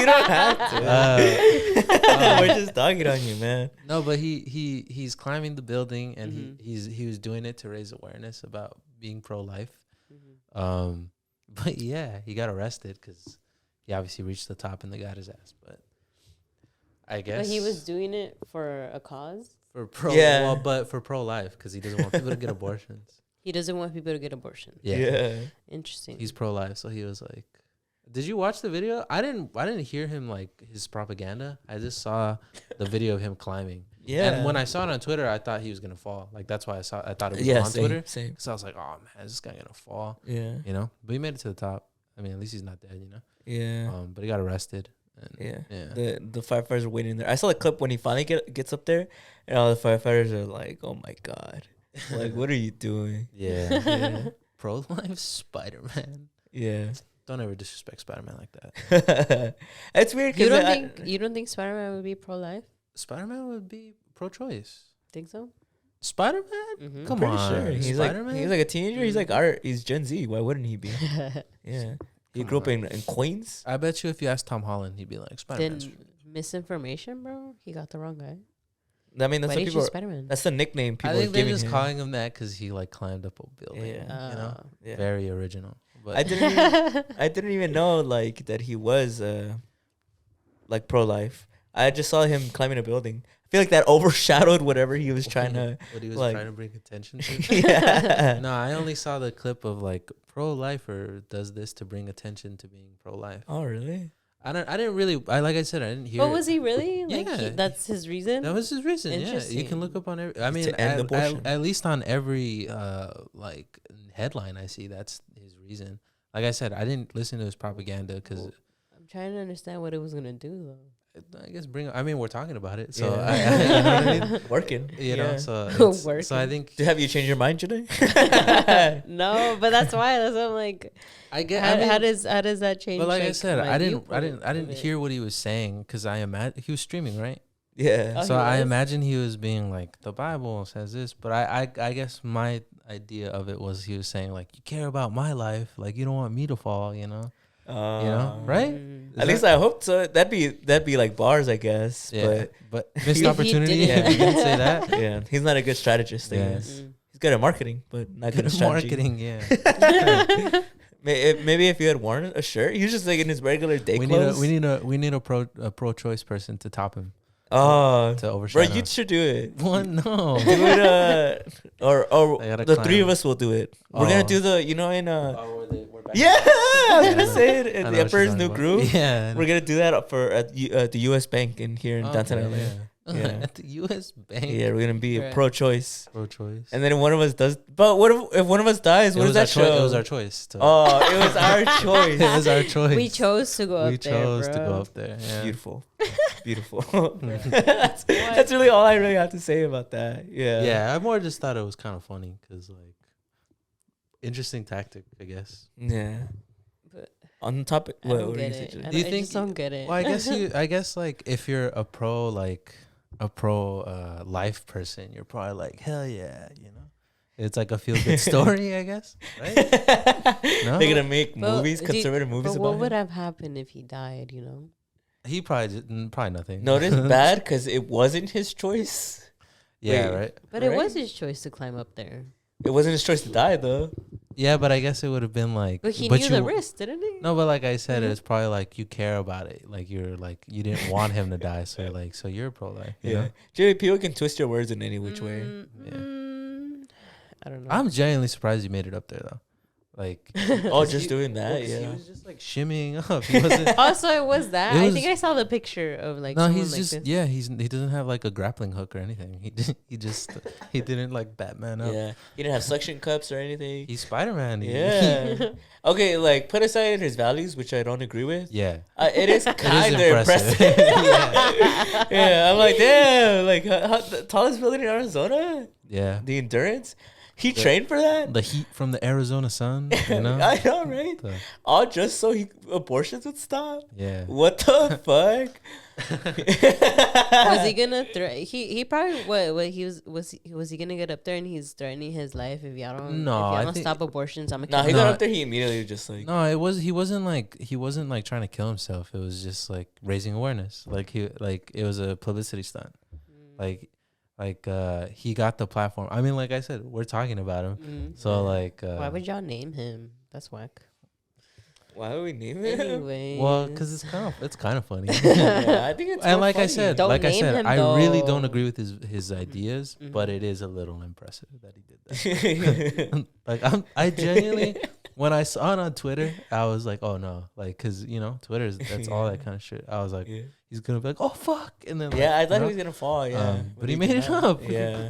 don't have to. We're just dogging on you, man. No, but he's climbing the building, and he was doing it to raise awareness about being pro-life. But yeah, he got arrested because he obviously reached the top and they got his ass. But I guess. But he was doing it for a cause. For pro-life because he doesn't want people to get abortions. He doesn't want people to get abortions. Yeah. Interesting. He's pro-life, so he was like, "Did you watch the video?" I didn't hear him like his propaganda. I just saw the video of him climbing. Yeah. And when I saw it on Twitter, I thought he was gonna fall. Like that's why I thought it was on Twitter. Same. So I was like, "Oh man, is this guy gonna fall?" Yeah. You know. But he made it to the top. I mean, at least he's not dead. You know. Yeah. But he got arrested. And yeah. The firefighters were waiting there. I saw the clip when he finally gets up there, and all the firefighters are like, "Oh my god." Like, what are you doing? Yeah. Pro-life Spider-Man. Yeah. Don't ever disrespect Spider-Man like that. It's weird. You don't think Spider-Man would be pro-life? Spider-Man would be pro-choice. Think so? Spider-Man? Come pretty on. sure. He's Spider-Man? like a teenager. He's like he's Gen Z. Why wouldn't he be? Yeah. He grew up in Queens. I bet you if you asked Tom Holland, he'd be like, Spider-Man. Then misinformation, bro. He got the wrong guy. I mean, that's Why what did people. Spider-Man? That's the nickname people I think are they're giving just him. calling him that because he like climbed up a building. Yeah. You know, Yeah. very original. But I didn't even know like that he was like pro-life. I just saw him climbing a building. I feel like that overshadowed whatever he was trying to. What he was like, trying to bring attention to. Yeah. No, I only saw the clip of like pro-lifer does this to bring attention to being pro-life. Oh really? I didn't really. Like I said, I didn't hear. But was he really? Like, Yeah. that's his reason? That was his reason. Yeah, you Interesting. can look up on every. I mean, to end abortion. at least on every like headline I see, that's his reason. Like I said, I didn't listen to his propaganda because I'm trying to understand what it was gonna do though. I guess I mean, we're talking about it, so Yeah. you know what I mean. Working. You know, Yeah. so Working. so I think Have you changed your mind today? No, but that's why. That's why I'm like, I get. how does that change? But like I said, my I didn't viewpoint of it? hear what he was saying because I imagine he was streaming, right? Yeah. Oh, So he I was? imagine he was being like, the Bible says this, but I guess my idea of it was he was saying like, you care about my life, like you don't want me to fall, you know, right? Mm. Is At least that- I hope so. That'd be like bars, I guess. Yeah, but missed He opportunity. did it. If you can say that. But yeah, he's not a good strategist. I Yeah. guess Mm. he's good at marketing, but not good at strategy. Marketing, yeah. Maybe if you had worn a shirt, he was just like in his regular day clothes. We need a pro-choice person to top him Oh, to bro, overshadow. you should do it. What? No. Do it. Or I gotta the climb. three of us will do it. We're Oh. gonna do the in We're back. yeah. I was Yeah, I gonna know. say it I in know the what Emperor's you're New talking Groove. about. Yeah. We're gonna do that at the U.S. Bank in here in downtown LA. Yeah. Yeah. At the U.S. Bank. Yeah, we're gonna be Right. pro-choice. Pro-choice. And then if one of us does, but what if one of us dies? What does that show? It was our choice. Oh, it was our choice. It was our choice. We chose to go up We there. chose bro. to go up there. Yeah. Beautiful, beautiful. that's really all I really have to say about that. Yeah. Yeah, I more just thought it was kind of funny because like interesting tactic, I guess. Yeah. But On the topic, I what don't were you get saying, it. Julie? I, Do you I think just don't get it. Well, I guess like if you're a pro life person, you're probably like hell yeah, you know. It's like a feel good story, I guess, right? No? They're gonna make But movies, conservative movies But about what would him. have happened if he died? You know. He probably nothing. Notice bad because it wasn't his choice. Yeah, Wait. right. But it Right? was his choice to climb up there. It wasn't his choice to die though. Yeah, but I guess it would have been like. But he knew the you- risk, didn't he? No, but like I said, Mhm. it's probably like you care about it. Like you're like you didn't want him to die, so you're pro life. You know? Jimmy, people can twist your words in any which way. I don't know. I'm genuinely surprised you made it up there though. Like Oh, just doing that, He yeah. was just like shimmying up. He wasn't. Also, it was that. It I was- think I saw the picture of like. No, someone he's like just this. he doesn't have like a grappling hook or anything. He didn't like Batman up. Yeah, he didn't have suction cups or anything. He's Spider-Man. Yeah. Okay, like put aside his values, which I don't agree with. Yeah. It is kind of impressive. impressive. Yeah. Yeah, I'm like, damn, like the tallest building in Arizona, Yeah. the endurance. He trained for that. The heat from the Arizona sun, you know? I know, right? The- All just so abortions would stop. yeah. What the fuck? Was he gonna he probably what was he gonna get up there and he's threatening his life if y'all don't No, if y'all I don't think- stop abortions I'm No, gonna he kill got No. up there. He immediately just like, No, he wasn't like trying to kill himself. It was just like raising awareness. Like it was a publicity stunt. Like he got the platform. I mean, like I said, we're talking about him. So like why would y'all name him? That's whack. why would we name it? Anyway, well, because it's kind of funny. Yeah, I think it's And more like I funny. said, Don't name him, I really don't though. agree with his ideas, Mhm. but it is a little impressive that he did that. Like I genuinely, when I saw it on Twitter, I was like, oh no, like because Twitter that's all that kind of shit. I was like, Yeah. he's gonna be like, oh fuck, and then like, Yeah, I thought you know? he was gonna fall. Yeah, but he made it up. Yeah,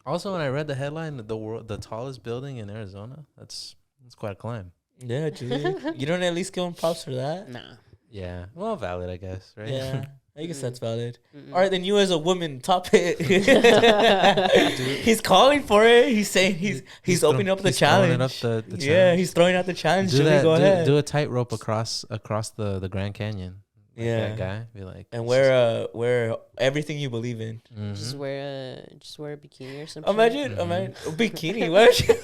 Also, when I read the headline, the tallest building in Arizona, that's quite a climb. yeah, Julie. You don't at least give him props for that. nah. Yeah, well, valid, I guess, right? Yeah, I guess that's valid. Mm-mm. All right, then you as a woman, top it. He's calling for it. He's saying he's opening up the he's throwing challenge. it up the Yeah, challenge. he's throwing out the challenge. do Julie, that. go ahead. Do a tightrope across the Grand Canyon. Like Yeah. that guy. Be like, And wear everything you believe in. Mhm. Just wear a bikini or something. Imagine, Mhm. imagine a bikini. Why would you?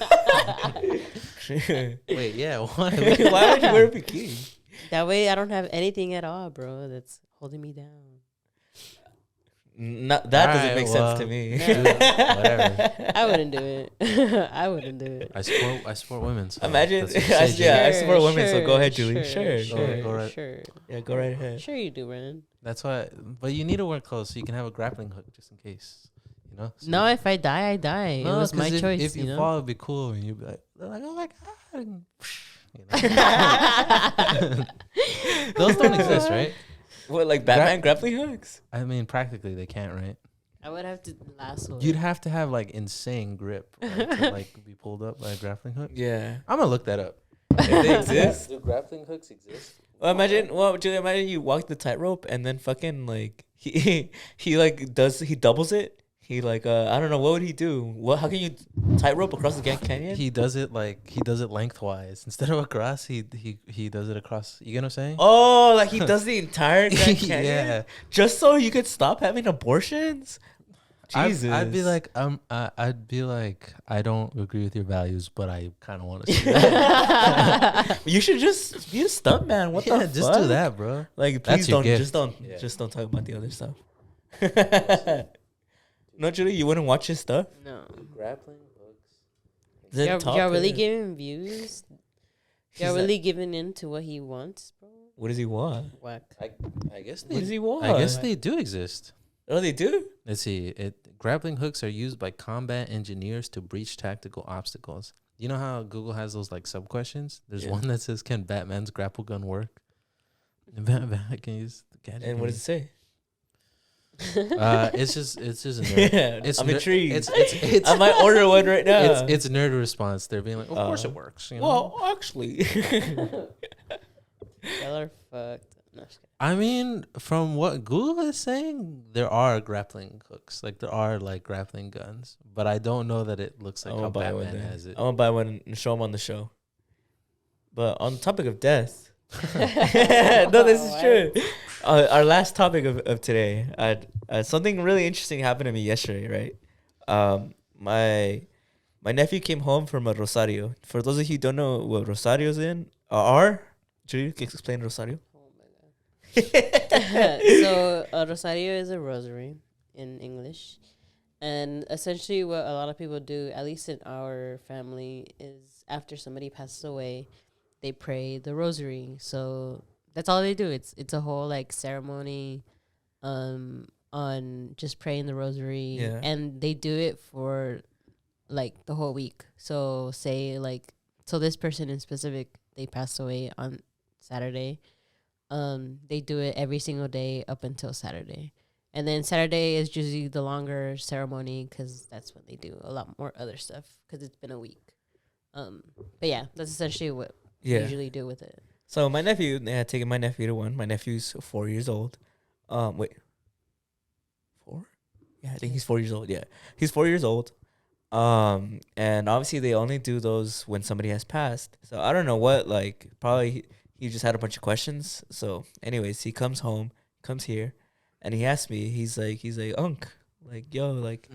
Wait, yeah. Why? Why would you wear a bikini? That way I don't have anything at all, bro. That's holding me down. Not, that doesn't Alright, make well, sense to me. whatever. I wouldn't do it. I wouldn't do it. I support women. So Imagine, that's what you say, yeah, I Jay. support women, so go ahead, Julie. Sure, sure. Go right- sure. Yeah, go right ahead. Sure you do, Ren. That's why. But you need to wear clothes so you can have a grappling hook just in case. You know. So No, if I die, I die. No, it was 'cause my if, choice. If you know? fall, it'd be cool, and you'd be like, they're like, oh my god. And you know? Those don't exist, right? What, like Batman grappling hooks? I mean, practically they can't, right? I would have to lasso. You'd have to have like insane grip, right, to like be pulled up by a grappling hook. Yeah. I'm gonna look that up. If they exist. Do grappling hooks exist? Well, imagine. Well, Julia, imagine you walk the tightrope and then fucking like he like he doubles it. He like I don't know what would he do. What? How can you tightrope across the Grand Canyon? He does it lengthwise instead of across. He does it across. You get what I'm saying? Oh, like he does the entire Grand Canyon, Yeah. just so you could stop having abortions. Jesus, I'd be like, I don't agree with your values, but I kind of want to see that. you should just be a stunt man. What the fuck? Just do that, bro. Like, That's please your don't, gift. just don't talk about the other stuff. No, Julie, you wouldn't watch his stuff. No. Grappling hooks. Y'all really giving views? Y'all really giving in to what he wants, bro? What does he want? Whack. I guess What does he want? I guess they do exist. Oh, they do? Let's see. Grappling hooks are used by combat engineers to breach tactical obstacles. You know how Google has those like sub questions? There's one that says, "Can Batman's grapple gun work?" Batman can use the gadget. And what does it say? It's just a nerd. Yeah, It's I'm intrigued. It's I might order one right now. it's nerd response. They're being like, of course it works. You know? Well, actually. Y'all are fucked. No, I'm just kidding. I mean, from what Google is saying, there are grappling hooks. Like there are like grappling guns, but I don't know that it looks like how Batman has it. I'm gonna buy one and show him on the show. But on the topic of death, no, this is true. Our last topic of today, something really interesting happened to me yesterday. Right, my nephew came home from a Rosario. For those of you who don't know what Rosarios are, Julie, can you explain Rosario? So a rosario is a rosary in English, and essentially what a lot of people do, at least in our family, is after somebody passes away, they pray the rosary. So that's all they do. It's a whole like ceremony, on just praying the rosary, Yeah. and they do it for like the whole week. So say like, so this person in specific, they passed away on Saturday. They do it every single day up until Saturday, and then Saturday is usually the longer ceremony because that's when they do a lot more other stuff because it's been a week. But yeah, that's essentially what we usually do with it. So my nephew, they had taken my nephew to one. My nephew's 4 years old. Wait, 4? Yeah, I think he's 4 years old. Yeah, he's 4 years old. And obviously they only do those when somebody has passed. So I don't know what, like, probably he just had a bunch of questions. So anyways, he comes here, and he asked me, he's like, Unc, like, yo, like,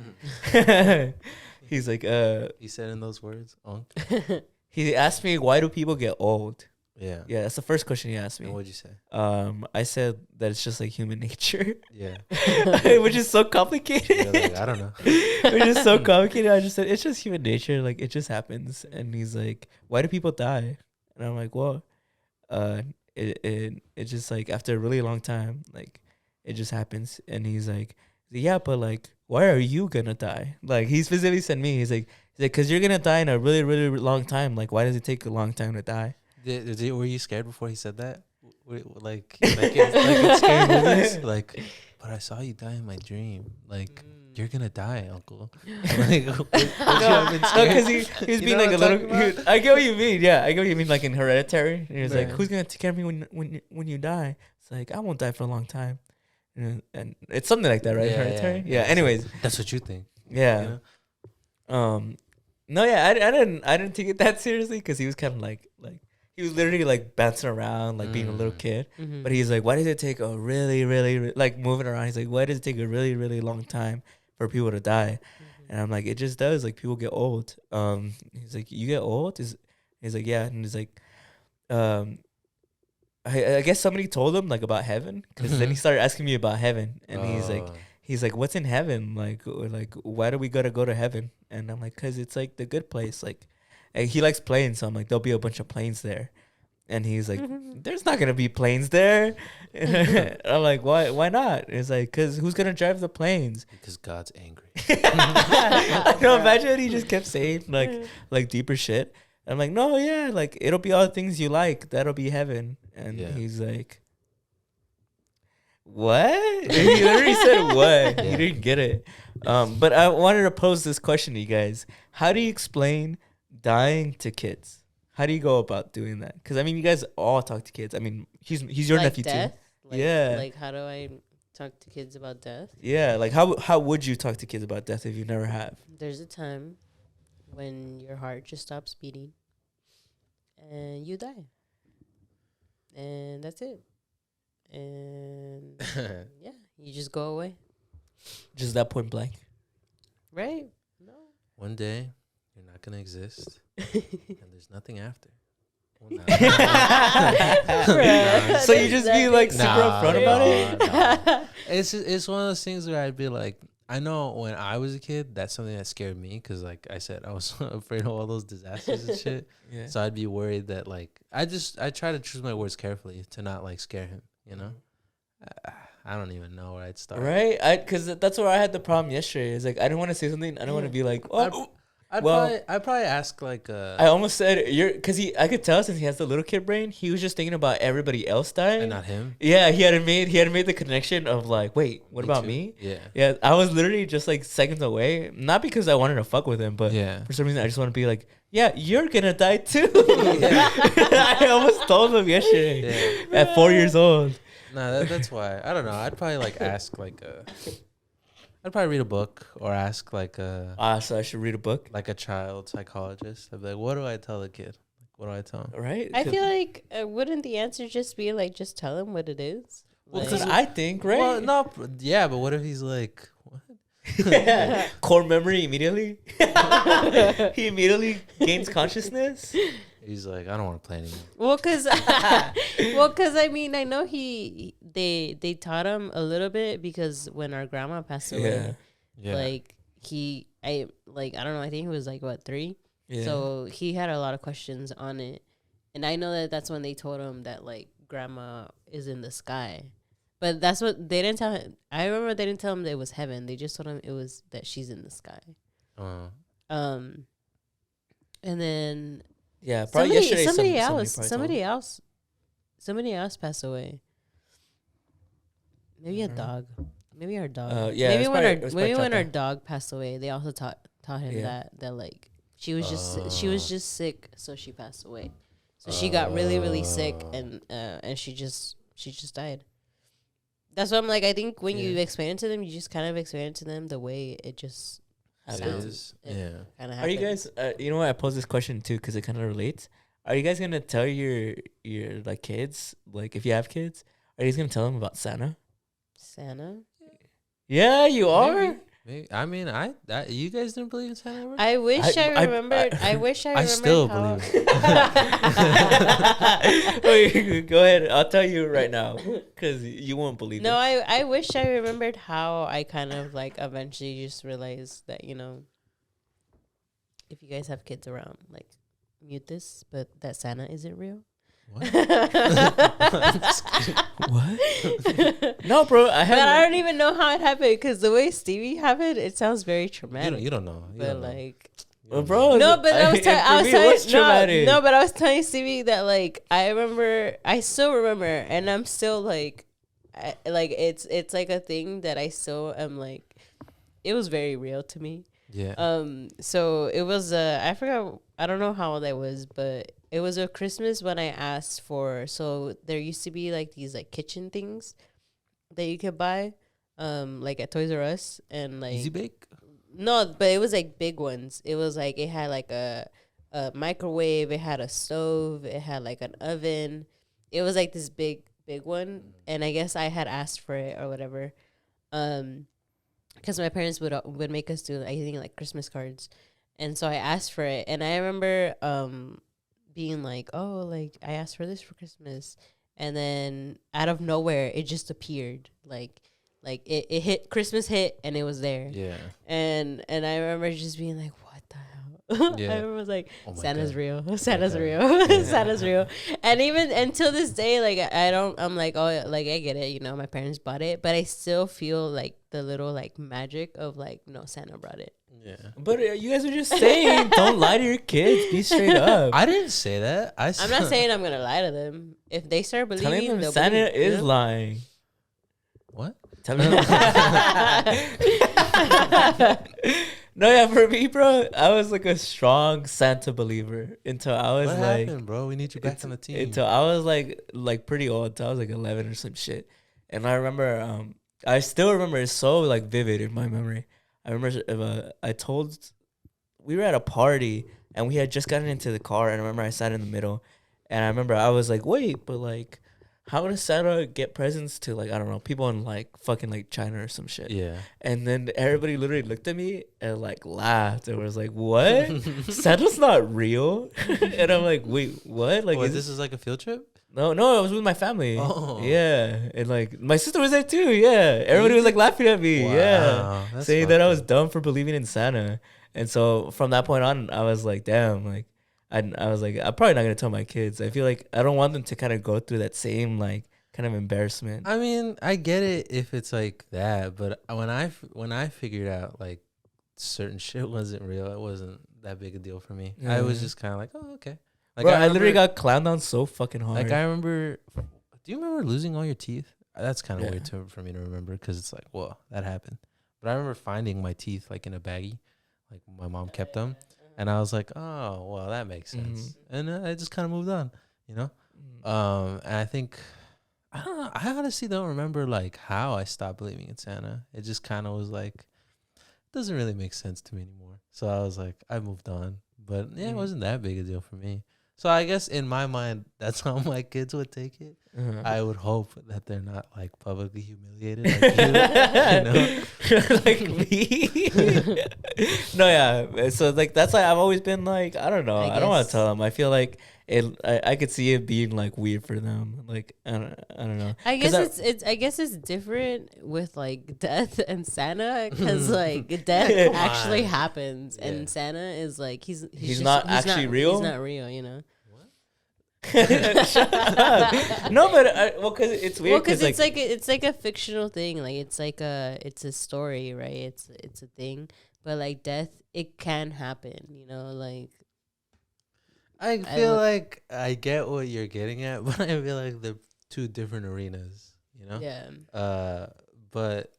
he's like, He said in those words, Unc. he asked me, why do people get old? Yeah. Yeah, that's the first question he asked me. And what'd you say? I said that it's just like human nature. Yeah. Which is so complicated. Like, I don't know. Which is so complicated. I just said it's just human nature. Like, it just happens. And he's like, why do people die? And I'm like, well, it just like after a really long time, like it just happens. And he's like, yeah, but like, why are you gonna die? Like, he specifically said me. He's like, because you're gonna die in a really, really long time. Like, why does it take a long time to die? Were you scared before he said that? Like in scary movies? Like, but I saw you die in my dream. Like, you're gonna die, Uncle. Like, because he was being like a little. I get what you mean. Yeah, I get what you mean. Like in Hereditary, he was like, "Who's gonna take care of me when you die?" It's like, I won't die for a long time, and it's something like that, right? Hereditary. Yeah. Anyways, that's what you think. Yeah. You know? No, yeah, I didn't take it that seriously because he was kind of like he was literally like bouncing around, like being a little kid. Mm-hmm. But he's like, why does it take a really, really, like moving around? He's like, why does it take a really, really long time for people to die? And I'm like, it just does. Like, people get old. He's like, you get old? He's like, yeah. And he's like, I guess somebody told him like about heaven, because then he started asking me about heaven, and he's like, what's in heaven? Like, why do we gotta go to heaven? And I'm like, cause it's like the good place. Like, and he likes planes, so I'm like, there'll be a bunch of planes there. And he's like, there's not gonna be planes there. And I'm like, why not? And it's like, cause who's gonna drive the planes? Because God's angry. I know. Imagine he just kept saying like deeper shit. I'm like, no, yeah, like it'll be all the things you like. That'll be heaven. And he's like, what? He literally said what? He didn't get it. But I wanted to pose this question to you guys. How do you explain dying to kids? How do you go about doing that? Because I mean, you guys all talk to kids. I mean, he's your like nephew death? too. Like, Yeah. Like, how do I talk to kids about death? Yeah, like how would you talk to kids about death if you never have? There's a time when your heart just stops beating and you die. And that's it. And yeah, you just go away. Just that point blank. Right? No. One day, you're not gonna exist, and there's nothing after. Well, nah. So you just be like super upfront about it? Nah. It's one of those things where I'd be like, I know when I was a kid, that's something that scared me because, like I said, I was afraid of all those disasters and shit. Yeah. So I'd be worried that, like, I try to choose my words carefully to not like scare him. You know, I don't even know where I'd start. Right? Because that's where I had the problem yesterday. It's like I didn't want to say something. I don't want to be like, oh. I'd probably ask like I almost said because I could tell since he has the little kid brain, he was just thinking about everybody else dying and not him. Yeah, he hadn't made the connection of like, wait, what about too. me? Yeah. I was literally just like seconds away, not because I wanted to fuck with him, but for some reason I just want to be like, yeah, you're gonna die too. I almost told him yesterday at 4 years old. Nah, that's why. I don't know. I'd probably like ask like I'd probably read a book or ask like so I should read a book? Like a child psychologist. I'd be like, what do I tell the kid? What do I tell him? Right? I feel like wouldn't the answer just be like, just tell him what it is? Well, because I think, right? Well, no, yeah, but what if he's like, what? Core memory immediately. He immediately gains consciousness. He's like, I don't want to play anymore. Well, cause I mean, I know they taught him a little bit because when our grandma passed away, like I don't know, I think he was like what 3, so he had a lot of questions on it, and I know that's when they told him that like grandma is in the sky, but that's what they didn't tell him. I remember they didn't tell him that it was heaven. They just told him it was that she's in the sky. And then. Yeah, probably yesterday. Somebody else passed away. Maybe a dog. Maybe our dog. Yeah. Maybe when our dog passed away, they also taught him that like she was just sick, so she passed away. So she got really sick, and she just died. That's what I'm like. I think when you explain it to them, you just kind of explain it to them the way it just. Are you guys? You know what? I posed this question too because it kind of relates. Are you guys gonna tell your like kids, like if you have kids, are you guys gonna tell them about Santa? Santa? Yeah, you are. Maybe. I mean, you guys didn't believe in Santa ever? I wish I remembered. I wish I remembered. I still believe it. Wait, go ahead. I'll tell you right now because you won't believe it. No, I wish I remembered how I kind of like eventually just realized that, you know, if you guys have kids around, like mute this, but that Santa isn't real. What? What? No, bro. But I don't even know how it happened because the way Stevie have it sounds very traumatic. You don't know. But like, well, bro. No, but I was telling no, but I was telling Stevie that like I still remember, and I'm still like, it's like a thing that I still am like, it was very real to me. Yeah. So it was I forgot, I don't know how old I was, but it was a Christmas when I asked for, so there used to be like these like kitchen things that you could buy like at Toys R Us, and like Easy Bake? No, but it was like big ones. It was like it had like a microwave, it had a stove, it had like an oven. It was like this big one, and I guess I had asked for it or whatever. Because my parents would make us do, I think, like Christmas cards, and so I asked for it, and I remember being like, oh, like I asked for this for Christmas, and then out of nowhere it just appeared, like it hit, Christmas hit, and it was there. Yeah. And I remember just being like, what the hell? Yeah. I remember like, oh Santa's God. real. Santa's real. Santa's real. And even until this day, like I'm like, oh, like I get it, you know, my parents bought it, but I still feel like the little like magic of like, no, Santa brought it. Yeah. But you guys are just saying, don't lie to your kids. Be straight up. I didn't say that. I'm not saying I'm gonna lie to them. If they start believing, telling them Santa is lying. What? Telling them. No, yeah, for me, bro, I was like a strong Santa believer until I was What like, happened, bro? We need you back on the team. until I was like pretty old. Until I was like 11 or some shit. And I remember, I still remember it's so like vivid in my memory. I remember we were at a party and we had just gotten into the car, and I remember I sat in the middle, and I remember I was like, wait, but like, how does Santa get presents to like, I don't know, people in like fucking like China or some shit? Yeah. And then everybody literally looked at me and like laughed and was like, what? Santa's not real. And I'm like, wait, what? Like, Wait, this is like a field trip? no, I was with my family. Oh. Yeah. And like my sister was there too. Yeah. Everybody was like laughing at me. Yeah. Wow, that's Saying that I was fucked dumb for believing in Santa. And so from that point on, I was like, damn, like I was like, I'm probably not gonna tell my kids. I feel like I don't want them to kind of go through that same like kind of embarrassment. I mean, I get it if it's like that, but when I figured out like certain shit wasn't real, it wasn't that big a deal for me. I was Yeah. just kind of like, oh, okay. Like Bro, I literally remember- got clowned on so fucking hard. like I remember. Do you remember losing all your teeth? That's kind of Yeah. weird for me to remember because it's like, whoa, that happened. But I remember finding my teeth like in a baggie, like my mom kept them, and I was like, oh, well, that makes sense. And I just kind of moved on, you know. And I think I don't know. I honestly don't remember like how I stopped believing in Santa. It just kind of was like, doesn't really make sense to me anymore. So I was like, I moved on. But yeah, it wasn't that big a deal for me. So I guess in my mind, that's how my kids would take it. I would hope that they're not like publicly humiliated like you know? Like me. No, yeah. So like that's why I've always been like, I don't know. I don't want to guess- tell them. I feel like I could see it being like weird for them. Like I don't know. I 'Cause guess I guess it's different with like death and Santa because like death Come actually on. happens Yeah. and Santa is like he's He's not actually real? He's not real, you know. Shut up. No, but well, cause it's weird. Well, because Cause it's like a fictional thing. Like it's a story, right? It's a thing. But like death, it can happen, you know. Like I feel like I get what you're getting at, but I feel like they're two different arenas, you know? yeah. But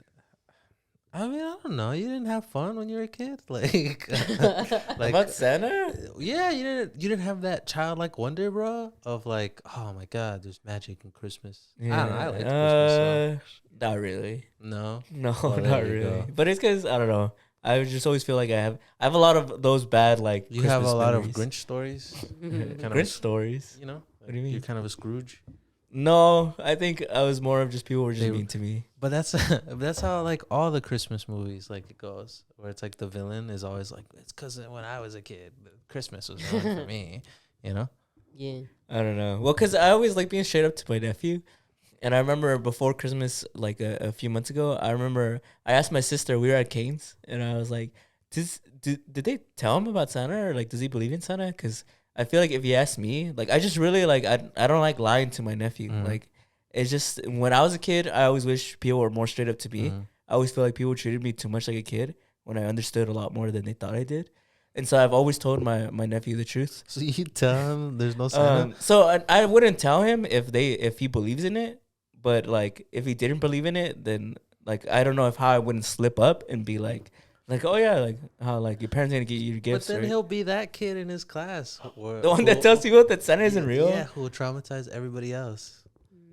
I mean, I don't know. You didn't have fun when you were a kid, like, about Santa. yeah, you didn't have that childlike wonder, bro, of like, oh my god, there's magic in Christmas. I don't know. I like Christmas. Not really. So. No, No, Well, there not you really. go. But it's because I don't know. I just always feel like I have a lot of those bad like. you have a Christmas lot memories. of Grinch stories. Kind of Grinch stories. You know, What do you mean? You're kind of a Scrooge. No, I think I was more of just people were just They- mean to me. But that's how like all the Christmas movies like it goes, where it's like the villain is always like, it's because when I was a kid, Christmas was ruined for me, you know. Yeah. I don't know. Well, because I always like being straight up to my nephew. And I remember before Christmas, like a few months ago, I remember I asked my sister, we were at Kane's, and I was like, did they tell him about Santa, or like, does he believe in Santa? Because I feel like if he asked me, like, I just really like, I don't like lying to my nephew. Mhm. Like, it's just, when I was a kid, I always wish people were more straight up to me. Mhm. I always feel like people treated me too much like a kid when I understood a lot more than they thought I did. And so I've always told my nephew the truth. So you tell him there's no Santa. So I wouldn't tell him if he believes in it, but like if he didn't believe in it, then like I don't know if how I wouldn't slip up and be like oh yeah, like how like your parents gonna get you gifts. But then right? he'll be that kid in his class, The one that tells people that Santa isn't real. Yeah, who will traumatize everybody else.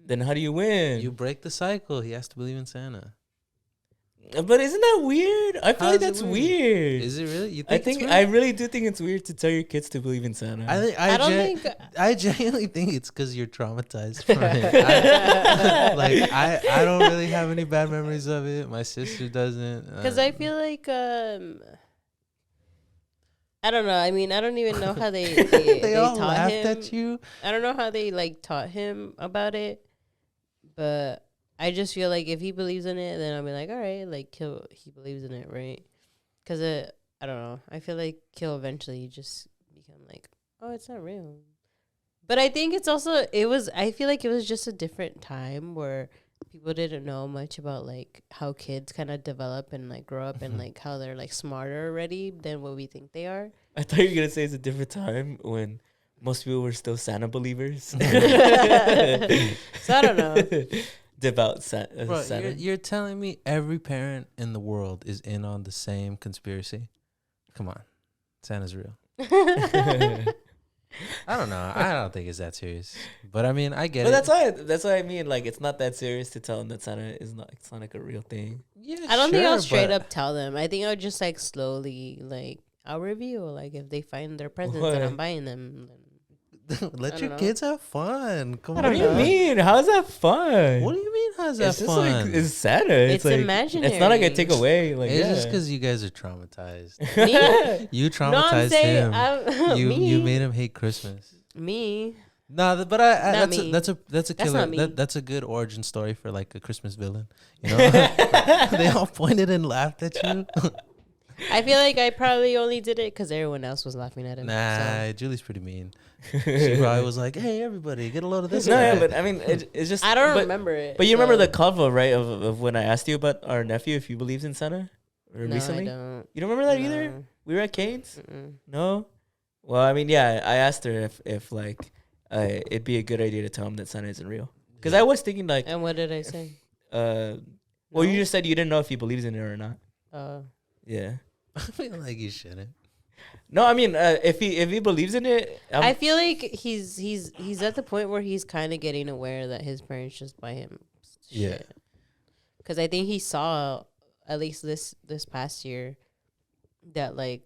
Then how do you win? You break the cycle. He has to believe in Santa. But isn't that weird? I feel How like is it that's weird? weird. Is it really? You I it's think weird? I really do think it's weird to tell your kids to believe in Santa. I don't think I genuinely think it's because you're traumatized from it. I don't really have any bad memories of it. My sister doesn't. because I feel like I don't know. I mean, I don't even know how they they all taught laughed him. at you. I don't know how they like taught him about it, but I just feel like if he believes in it, then I'll be like, all right, like he believes in it, right? Because I don't know. I feel like he'll eventually just become like, oh, it's not real. But I think it's also I feel like it was just a different time where people didn't know much about like how kids kind of develop and like grow up and like how they're like smarter already than what we think they are. I thought you were gonna say it's a different time when most people were still Santa believers. So I don't know. Devout Bro, Santa. you're telling me every parent in the world is in on the same conspiracy? Come on, Santa's real. I don't know. I don't think it's that serious. But I mean, I get But it. that's why I mean, like, it's not that serious to tell them that Santa is not. It's not like a real thing. Yeah, I don't think I'll sure, straight but- up tell them. I think I'll just like slowly like I'll reveal like if they find their presents What? and I'm buying them. Then Let I your don't know. kids have fun. Come I on. don't What do you know. mean? How's that fun? What do you mean? How's that It's just fun? like it's Santa. It's like, imaginary. It's not like a takeaway. Like It's yeah. just because you guys are traumatized. Me? You No, I'm traumatized saying him. me. You made him hate Christmas. Me. No, but Not that's me. that's a That's killer. not me. That's a good origin story for like a Christmas villain. You know, they all pointed and laughed at you. I feel like I probably only did it because everyone else was laughing at him. Nah, Julie's pretty mean. She probably was like, "Hey, everybody, get a load of this." No, guy." yeah, but I mean, it's just. I don't but, remember it. But you remember so- the convo, right? Of when I asked you about our nephew if he believes in Santa, or No, recently. I don't. You don't remember that either? No. We were at Cane's. Mm-mm. No. Well, I mean, yeah, I asked her if like it'd be a good idea to tell him that Santa isn't real. Because I was thinking like, And what did I say? well, No? you just said you didn't know if he believes in it or not. Yeah. I feel like you shouldn't. No, I mean, if he believes in it, I feel like he's at the point where he's kind of getting aware that his parents just buy him Yeah. shit. Because I think he saw at least this past year that like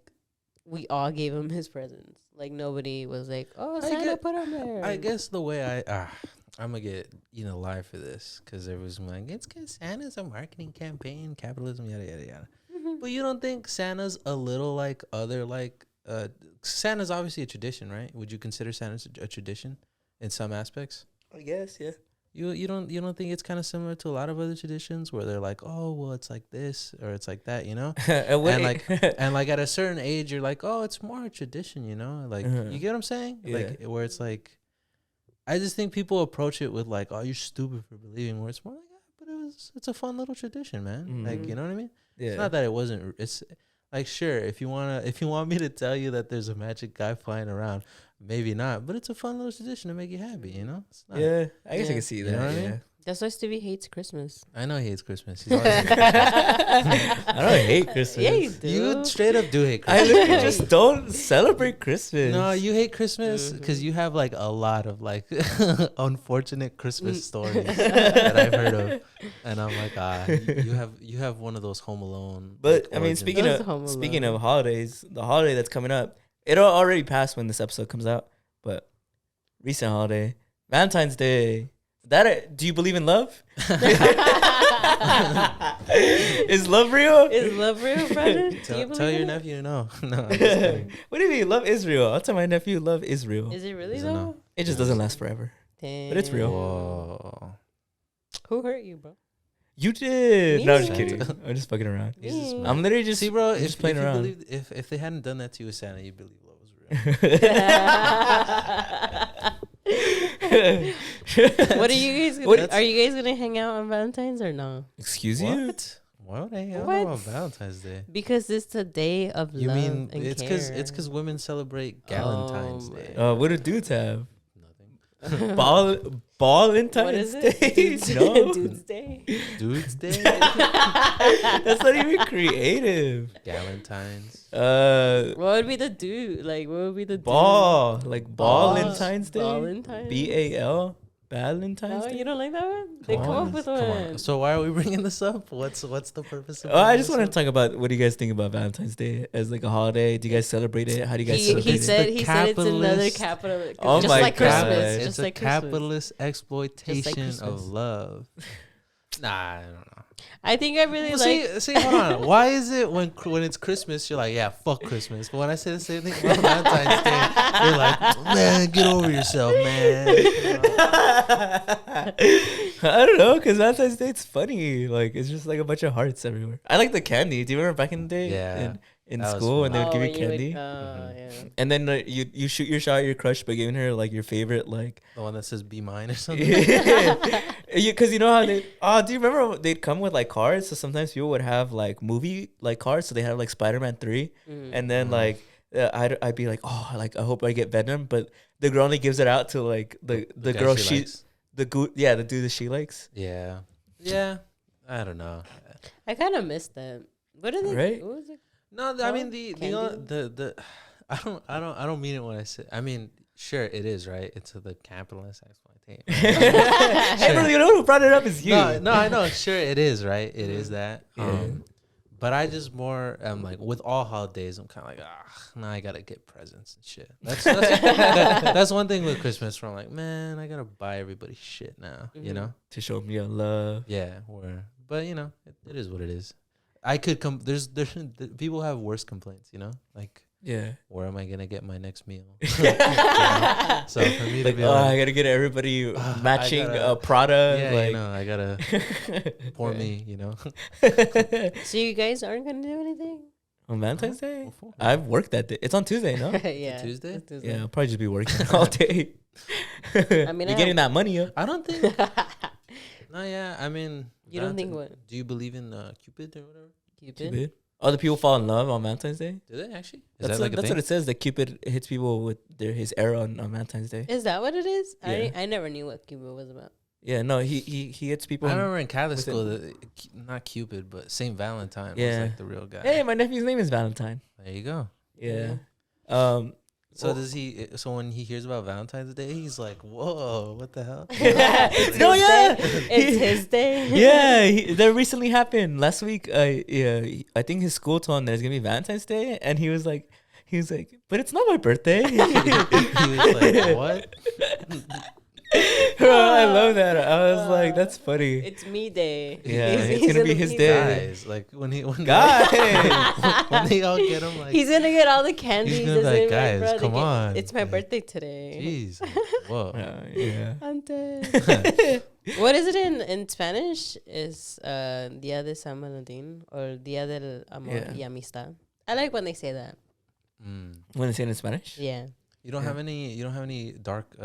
we all gave him his presents. Like nobody was like, "Oh, Santa put him there." I guess the way I'm gonna get live for this because everyone's like, it's because Santa's a marketing campaign, capitalism, yada yada yada. But you don't think Santa's a little like other like Santa's obviously a tradition, right? Would you consider Santa's a tradition in some aspects? I guess, yeah. You don't think it's kind of similar to a lot of other traditions where they're like, oh well, it's like this or it's like that, you know? and like at a certain age, you're like, oh, it's more a tradition, you know? Like you get what I'm saying? Yeah. Like where it's like, I just think people approach it with like, oh, you're stupid for believing. Where it's more like, but it's a fun little tradition, man. Like you know what I mean? Yeah. It's not that it wasn't. It's like sure, if you want me to tell you that there's a magic guy flying around, maybe not. But it's a fun little tradition to make you happy, you know? It's not, Yeah, I guess I Yeah. can see You that. know what I yeah. mean? That's why Stevie hates Christmas. I know he hates Christmas. He's always I don't hate Christmas. Yeah, you do. You straight up do hate I Christmas. literally just don't celebrate Christmas. No, you hate Christmas because you have like a lot of like unfortunate Christmas stories that I've heard of, and I'm like, you have one of those Home Alone. But like, I mean, origins. speaking Those Home of holidays, the holiday that's coming up, it'll already pass when this episode comes out. But recent holiday, Valentine's Day. Do you believe in love? Is love real? Is love real, brother? Do you Tell believe your in it? nephew no. No, I'm just kidding. What do you mean? Love is real. I'll tell my nephew love is real. Is it really Is it though? no? It just doesn't last forever. Damn. it's real. Whoa. Who hurt you, bro? You did. Me? No, I'm just kidding. I'm just fucking around. He's just Me. mad. I'm literally just See, bro, just if playing you around. believed, if they hadn't done that to you with Santa, you'd believe love was real. What are you guys? Are you guys gonna hang out on Valentine's or no? Excuse you? What? Why would I hang out What? on Valentine's Day? Because it's a day of You love mean and it's care. because women celebrate Galentine's my Day? What do dudes have? Nothing. Valentine's What is Day? it? Dude's, No, Dude's Day. Dude's Day. that's not even creative. Galentine's. What would be the dude? Like, what would be the Ball, like Ball? Valentine's Day. Valentine's? BAL. Valentine's No, Day. you don't like that one? They come up with Come on. one. So why are we bringing this up? What's the purpose of? Oh, I bringing just this want to up? talk about what do you guys think about Valentine's Day as like a holiday? Do you guys celebrate it? How do you guys He celebrate said the he said it's another capitalist- capital. Oh just my like God. Christmas. It's Just a like Christmas. capitalist exploitation Christmas. of love. Nah, I don't know. I think I really Well, like. see, hold on. Why is it when it's Christmas, you're like, yeah, fuck Christmas. But when I say the same thing about Valentine's Day, you're like, man, get over yourself, man. I don't know, because Valentine's Day it's funny. Like it's just like a bunch of hearts everywhere. I like the candy. Do you remember back in the day? Yeah. In That was school, fun. and they would give you when candy, yeah. and then you shoot your shot at your crush by giving her like your favorite like. The one that says be mine or something. Because you know how they do you remember they'd come with like cards, so sometimes people would have like movie like cards, so they had like Spider-Man 3 and then like I'd be like, oh, like I hope I get Venom, but the girl only gives it out to like the guy girl likes. the dude that she likes. Yeah. I don't know. I kind of missed that. What are they? Right? What was it? No, I mean the I don't mean it when I say. I mean, sure, it is right. It's the capitalist exploitation. Hey, bro, you know who brought it up is you. No, I know. Sure, it is right. It is that. Yeah. But I just more am like with all holidays, I'm kind of like, now I gotta get presents and shit. That's one thing with Christmas. Where I'm like, man, I gotta buy everybody shit now. You know, To show me your love. yeah. But you know, it is what it is. I could come. There's people have worse complaints. You know, like. Yeah. Where am I gonna get my next meal? You know? So for me to be like, I gotta get everybody matching gotta- Prada. yeah, like, you know, I gotta pour me, you know. So you guys aren't gonna do anything? On Valentine's Day? What for? I've worked that day. It's on Tuesday, no? Yeah. Tuesday? it's Tuesday. Yeah, I'll probably just be working all day. I mean, you're getting that money up. I don't think. No, yeah. I mean, You don't think what? Do you believe in Cupid or whatever? Cupid? Other people fall in love on Valentine's Day. Do they actually? That's what it says. That Cupid hits people with his arrow on Valentine's Day. Is that what it is? Yeah. I never knew what Cupid was about. Yeah, no, he hits people. I remember in Catholic with school, not Cupid, but Saint Valentine was Yeah. like the real guy. Hey, my nephew's name is Valentine. There you go. Yeah. So does he? So when he hears about Valentine's Day, he's like, "Whoa, what the hell?" No, yeah. It's his day. Yeah, that recently happened last week. I think his school told him there's gonna be Valentine's Day, and he was like, but it's not my birthday. He was like, "What?" Bro, I love that. I was like, that's funny. It's me day. Yeah, it's gonna be his day. Guys, like when when they all get him, like He's gonna get all the candy. He's gonna be like, "Guys, come on." It's my birthday today. jeez, whoa. Yeah. What is it in Spanish? Is Día de San Valentín or Día del Amor y Amistad? I like when they say that. When they say it in Spanish? Yeah. You don't have any dark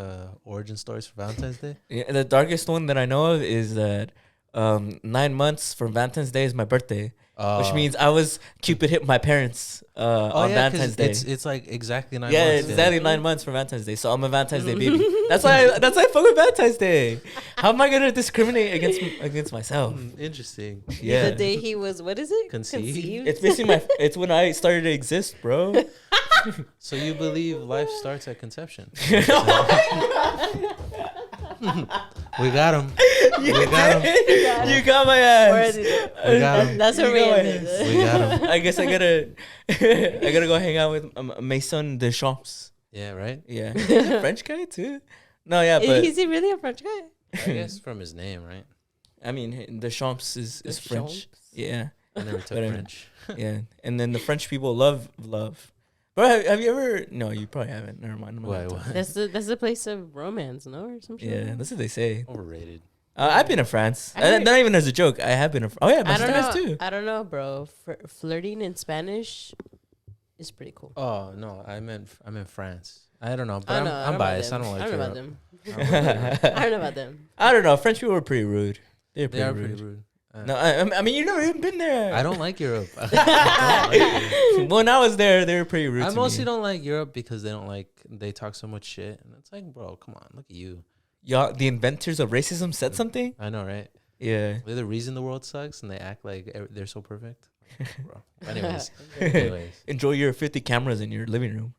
origin stories for Valentine's Day? Yeah, the darkest one that I know of is that 9 months from Valentine's Day is my birthday, which means I was Cupid hit my parents on Valentine's Day. It's like exactly 9 Yeah, months. it's exactly 9 months for Valentine's Day. So I'm a Valentine's Day baby. That's why I fuck with Valentine's Day. How am I gonna discriminate against myself? Interesting. Yeah, The day he was, what is it? Conceived? it's basically it's when I started to exist, bro. So you believe life starts at conception? We got him. We got him. You got my ass. Where is it? We got him. That's what You we go ended. We got him. I guess I gotta go hang out with Maison Deschamps. Yeah, right. Yeah, he's a French guy too. No, yeah, but Is he really a French guy? I guess from his name, right? I mean Deschamps is French. Deschamps? Yeah, I never took But, French. yeah, and then the French people love. Bro, have you ever? No, you probably haven't. Never mind. I'm not Why, gonna what? talk. That's the place of romance, no, or some shit. Yeah, that's what they say. Overrated. I've been to France. I heard- Not even as a joke. I have been. Oh yeah, my I sister don't has know. too. I don't know, bro. Flirting in Spanish is pretty cool. Oh no, I'm in France. I don't know, but I don't know. I'm about biased. I them. don't like I don't know Europe. about them. I don't know about them. I don't know. French people are pretty rude. They're They pretty are rude. pretty rude. No, I mean you've never even been there. I don't like Europe. I don't like Europe. When I was there, they were pretty rude. I to mostly me. don't like Europe because they talk so much shit, and it's like, bro, come on, look at you. Y'all, the inventors of racism said something. I know, right? Yeah. They're the reason the world sucks, and they act like they're so perfect. Bro. Anyways, Enjoy your 50 cameras in your living room.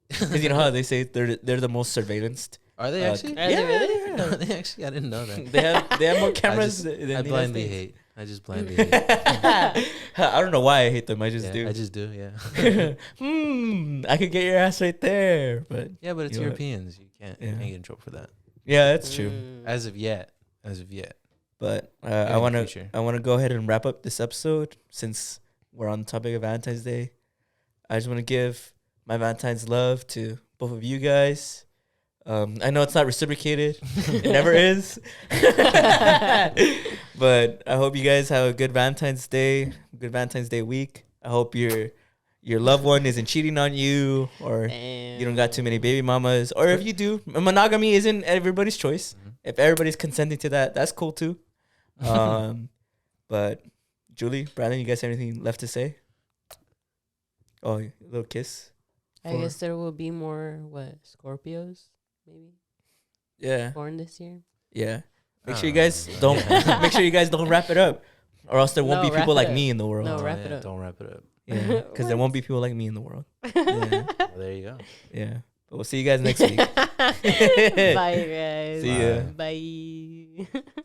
Because you know how they say they're the most surveilled. are they actually? Are they really? No, they actually. I didn't know that. They have more cameras than I the United blindly States. hate. I just blindly hate. I don't know why I hate them. I just Yeah, do. I just do. Yeah. I could get your ass right there, but Yeah, but it's You know what? Europeans. You can't get in trouble for that. yeah, that's true. As of yet. But in I the want future. to go ahead and wrap up this episode since we're on the topic of Valentine's Day. I just want to give my Valentine's love to both of you guys. I know it's not reciprocated. It never is. But I hope you guys have a good Valentine's Day week. I hope your loved one isn't cheating on you, or you don't got too many baby mamas, or if you do, monogamy isn't everybody's choice. If everybody's consenting to that, that's cool too. But Julie, Brandon, you guys have anything left to say? Oh, a little kiss. I guess there will be more Scorpios maybe Yeah, born this year. yeah. Make sure you guys don't wrap it up. Or else there won't No, be wrap people it like up. me in the world. No, Oh, wrap it yeah, up. don't wrap it up. Yeah, because there won't be people like me in the world. Yeah. Well, there you go. Yeah. But we'll see you guys next week. Bye, guys. See ya. Bye.